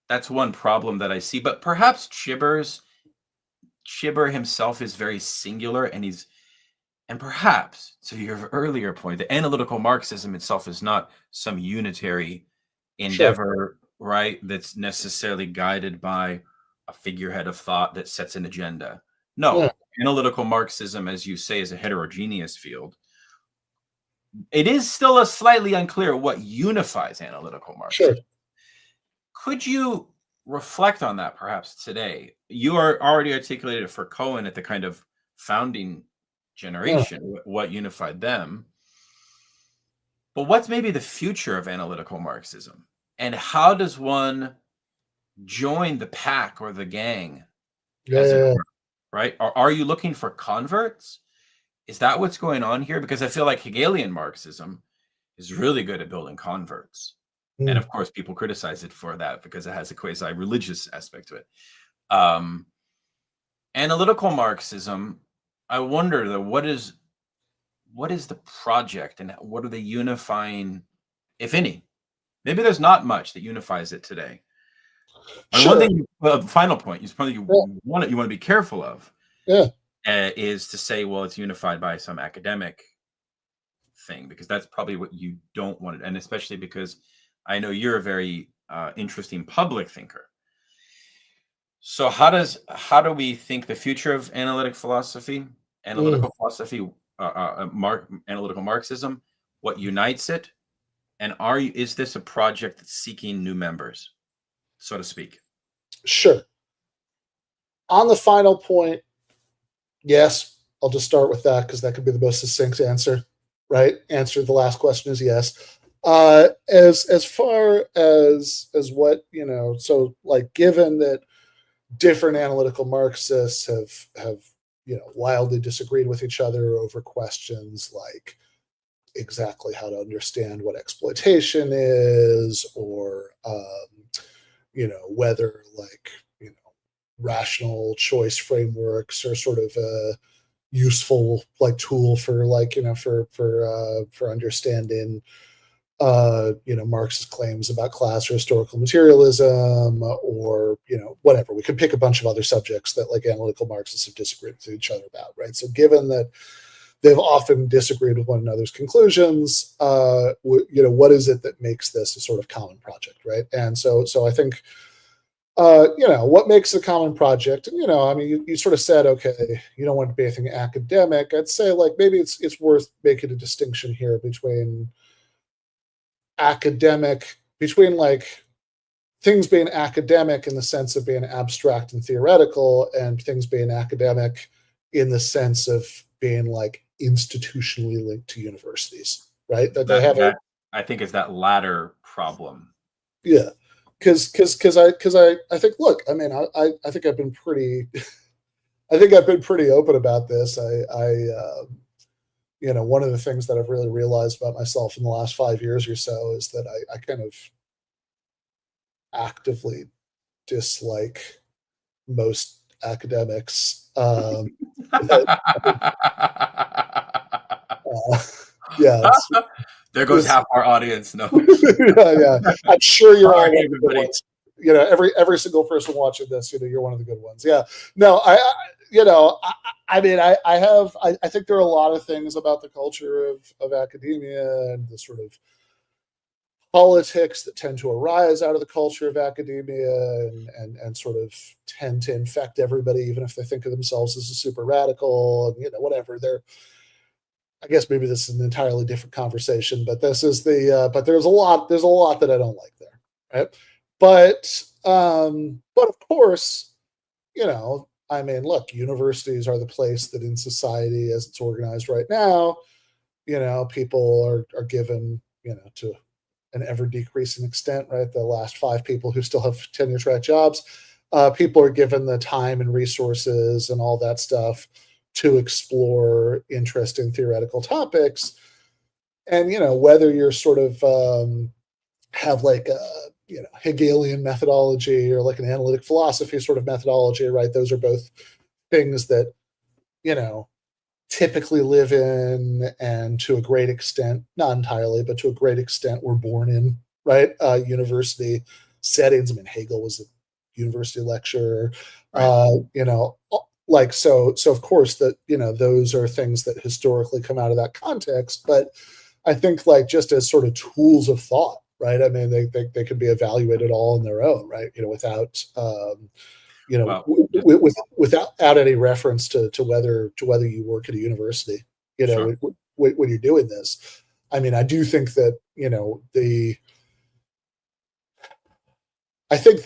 A: that's one problem that I see, but perhaps Chibber himself is very singular, and perhaps, to your earlier point, the analytical Marxism itself is not some unitary endeavor, right? That's necessarily guided by a figurehead of thought that sets an agenda. No, analytical Marxism, as you say, is a heterogeneous field. It is still a slightly unclear what unifies analytical Marxism. Could you reflect on that perhaps today? You are already articulated it for Cohen at the kind of founding generation, what unified them. But what's maybe the future of analytical Marxism? And how does one join the pack or the gang, as it were, right? Are you looking for converts? Is that what's going on here? Because I feel like Hegelian Marxism is really good at building converts. And of course, people criticize it for that because it has a quasi-religious aspect to it. Analytical Marxism, I wonder though, what is the project, and what are the unifying, if any? Maybe there's not much that unifies it today. And one thing, final point, is probably you want to be careful of. Is to say, well, it's unified by some academic thing, because that's probably what you don't want it, and especially because I know you're a very interesting public thinker. So how do we think the future of analytical philosophy, analytical Marxism, what unites it, and is this a project that's seeking new members, so to speak?
B: Sure. On the final point, yes, I'll just start with that because that could be the most succinct answer, right? Answer to the last question is yes. As far as what, so like, given that different analytical Marxists have wildly disagreed with each other over questions like exactly how to understand what exploitation is, or whether, like, rational choice frameworks are sort of a useful, like, tool for, like, for understanding Marxist claims about class or historical materialism, or whatever. We could pick a bunch of other subjects that, like, analytical Marxists have disagreed with each other about, right? So given that they've often disagreed with one another's conclusions, what is it that makes this a sort of common project, right? And so I think what makes a common project, I mean, you sort of said, okay, you don't want to be anything academic. I'd say, like, maybe it's worth making a distinction here between like things being academic in the sense of being abstract and theoretical, and things being academic in the sense of being, like, institutionally linked to universities, right? That they have
A: I think is that latter problem.
B: Yeah. Because I think, look, I mean, I think I've been pretty I think I've been pretty open about this. One of the things that I've really realized about myself in the last 5 years or so is that I kind of actively dislike most academics. Yeah.
A: There goes half our audience. No.
B: Yeah. I'm sure you're all
A: Sorry,
B: one of the good ones. Every single person watching this, you're one of the good ones. Yeah. No, I think there are a lot of things about the culture of academia and the sort of politics that tend to arise out of the culture of academia, and sort of tend to infect everybody, even if they think of themselves as a super radical, and whatever. I guess maybe this is an entirely different conversation, but this is but there's a lot that I don't like there, right? But of course, I mean, look, universities are the place that in society as it's organized right now, people are given, to an ever decreasing extent, right? The last 5 people who still have tenure track jobs, people are given the time and resources and all that stuff to explore interesting theoretical topics. And, whether you're sort of have like a, Hegelian methodology, or like an analytic philosophy sort of methodology, right? Those are both things that, typically live in, and to a great extent, not entirely, but to a great extent, we're born in, right? University settings. I mean, Hegel was a university lecturer, right. Like, so of course that, those are things that historically come out of that context. But I think, like, just as sort of tools of thought, right? I mean, they can be evaluated all on their own, right? Without, without any reference to whether you work at a university,
A: Sure.
B: when you're doing this. I mean, I do think that, I think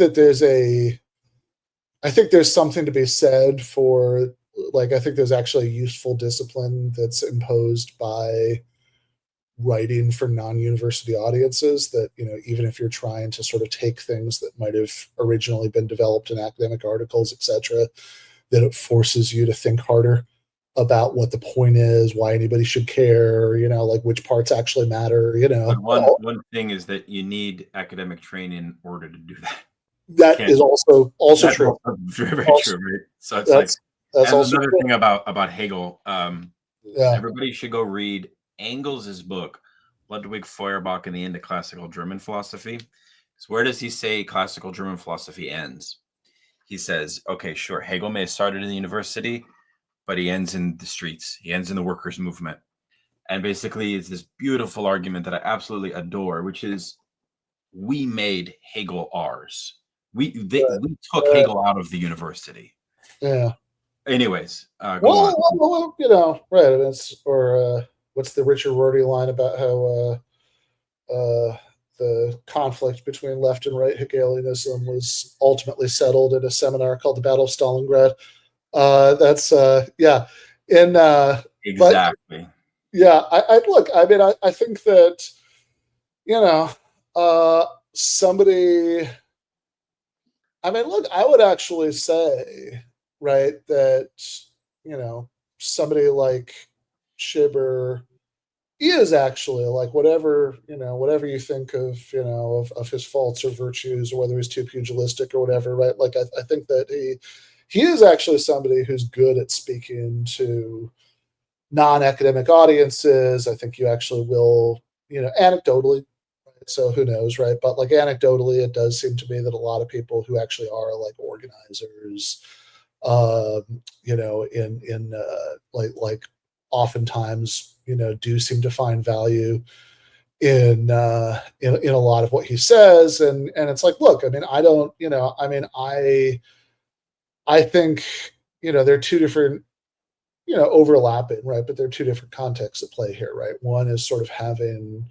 B: there's something to be said for, like, I think there's actually a useful discipline that's imposed by writing for non-university audiences, that, even if you're trying to sort of take things that might have originally been developed in academic articles, etc., that it forces you to think harder about what the point is, why anybody should care, like which parts actually matter,
A: But one thing is that you need academic training in order to do that.
B: That is also true.
A: Also very true, right? So it's like,
B: that's also
A: another
B: true.
A: thing about Hegel.
B: Yeah.
A: Everybody should go read Engels' book, Ludwig Feuerbach and the End of Classical German Philosophy. So where does he say classical German philosophy ends? He says, okay, sure, Hegel may have started in the university, but he ends in the streets. He ends in the workers' movement. And basically, it's this beautiful argument that I absolutely adore, which is, we made Hegel ours. We took Hegel out of the university.
B: Yeah.
A: Anyways, go on.
B: Well, right. Or what's the Richard Rorty line about how the conflict between left and right Hegelianism was ultimately settled at a seminar called the Battle of Stalingrad? That's yeah. And
A: Exactly.
B: But, yeah, I look. I mean, I think that, somebody, I mean, look, I would actually say, right, that, somebody like Schibber is actually like whatever you think of, of his faults or virtues, or whether he's too pugilistic or whatever, right? Like, I think that he is actually somebody who's good at speaking to non-academic audiences. I think you actually will, anecdotally, so who knows, right? But like anecdotally, it does seem to me that a lot of people who actually are like organizers, in like oftentimes, do seem to find value in a lot of what he says, and it's like, look, I mean, I don't, I mean, I think, there are two different, overlapping, right? But there are two different contexts at play here, right? One is sort of having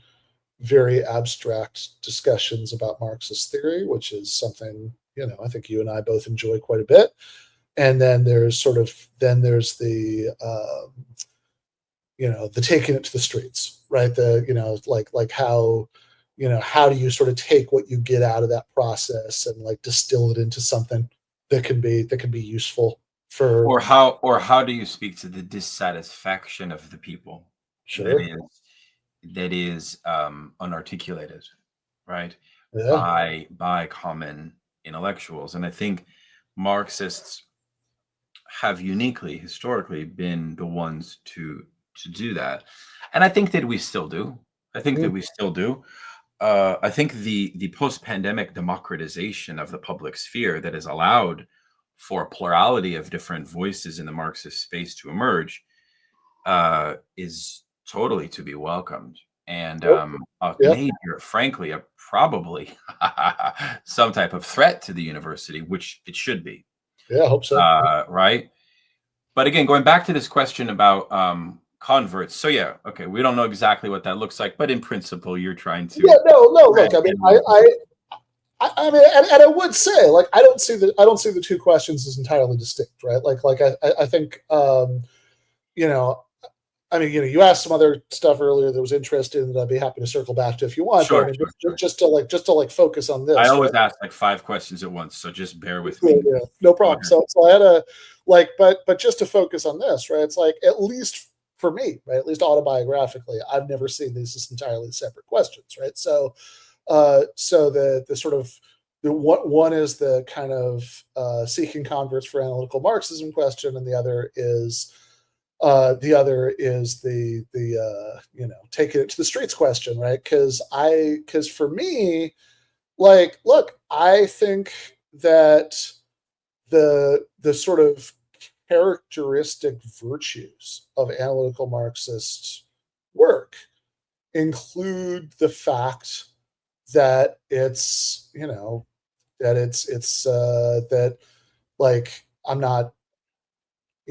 B: very abstract discussions about Marxist theory, which is something, I think you and I both enjoy quite a bit. And then there's the, the taking it to the streets, right? Like how do you sort of take what you get out of that process and like distill it into something that can be useful for,
A: or how do you speak to the dissatisfaction of the people
B: sure,
A: that is unarticulated, right?
B: yeah,
A: By common intellectuals. And I think Marxists have uniquely, historically, been the ones to do that. And I think that we still do. I think that
B: mm,
A: we still do. I think the post-pandemic democratization of the public sphere that has allowed for a plurality of different voices in the Marxist space to emerge is totally to be welcomed, and
B: yep,
A: a
B: yep,
A: major, frankly, a probably some type of threat to the university, which it should be,
B: yeah, I hope so.
A: right? But again, going back to this question about converts, so yeah, okay, we don't know exactly what that looks like, but in principle, you're trying
B: Yeah,
A: to
B: no, look,
A: grant
B: I mean,
A: him.
B: I mean, and I would say, like, I don't see the two questions as entirely distinct, right? I think, you know, I mean, you asked some other stuff earlier that was interesting that I'd be happy to circle back to if you want, but I
A: Sure,
B: mean,
A: sure, sure.
B: just to like focus on
A: I
B: this, right?
A: always ask like 5 questions at once, so just bear with
B: Yeah,
A: me.
B: yeah, no
A: Go
B: problem.
A: ahead.
B: So I had a like, but just to focus on this, right? It's like, at least for me, right? At least autobiographically, I've never seen these as entirely separate questions, right? So the sort of the one is the kind of seeking converts for analytical Marxism question, and the other is the taking it to the streets question, right? Because for me, like, look, I think that the sort of characteristic virtues of analytical Marxist work include the fact that that, like, I'm not,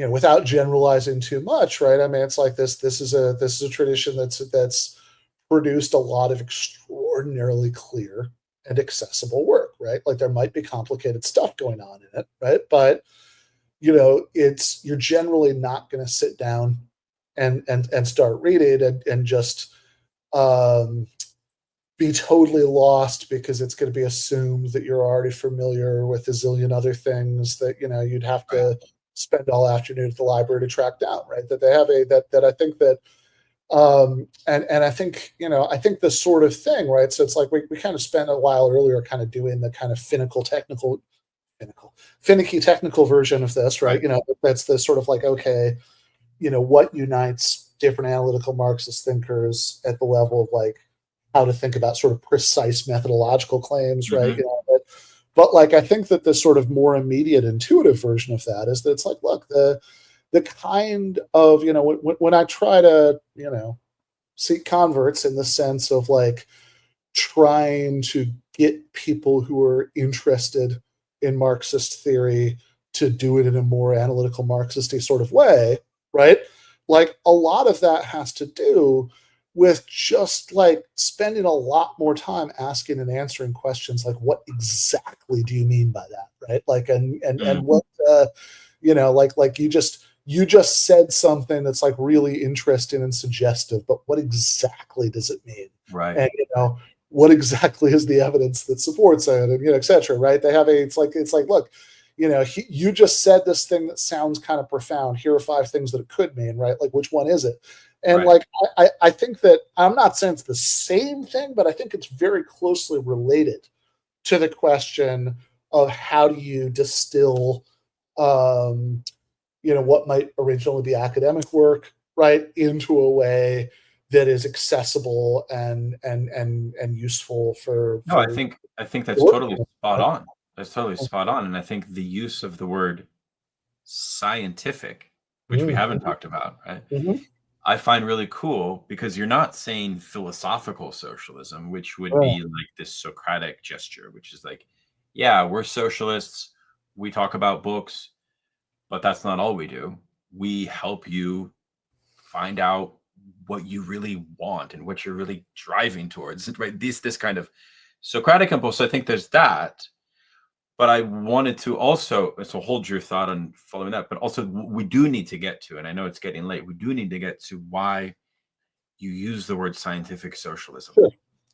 B: without generalizing too much, right? I mean, it's like this is a tradition that's produced a lot of extraordinarily clear and accessible work, right? Like, there might be complicated stuff going on in it, right? But you're generally not going to sit down and start reading and just um, be totally lost because it's going to be assumed that you're already familiar with a zillion other things that you'd have
A: Right.
B: to spend all afternoon at the library to track down, right? That they have that I think that and I think I think the sort of thing, right? So it's like we kind of spent a while earlier kind of doing the kind of finicky technical version of this, right?
A: Right.
B: That's the sort of like, okay, what unites different analytical Marxist thinkers at the level of like how to think about sort of precise methodological claims, right?
A: Hmm.
B: But like, I think that the sort of more immediate intuitive version of that is that it's like, look, the kind of, when I try to, seek converts in the sense of like trying to get people who are interested in Marxist theory to do it in a more analytical Marxisty sort of way, right? Like, a lot of that has to do with just like spending a lot more time asking and answering questions like, what exactly do you mean by that, right? Like, and what like you just said something that's like really interesting and suggestive, but what exactly does it mean?
A: Right.
B: And what exactly is the evidence that supports it, and et cetera, right? They have it's like, look, you just said this thing that sounds kind of profound. Here are 5 things that it could mean, right? Like, which one is it? And
A: Right.
B: I think that, I'm not saying it's the same thing, but I think it's very closely related to the question of how do you distill, what might originally be academic work, right, into a way that is accessible and useful for
A: No, I think that's
B: work.
A: totally spot on. That's totally spot on, and I think the use of the word scientific, which we haven't talked about, right?
B: Mhm.
A: I find really cool because you're not saying philosophical socialism, which would
B: Right.
A: be like this Socratic gesture, which is like, yeah, we're socialists, we talk about books, but that's not all we do. We help you find out what you really want and what you're really driving towards, right? This kind of Socratic impulse. So I think there's that, but I wanted to also, so hold your thought on following that, but also we do need to get to, and I know it's getting late, we do need to get to why you use the word scientific socialism.
B: Sure.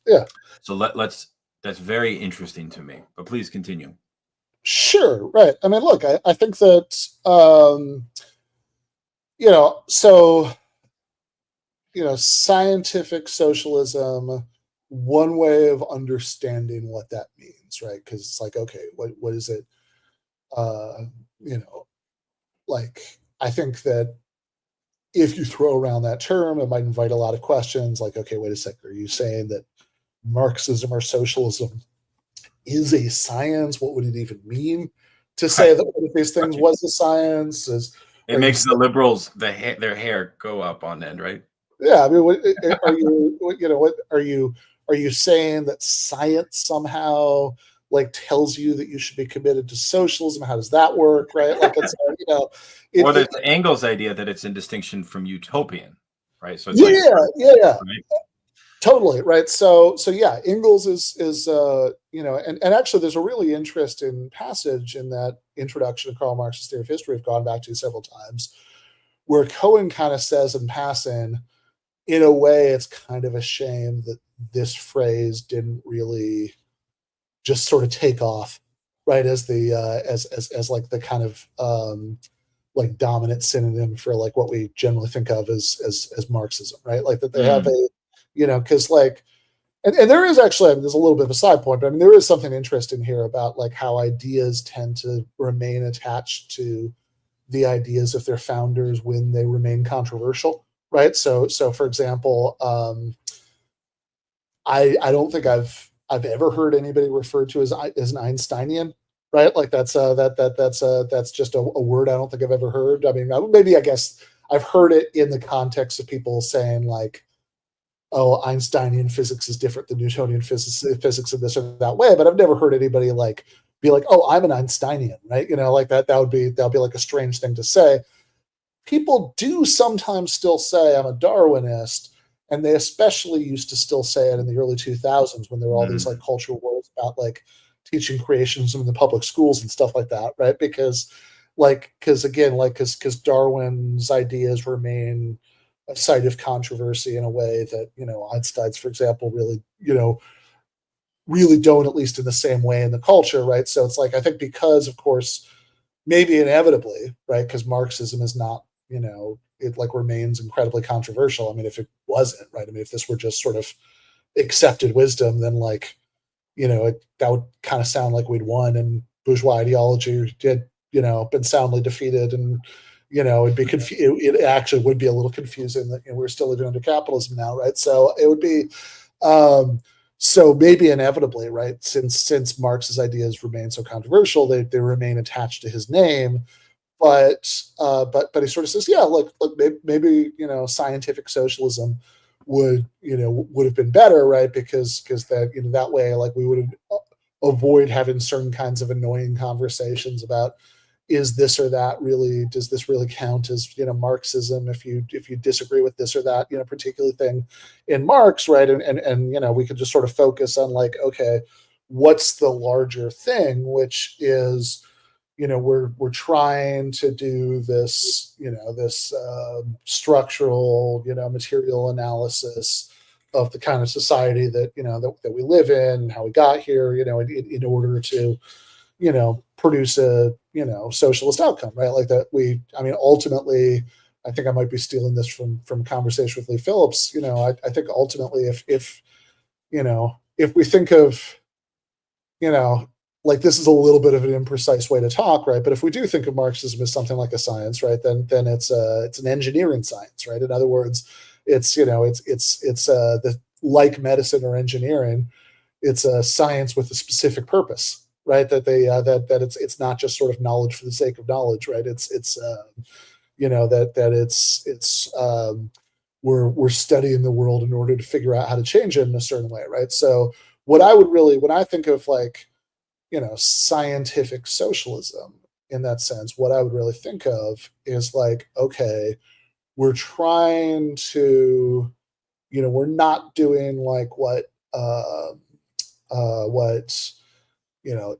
B: Yeah.
A: So let's, that's very interesting to me, but please continue.
B: Sure. Right. I mean, look, I think that, so, scientific socialism, one way of understanding what that means, right? Because it's like, okay, what is it? Uh, you know, like, I think that if you throw around that term, it might invite a lot of questions. Like, okay, wait a second, are you saying that Marxism or socialism is a science? What would it even mean to say
A: Right.
B: that one of these things
A: Right.
B: was a science?
A: It
B: Are you
A: makes the liberals, their hair go up on end, right?
B: Yeah, I mean, are you, what are you saying that science somehow like tells you that you should be committed to socialism? How does that work, right? Like, it's
A: Or there's
B: it
A: Engel's idea that it's in distinction from utopian, right? So it's like,
B: yeah, yeah,
A: right?
B: totally, right. So yeah, Ingalls is and actually there's a really interesting passage in that introduction to Karl Marx's theory of history I've gone back to several times, where Cohen kind of says in passing, in a way, it's kind of a shame that this phrase didn't really just sort of take off, right? As the as like the kind of like dominant synonym for like what we generally think of as Marxism, right? Like that they have
A: Mm,
B: a, because like, and there is actually, I mean, there's a little bit of a side point, but I mean, there is something interesting here about like how ideas tend to remain attached to the ideas of their founders when they remain controversial, right? So for example, I don't think I've ever heard anybody referred to as an Einsteinian, right? Like that's just a word I don't think I've ever heard. I mean, maybe I guess I've heard it in the context of people saying like, oh, Einsteinian physics is different than Newtonian physics in this or that way, but I've never heard anybody like be like, oh, I'm an Einsteinian, right? Like that would be like a strange thing to say. People do sometimes still say I'm a Darwinist, and they especially used to still say it in the early 2000s when there were all these like
A: mm,
B: cultural wars about like teaching creationism in the public schools and stuff like that, right? Because again, like because Darwin's ideas remain a site of controversy in a way that Einstein's, for example, really really don't, at least in the same way in the culture, right? So it's like I think because of course maybe inevitably, right? Because Marxism is not, it like remains incredibly controversial. I mean, if it wasn't, right? I mean, if this were just sort of accepted wisdom, then like, that would kind of sound like we'd won and bourgeois ideology had, been soundly defeated, and it'd be it actually would be a little confusing that we're still living under capitalism now, right? So it would be um, so maybe inevitably, right? Since Marx's ideas remain so controversial, they remain attached to his name. But he sort of says, yeah, look, maybe scientific socialism would have been better, right? Because that that way, like we would avoid having certain kinds of annoying conversations about, is this or that really, does this really count as Marxism if you disagree with this or that particular thing in Marx, right? And we could just sort of focus on like, okay, what's the larger thing, which is we're trying to do this this structural material analysis the kind of society that that we live in and how we got here, in order to produce a socialist outcome, right? Like that ultimately, I think I might be stealing this from conversation with Lee Phillips. I think ultimately, if we think of, like, this is a little bit of an imprecise way to talk, right? But if we do think of Marxism as something like a science, right, then it's an engineering science, right? In other words, it's the, like medicine or engineering, it's a science with a specific purpose, right? That it's not just sort of knowledge for the sake of knowledge, right? We're studying the world in order to figure out how to change it in a certain way, right? So when I think of, like, scientific socialism in that sense, what I would really think of is, like, okay, we're trying to, we're not doing like what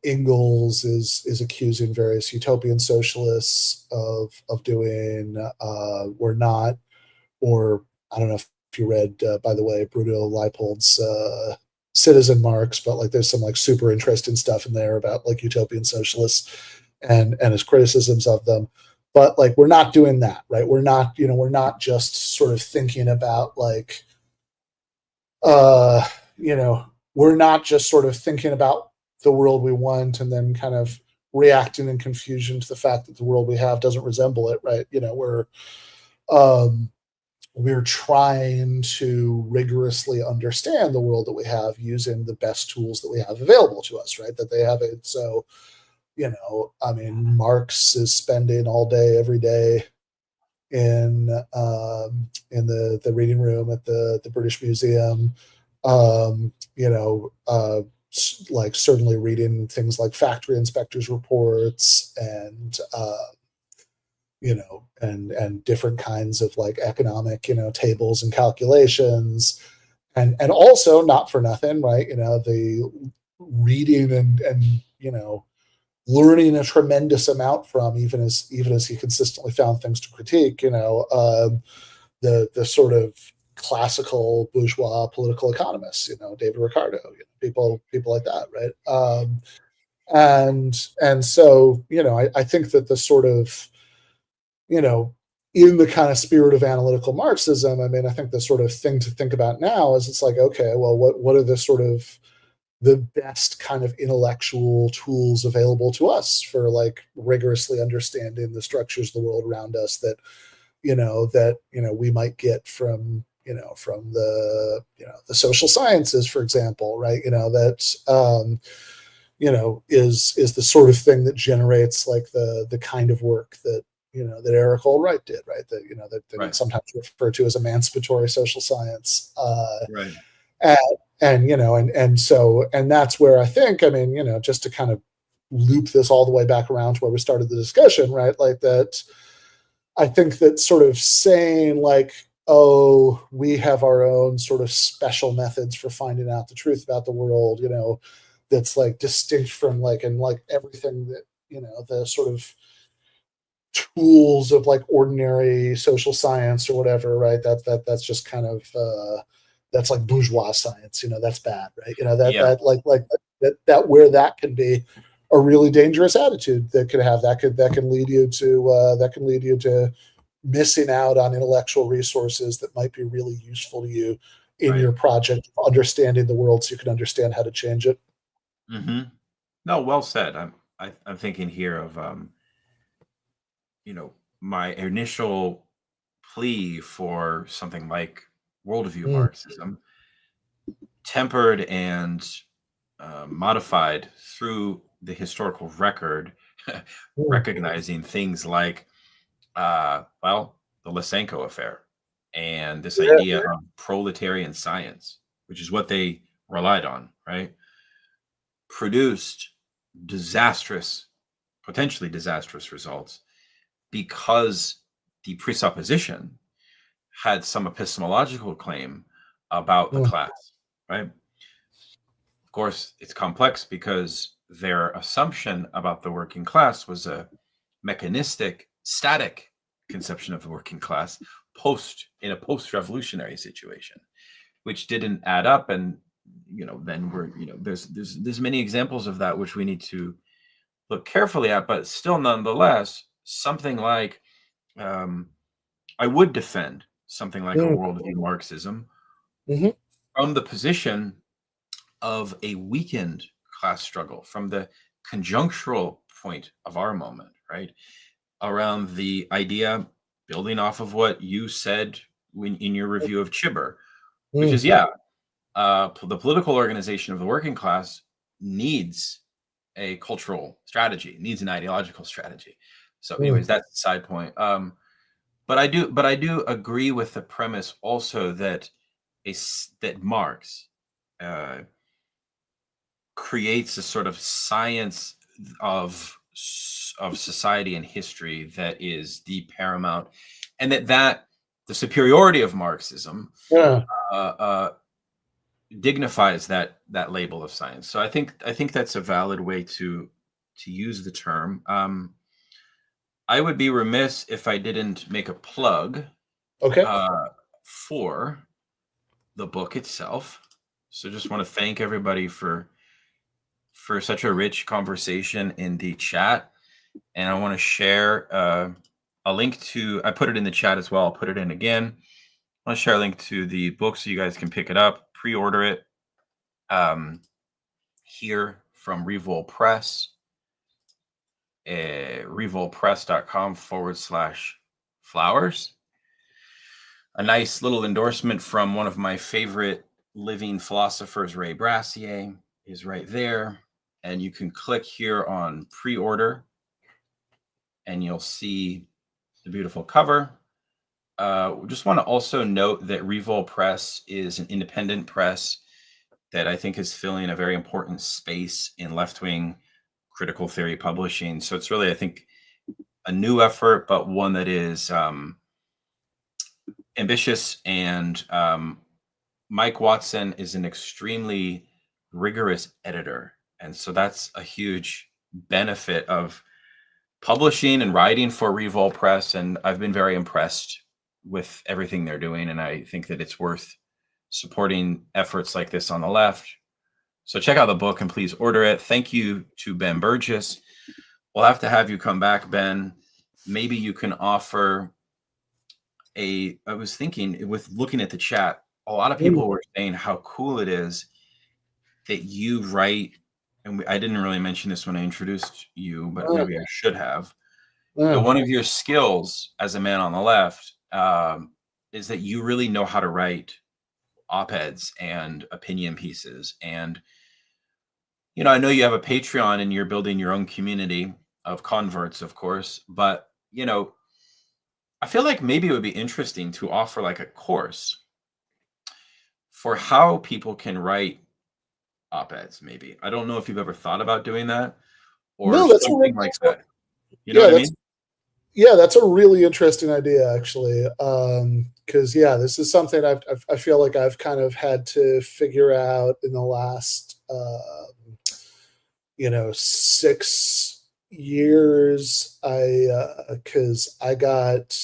B: Ingalls is accusing various utopian socialists of doing. We're not, or I don't know if you read, by the way, Bruno Leipold's Citizen Marx, but like there's some like super interesting stuff in there about like utopian socialists and his criticisms of them. But like we're not doing that, right? We're not just sort of thinking about like we're not just sort of thinking about the world we want and then kind of reacting in confusion to the fact that the world we have doesn't resemble it, right? We're trying to rigorously understand the world that we have using the best tools that we have available to us, right? That they have it. So, Marx is spending all day, every day in the reading room at the British Museum, like certainly reading things like factory inspectors' reports and and different kinds of like economic, tables and calculations, and also not for nothing, right? The reading and learning a tremendous amount from, even as he consistently found things to critique, the sort of classical bourgeois political economists, David Ricardo, people like that, right? And so, I think that the sort of, in the kind of spirit of analytical Marxism, I think the sort of thing to think about now is it's like, okay, well, what are the sort of the best kind of intellectual tools available to us for like rigorously understanding the structures of the world around us that we might get from the social sciences, for example, right? That is the sort of thing that generates like the kind of work that that Eric Allwright did, right? That
A: Right.
B: sometimes referred to as emancipatory social science.
A: Right.
B: And that's where I think, just to kind of loop this all the way back around to where we started the discussion, right? Like that, I think that sort of saying like, oh, we have our own sort of special methods for finding out the truth about the world, that's like distinct from like, and like everything that, the sort of tools of like ordinary social science or whatever, right? That's just kind of, that's like bourgeois science, that's bad, right? That where that can be a really dangerous attitude that can lead you to missing out on intellectual resources that might be really useful to you in
A: Right.
B: your project of understanding the world so you can understand how to change it.
A: Mm-hmm. No, well said. I'm thinking here of my initial plea for something like worldview Marxism, tempered and modified through the historical record, recognizing things like, the Lysenko affair and this idea of proletarian science, which is what they relied on, right? Produced potentially disastrous results because the presupposition had some epistemological claim about the class, right? Of course, it's complex because their assumption about the working class was a mechanistic, static conception of the working class in a post-revolutionary situation. which didn't add up. And, then there's many examples of that, which we need to look carefully at, but still, nonetheless, something like, I would defend something like a worldview Marxism
B: Mhm.
A: from the position of a weakened class struggle, from the conjunctural point of our moment, right? Around the idea, building off of what you said in your review of Chibber, which is, the political organization of the working class needs a cultural strategy, needs an ideological strategy. So, anyways, that's the side point. But I do agree with the premise also that that Marx creates a sort of science of society and history that is the paramount, and that the superiority of Marxism dignifies that label of science. So I think that's a valid way to use the term. I would be remiss if I didn't make a plug
B: Okay.
A: for the book itself. So just want to thank everybody for such a rich conversation in the chat. And I want to share a link to, I put it in the chat as well. I'll put it in again. I want to share a link to the book so you guys can pick it up, pre-order it here from Revol Press, revolpress.com/flowers. A nice little endorsement from one of my favorite living philosophers, Ray Brassier, is right there. And you can click here on pre-order and you'll see the beautiful cover. We just want to also note that Revol Press is an independent press that I think is filling a very important space in left-wing critical theory publishing. So it's really, I think, a new effort, but one that is ambitious. And Mike Watson is an extremely rigorous editor. And so that's a huge benefit of publishing and writing for Revol Press. And I've been very impressed with everything they're doing. And I think that it's worth supporting efforts like this on the left. So check out the book and please order it. Thank you to Ben Burgis. We'll have to have you come back, Ben. Maybe you can offer I was thinking, with looking at the chat, a lot of people were saying how cool it is that you write, and I didn't really mention this when I introduced you, but maybe I should have. But one of your skills as a man on the left is that you really know how to write op-eds and opinion pieces. And, I know you have a Patreon and you're building your own community of converts, of course, but, I feel like maybe it would be interesting to offer like a course for how people can write op-eds. Maybe, I don't know if you've ever thought about doing that or something like that. You know what I mean?
B: Yeah, that's a really interesting idea, actually. Because this is something I feel like I've kind of had to figure out in the last 6 years. Because I got,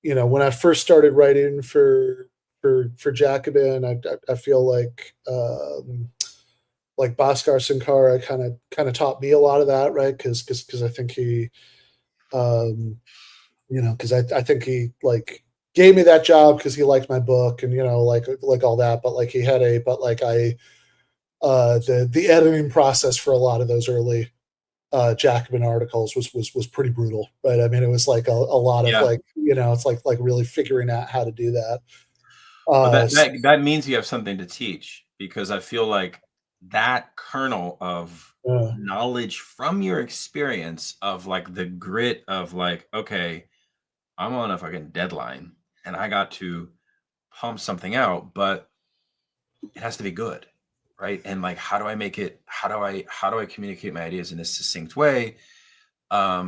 B: when I first started writing for Jacobin, I feel like Bhaskar Sankara kind of taught me a lot of that, right? Because I think he, because I think he gave me that job because he liked my book and like all that, but he had the editing process for a lot of those early Jacobin articles was pretty brutal, right? I mean, it was like a lot of it's like really figuring out how to do that.
A: That means you have something to teach, because I feel like that kernel of knowledge from your experience of the grit of okay, I'm on a fucking deadline and I got to pump something out, but it has to be good, right? And how do I make it? How do I communicate my ideas in a succinct way? I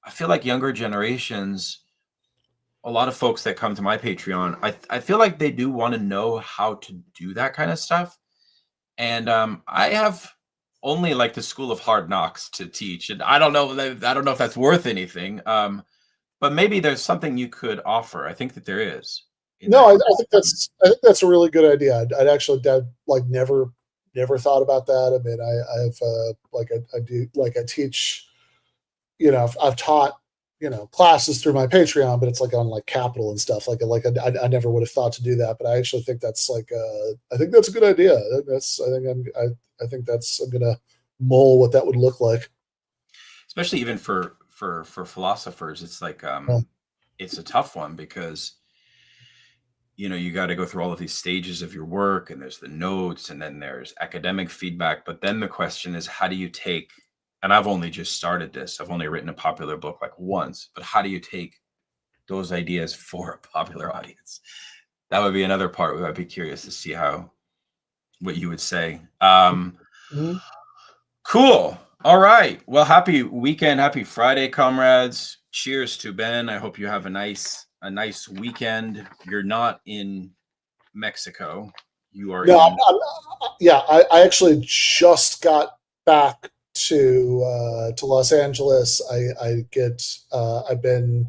A: feel like younger generations, a lot of folks that come to my Patreon, I feel like they do want to know how to do that kind of stuff. And I have only the School of Hard Knocks to teach, and I don't know if that's worth anything. But maybe there's something you could offer. I think that there is.
B: No, I think that's a really good idea. I'd actually like never thought about that. I mean, I have I teach, I've taught classes through my Patreon, but it's like on like capital and stuff. I never would have thought to do that, but I actually think that's I think that's a good idea. I think I'm gonna mull what that would look like.
A: Especially even for philosophers, it's like
B: Yeah.
A: it's a tough one because you got to go through all of these stages of your work, and there's the notes, and then there's academic feedback. But then the question is, how do you take, and I've only just started this, I've only written a popular book like once, but how do you take those ideas for a popular audience? That would be another part where I'd be curious to see what you would say.
B: Mhm.
A: Cool. All right. Well, happy weekend. Happy Friday, comrades. Cheers to Ben. I hope you have a nice weekend. You're not in Mexico. You are
B: No,
A: in.
B: yeah, I actually just got back to Los Angeles. I've been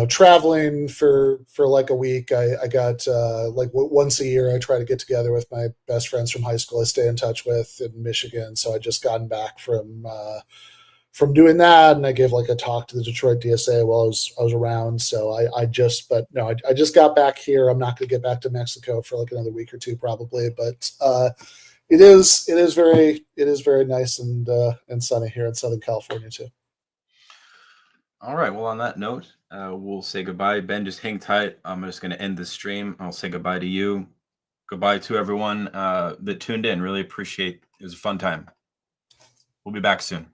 B: traveling for like a week. I got once a year I try to get together with my best friends from high school I stay in touch with in Michigan. So I just gotten back from doing that, and I gave like a talk to the Detroit DSA while I was around. So I just got back here. I'm not going to get back to Mexico for like another week or two probably, but it is very nice and sunny here in Southern California too.
A: All right. Well, on that note, we'll say goodbye. Ben, just hang tight. I'm just going to end the stream. I'll say goodbye to you. Goodbye to everyone that tuned in. Really appreciate it. It was a fun time. We'll be back soon.